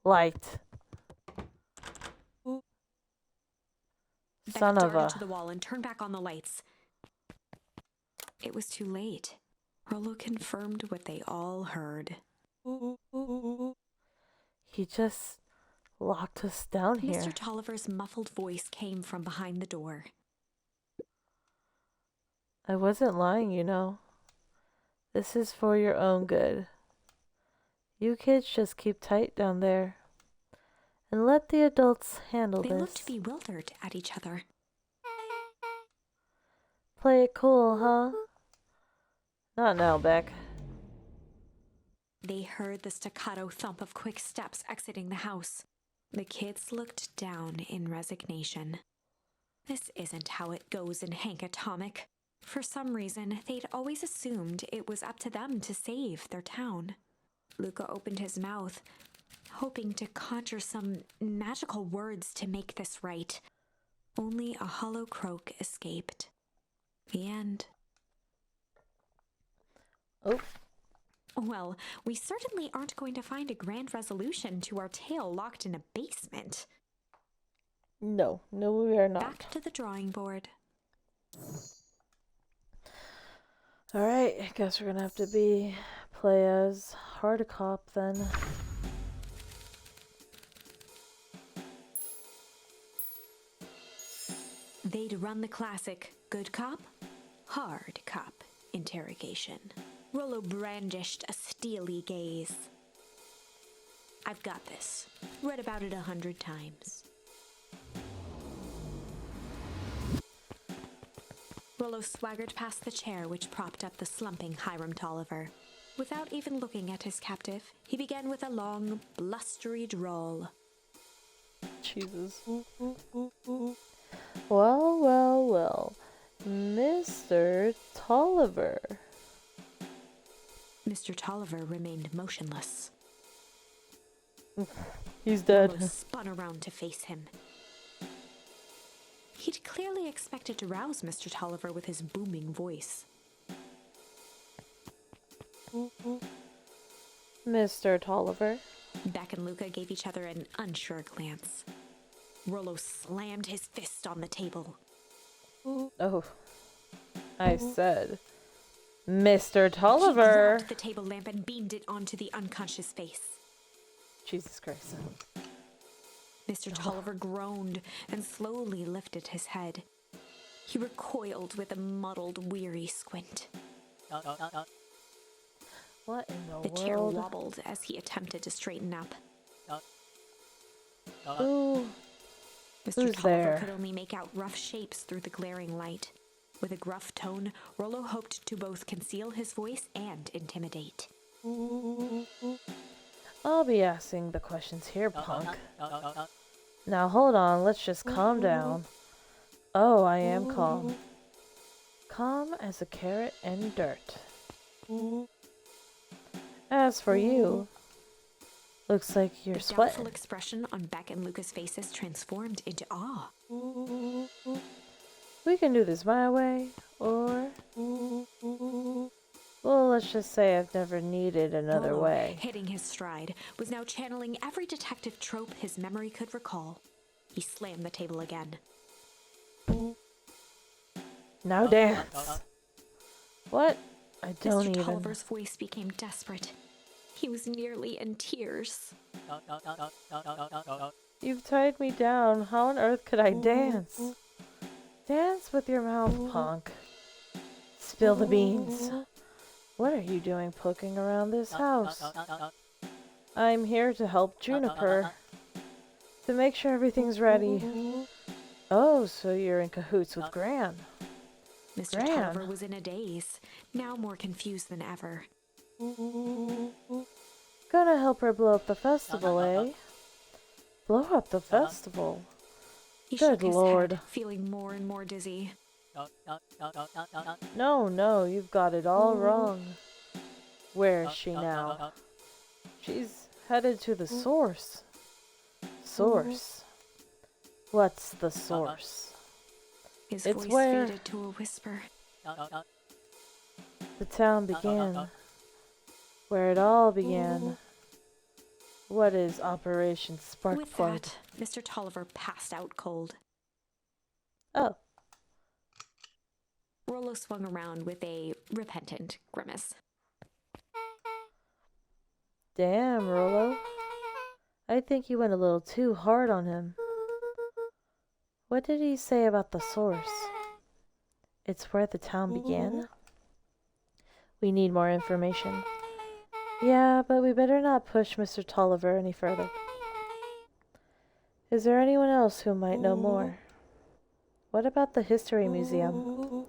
light. Beck Son of darted a... to the wall and turned back on the lights. It was too late. Rollo confirmed what they all heard. He just locked us down here. Mr. Tolliver's muffled voice came from behind the door. I wasn't lying, you know. This is for your own good. You kids just keep tight down there. And let the adults handle They this. looked bewildered at each other. Play it cool, huh? Not now, Beck. They heard the staccato thump of quick steps exiting the house. The kids looked down in resignation. This isn't how it goes in Hank Atomic. For some reason, they'd always assumed it was up to them to save their town. Luca opened his mouth, hoping to conjure some magical words to make this right. Only a hollow croak escaped. The end. Oh. Well, we certainly aren't going to find a grand resolution to our tale locked in a basement. No, we are not. Back to the drawing board. Alright, I guess we're gonna have to play as hard cop then. They'd run the classic good cop, hard cop interrogation. Rollo brandished a steely gaze. I've got this. Read about it 100 times. Rollo swaggered past the chair which propped up the slumping Hiram Tolliver. Without even looking at his captive, he began with a long, blustery drawl. Jesus. Well. Mr. Tolliver. Mr. Tolliver remained motionless. He's Rollo dead. spun around to face him. He'd clearly expected to rouse Mr. Tolliver with his booming voice. Mr. Tolliver. Beck and Luca gave each other an unsure glance. Rollo slammed his fist on the table. Oh, I said, Mr. He Tolliver. grabbed the table lamp and beamed it onto the unconscious face. Jesus Christ. Mr. Tolliver groaned and slowly lifted his head. He recoiled with a muddled, weary squint. What in the The chair world? wobbled as he attempted to straighten up. Ooh. Mr. Who's Tolliver there? could only make out rough shapes through the glaring light. With a gruff tone, Rollo hoped to both conceal his voice and intimidate. I'll be asking the questions here, punk. Now hold on, let's just calm down. Oh, I am calm. Calm as a carrot in dirt. As for you, looks like you're The doubtful sweating. expression on Beck and Luca's faces transformed into awe. We can do this my way, or... Well, let's just say I've never needed another Rollo, way. hitting his stride, was now channeling every detective trope his memory could recall. He slammed the table again. Now dance. What? I don't Mr. even... Tolliver's voice became desperate. He was nearly in tears. You've tied me down. How on earth could I dance? Dance with your mouth, punk. Spill the beans. What are you doing poking around this house? I'm here to help Juniper. To make sure everything's ready. Oh, so you're in cahoots with Gran. Mr. Gran. Tolliver was in a daze, now more confused than ever. Gonna help her blow up the festival, eh? Blow up the festival? He Good shook his Lord. head, feeling more and more dizzy. No, you've got it all wrong. Where is she now? She's headed to the source. Source? What's the source? His It's voice where- faded to a whisper. The town began. Where it all began. What is Operation Spark With Plug? that, Mr. Tolliver passed out cold. Oh, Rollo swung around with a repentant grimace. damn, Rollo. I think you went a little too hard on him. What did he say about the source? It's where the town began? We need more information. Yeah, but we better not push Mr. Tolliver any further. Is there anyone else who might know more? What about the History Museum?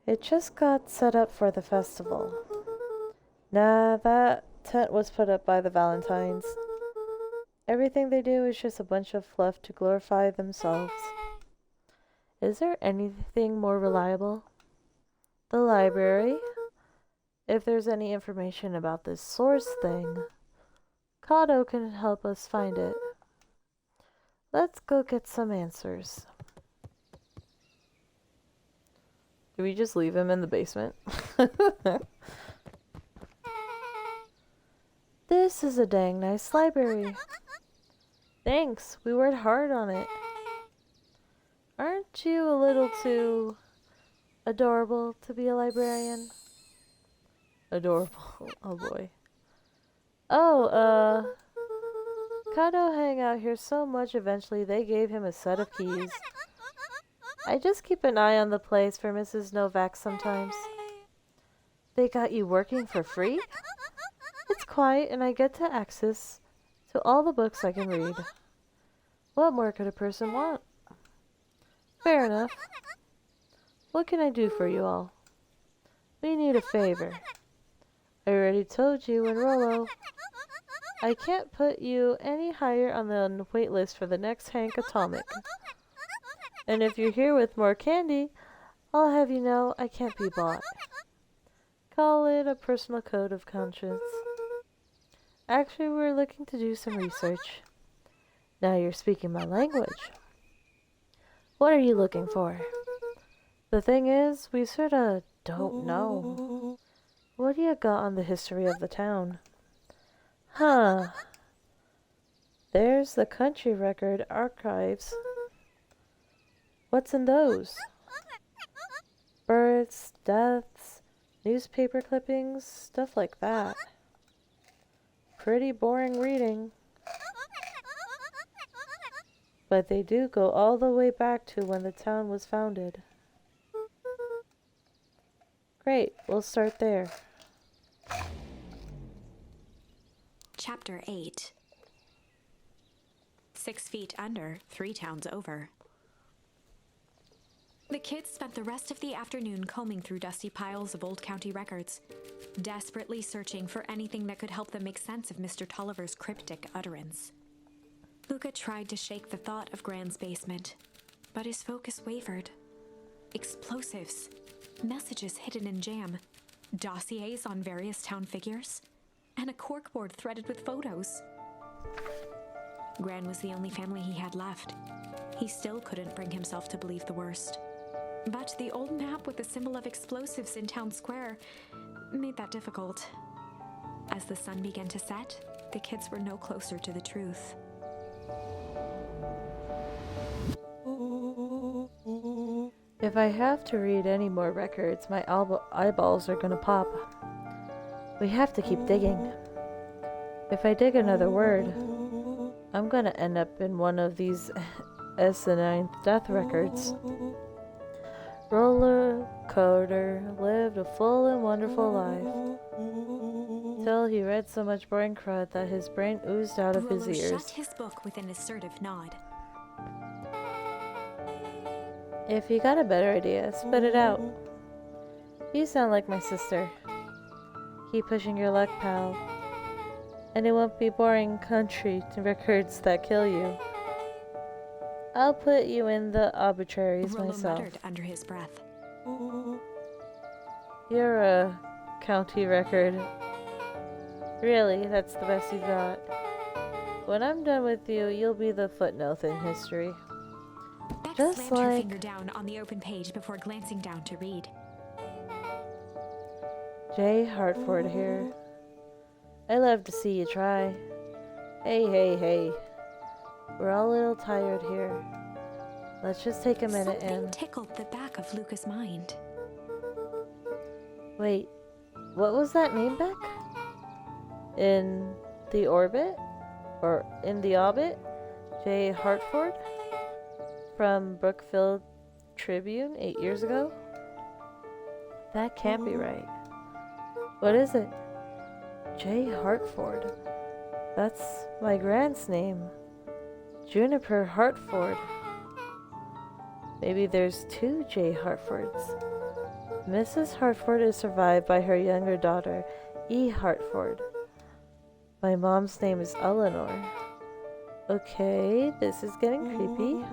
It just got set up for the festival. Nah, that tent was put up by the Valentines. Everything they do is just a bunch of fluff to glorify themselves. Is there anything more reliable? The library? If there's any information about this source thing, Kato can help us find it. Let's go get some answers. Do we just leave him in the basement? This is a dang nice library. Thanks, we worked hard on it. Aren't you a little too adorable to be a librarian? Adorable. Oh boy. Oh, Kato hang out here so much eventually they gave him a set of keys. I just keep an eye on the place for Mrs. Novak sometimes. They got you working for free? It's quiet and I get to access to all the books I can read. What more could a person want? Fair enough. What can I do for you all? We need a favor. I already told you and Rollo. I can't put you any higher on the wait list for the next Hank Atomic. And if you're here with more candy, I'll have you know I can't be bought. Call it a personal code of conscience. Actually, we're looking to do some research. Now you're speaking my language. What are you looking for? The thing is, we sorta don't know. What do you got on the history of the town? Huh. There's the country record archives. What's in those? Births, deaths, newspaper clippings, stuff like that. Pretty boring reading. But they do go all the way back to when the town was founded. Great, we'll start there. Chapter 8. 6 feet under, 3 towns over. The kids spent the rest of the afternoon combing through dusty piles of old county records, desperately searching for anything that could help them make sense of Mr. Tolliver's cryptic utterance. Luca tried to shake the thought of Gran's basement, but his focus wavered. Explosives, messages hidden in jam, dossiers on various town figures, and a corkboard threaded with photos. Gran was the only family he had left. He still couldn't bring himself to believe the worst. But the old map with the symbol of explosives in town square made that difficult. As the sun began to set, the kids were no closer to the truth. If I have to read any more records, my eyeballs are gonna pop. We have to keep digging. If I dig another word, I'm gonna end up in one of these asinine death records. Roller Coder lived a full and wonderful life, till he read so much boring crud that his brain oozed out of his Rollo ears. shut his book with an assertive nod. If you got a better idea, spit it out. You sound like my sister. Keep pushing your luck, pal. And it won't be boring country records that kill you. I'll put you in the arbitraries Rollo myself. muttered under his breath. You're a county record. Really, that's the best you got. When I'm done with you, you'll be the footnote in history. Beck Just slammed her like- finger down on the open page before glancing down to read. Jay Hartford here. I love to see you try. Hey. We're all a little tired here. Let's just take a minute Something and... tickled the back of Luca's mind. Wait, what was that name, Beck? In the orbit? Or in the orbit? Jay Hartford? From Brookfield Tribune 8 years ago? That can't be right. What is it? Jay Hartford. That's my grand's name. Juniper Hartford. Maybe there's 2 Jay Hartfords. Mrs. Hartford is survived by her younger daughter, E. Hartford. My mom's name is Eleanor. Okay, this is getting creepy.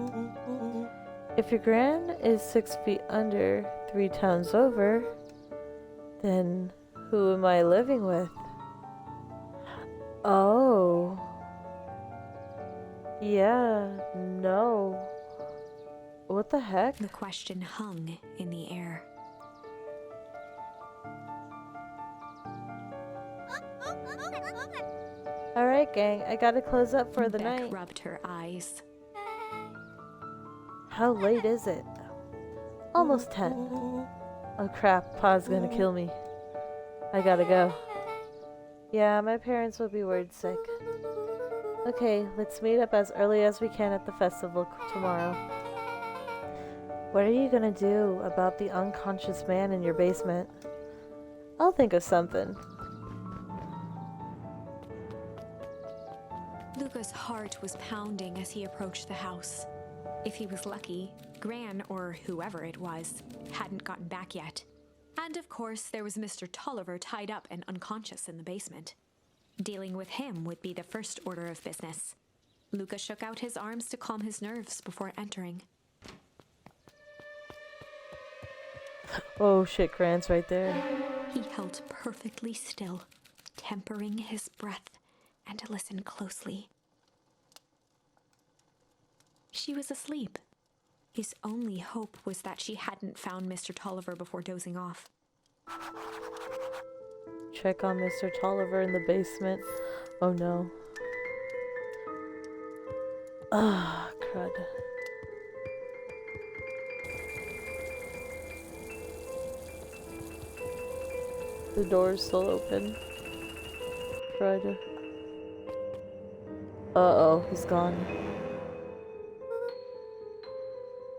If your gran is 6 feet under, 3 towns over, then who am I living with? Oh. Yeah, no. What the heck? The question hung in the air. Alright, gang, I gotta close up for the Beck night. rubbed her eyes. How late is it? Almost 10. Oh crap, Pa's gonna kill me. I gotta go. Yeah, my parents will be worried sick. Okay, let's meet up as early as we can at the festival tomorrow. What are you gonna do about the unconscious man in your basement? I'll think of something. Luca's heart was pounding as he approached the house. If he was lucky, Gran, or whoever it was, hadn't gotten back yet. And of course, there was Mr. Tolliver tied up and unconscious in the basement. Dealing with him would be the first order of business. Luca shook out his arms to calm his nerves before entering. Oh shit, Grant's right there. He held perfectly still, tempering his breath, and listened closely. She was asleep, His only hope was that she hadn't found Mr. Tolliver before dozing off. Check on Mr. Tolliver in the basement. Oh no. Ah, crud. The door's still open. Crud. Uh-oh, he's gone.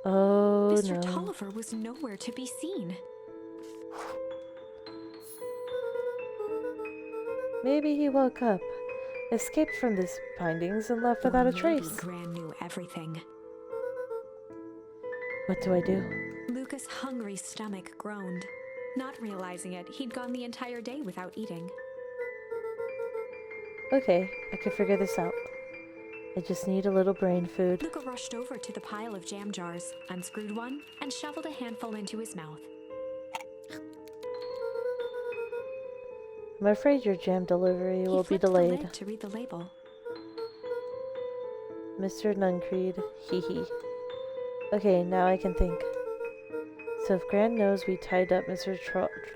Oh Mr. no. Tolliver was nowhere to be seen. Maybe he woke up, escaped from these findings, and left without a Maybe trace. Gran knew everything. What do I do? Luca's hungry stomach groaned. Not realizing it, he'd gone the entire day without eating. Okay, I can figure this out. I just need a little brain food. Luca rushed over to the pile of jam jars, unscrewed one, and shoveled a handful into his mouth. I'm afraid your jam delivery will be He flipped the delayed. lid to read the label. Mr. Nuncreed, hee hee. Okay, now I can think. So if Gran knows we tied up Mr.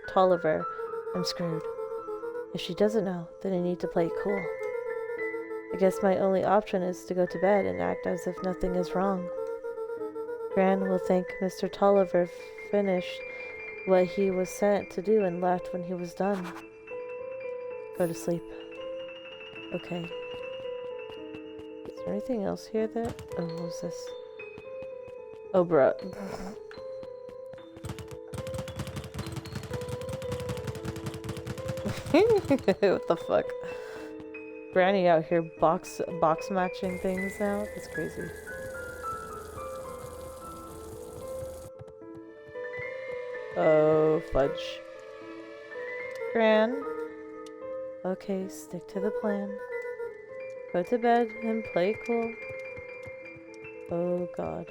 Tolliver, I'm screwed. If she doesn't know, then I need to play it cool. I guess my only option is to go to bed and act as if nothing is wrong. Gran will think Mr. Tolliver finished what he was sent to do and left when he was done. Go to sleep. Okay. Is there anything else here that... Oh, what was this? Oh, bruh. What the fuck? Granny out here box matching things now? That's crazy. Oh, fudge. Gran. Okay, stick to the plan. Go to bed and play cool. Oh god.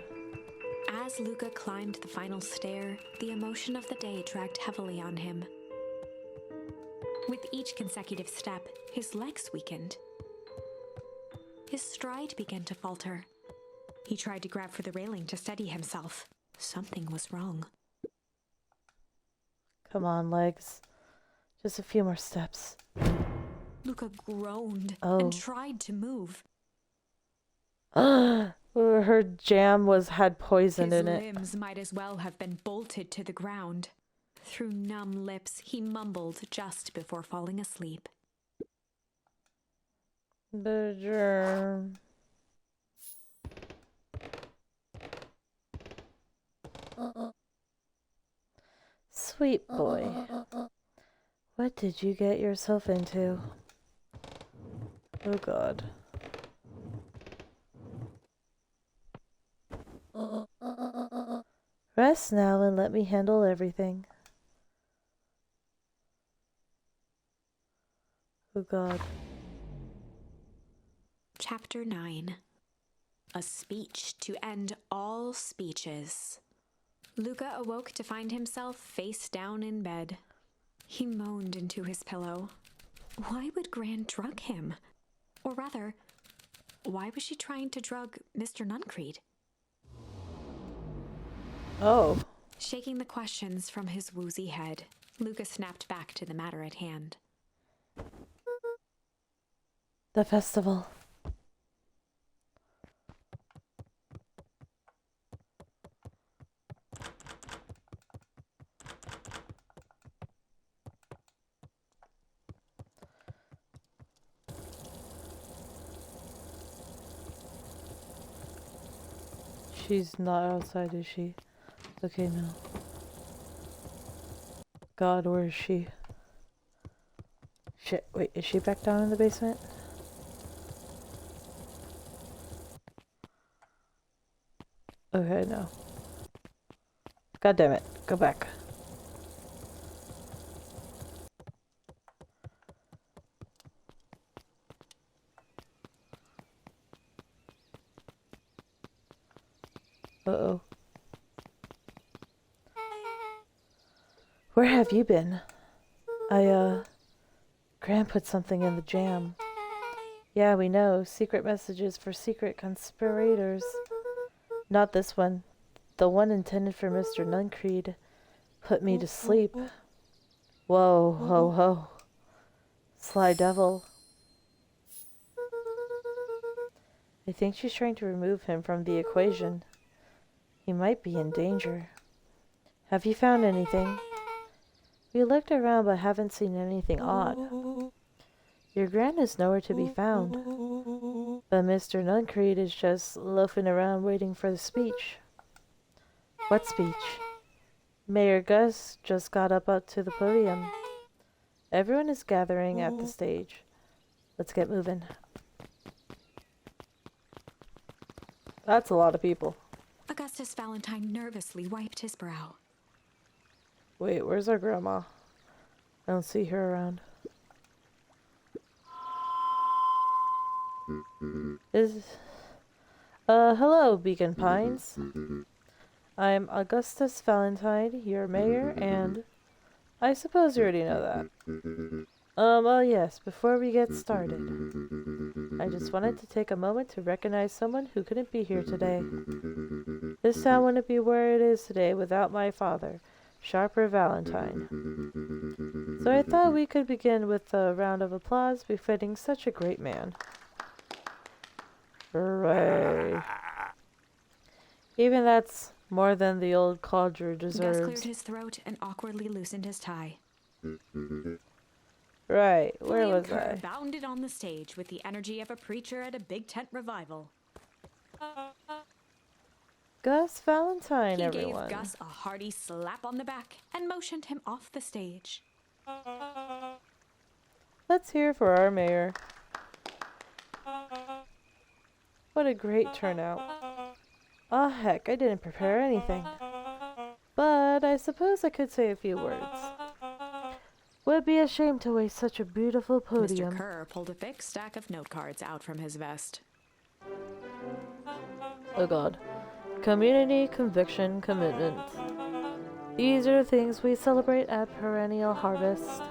As Luca climbed the final stair, the emotion of the day dragged heavily on him. With each consecutive step, his legs weakened. His stride began to falter. He tried to grab for the railing to steady himself. Something was wrong. Come on, legs. Just a few more steps. Luca groaned Oh. and tried to move. Her jam had poison His in it. limbs might as well have been bolted to the ground. Through numb lips, he mumbled just before falling asleep. The germ. Sweet boy. What did you get yourself into? Oh god. Rest now and let me handle everything. Oh god. Chapter 9. A speech to end all speeches. Luca awoke to find himself face down in bed. He moaned into his pillow. Why would Gran drug him? Or rather, why was she trying to drug Mr. Nuncreed? Oh. Shaking the questions from his woozy head, Luca snapped back to the matter at hand. The festival. She's not outside, is she? Okay, no. God, where is she? Shit, wait, is she back down in the basement? Okay, no. God damn it, go back. Uh-oh. Where have you been? Gran put something in the jam. Yeah, we know. Secret messages for secret conspirators. Not this one. the one intended for Mr. Nuncreed, put me to sleep. Whoa, ho, ho. Sly devil. I think she's trying to remove him from the equation. He might be in danger. Have you found anything? We looked around but haven't seen anything odd. Your Gran is nowhere to be found. But Mr. Nuncreed is just loafing around waiting for the speech. What speech? Mayor Gus just got up to the podium. Everyone is gathering at the stage. Let's get moving. That's a lot of people. Augustus Valentine nervously wiped his brow. Wait, where's our grandma? I don't see her around. Hello, Beacon Pines. I'm Augustus Valentine, your mayor, and I suppose you already know that. Well, yes, before we get started, I just wanted to take a moment to recognize someone who couldn't be here today. This town wouldn't be where it is today without my father, Sharper Valentine. So I thought we could begin with a round of applause befitting such a great man. Hooray. Even that's more than the old codger deserves. Gus cleared his throat and awkwardly loosened his tie. Right, where William was Kerr I? bounded on the stage with the energy of a preacher at a big tent revival. Gus Valentine, He everyone. gave Gus a hearty slap on the back and motioned him off the stage. Let's hear for our mayor. What a great turnout. Ah, heck, I didn't prepare anything. But I suppose I could say a few words. Would be a shame to waste such a beautiful podium. Mr. Kerr pulled a thick stack of note cards out from his vest. Oh God. Community, conviction, commitment. These are the things we celebrate at Perennial Harvest.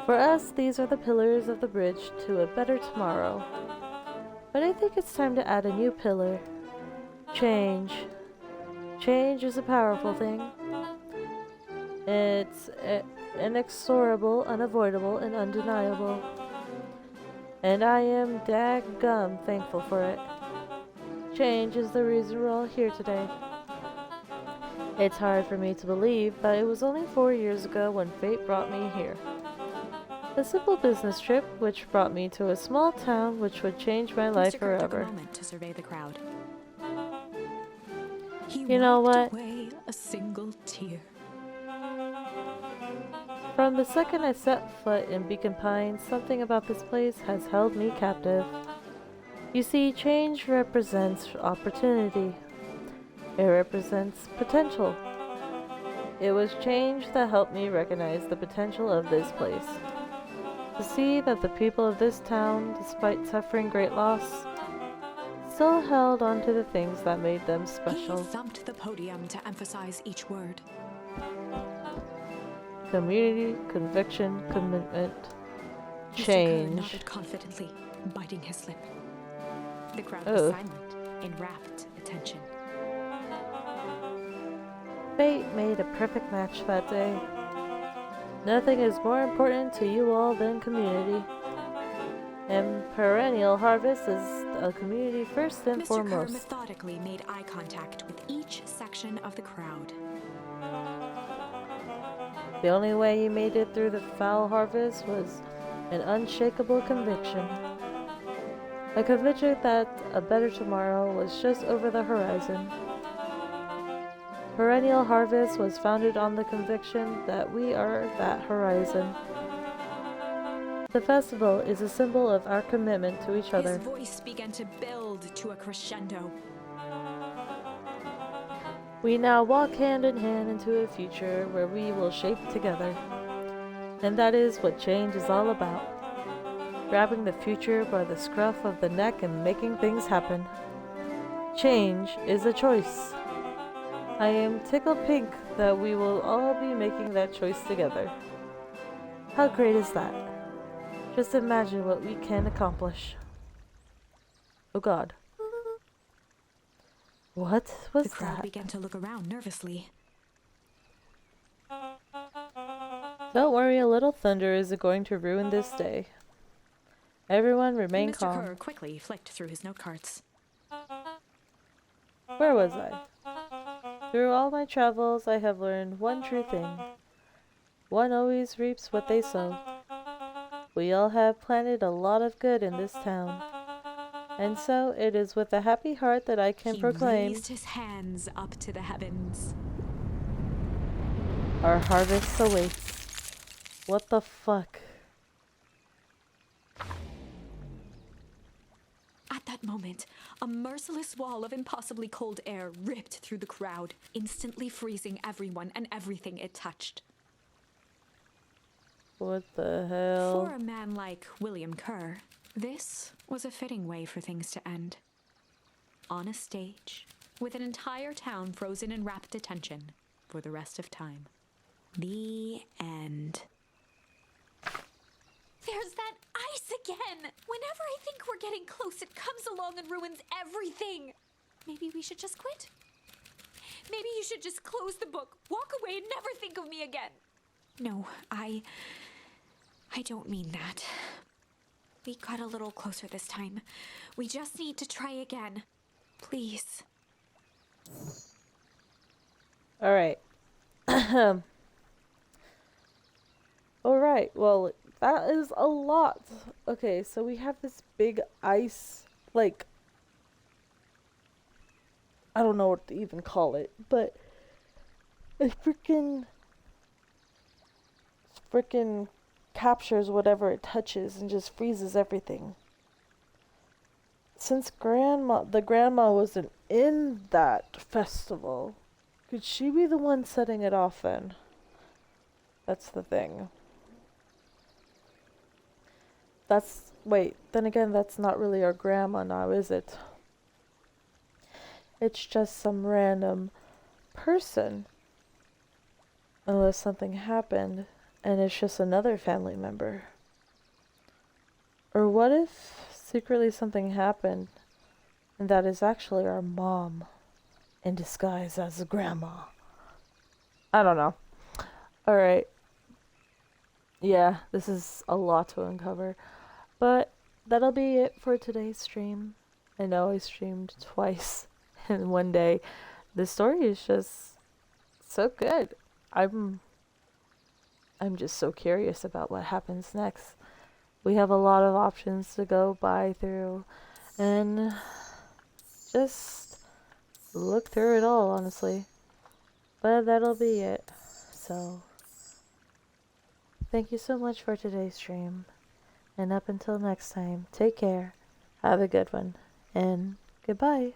For us, these are the pillars of the bridge to a better tomorrow. But I think it's time to add a new pillar. Change. Change is a powerful thing. It's inexorable, unavoidable, and undeniable. And I am daggum thankful for it. Change is the reason we're all here today. It's hard for me to believe, but it was only 4 years ago when fate brought me here. A simple business trip which brought me to a small town which would change my life Mr. Kerr took forever. a moment to survey the crowd. He You know wiped what? away a single tear. From the second I set foot in Beacon Pines, something about this place has held me captive. You see, change represents opportunity. It represents potential. It was change that helped me recognize the potential of this place. To see that the people of this town, despite suffering great loss, still held on to the things that made them special. He thumped the podium to emphasize each word. Community, conviction, commitment, Mr. Kerr change. nodded confidently, biting his lip. The crowd Oh. was silent in rapt attention. Fate made a perfect match that day. Nothing is more important to you all than community. And Perennial Harvest is a community first and Mr. Kerr foremost. methodically made eye contact with each section of the crowd. The only way you made it through the foul harvest was an unshakable conviction. A conviction that a better tomorrow was just over the horizon. Perennial Harvest was founded on the conviction that we are that horizon. The festival is a symbol of our commitment to each other. His voice began to build to a crescendo. We now walk hand in hand into a future where we will shape together. And that is what change is all about. Grabbing the future by the scruff of the neck and making things happen. Change is a choice. I am tickled pink that we will all be making that choice together. How great is that? Just imagine what we can accomplish. Oh God. What was The crowd that? began to look around nervously. Don't worry, a little thunder isn't going to ruin this day. Everyone remain Mr. calm. Kerr quickly flicked through his note cards. Where was I? Through all my travels, I have learned one true thing. One always reaps what they sow. We all have planted a lot of good in this town. And so it is with a happy heart that I can He proclaim raised his hands up to the heavens. our harvest awaits. What the fuck? At that moment, a merciless wall of impossibly cold air ripped through the crowd, instantly freezing everyone and everything it touched. What the hell? For a man like William Kerr, this was a fitting way for things to end. On a stage, with an entire town frozen in rapt attention for the rest of time. The end. There's that ice again! Whenever I think we're getting close, it comes along and ruins everything! Maybe we should just quit? Maybe you should just close the book, walk away, and never think of me again. No, I don't mean that. We got a little closer this time. We just need to try again. Please. Alright. Alright, well, that is a lot. Okay, so we have this big ice, like, I don't know what to even call it, but it freaking captures whatever it touches and just freezes everything. Since the grandma wasn't in that festival, could she be the one setting it off then? That's the thing. Wait, then again, that's not really our grandma now, is it? It's just some random person. Unless something happened, and it's just another family member. Or what if secretly something happened, and that is actually our mom, in disguise as a grandma? I don't know. Alright. Yeah, this is a lot to uncover. But that'll be it for today's stream. I know I streamed twice in one day. The story is just so good. I'm just so curious about what happens next. We have a lot of options to go by through and just look through it all, honestly. But that'll be it. So thank you so much for today's stream. And up until next time, take care, have a good one, and goodbye.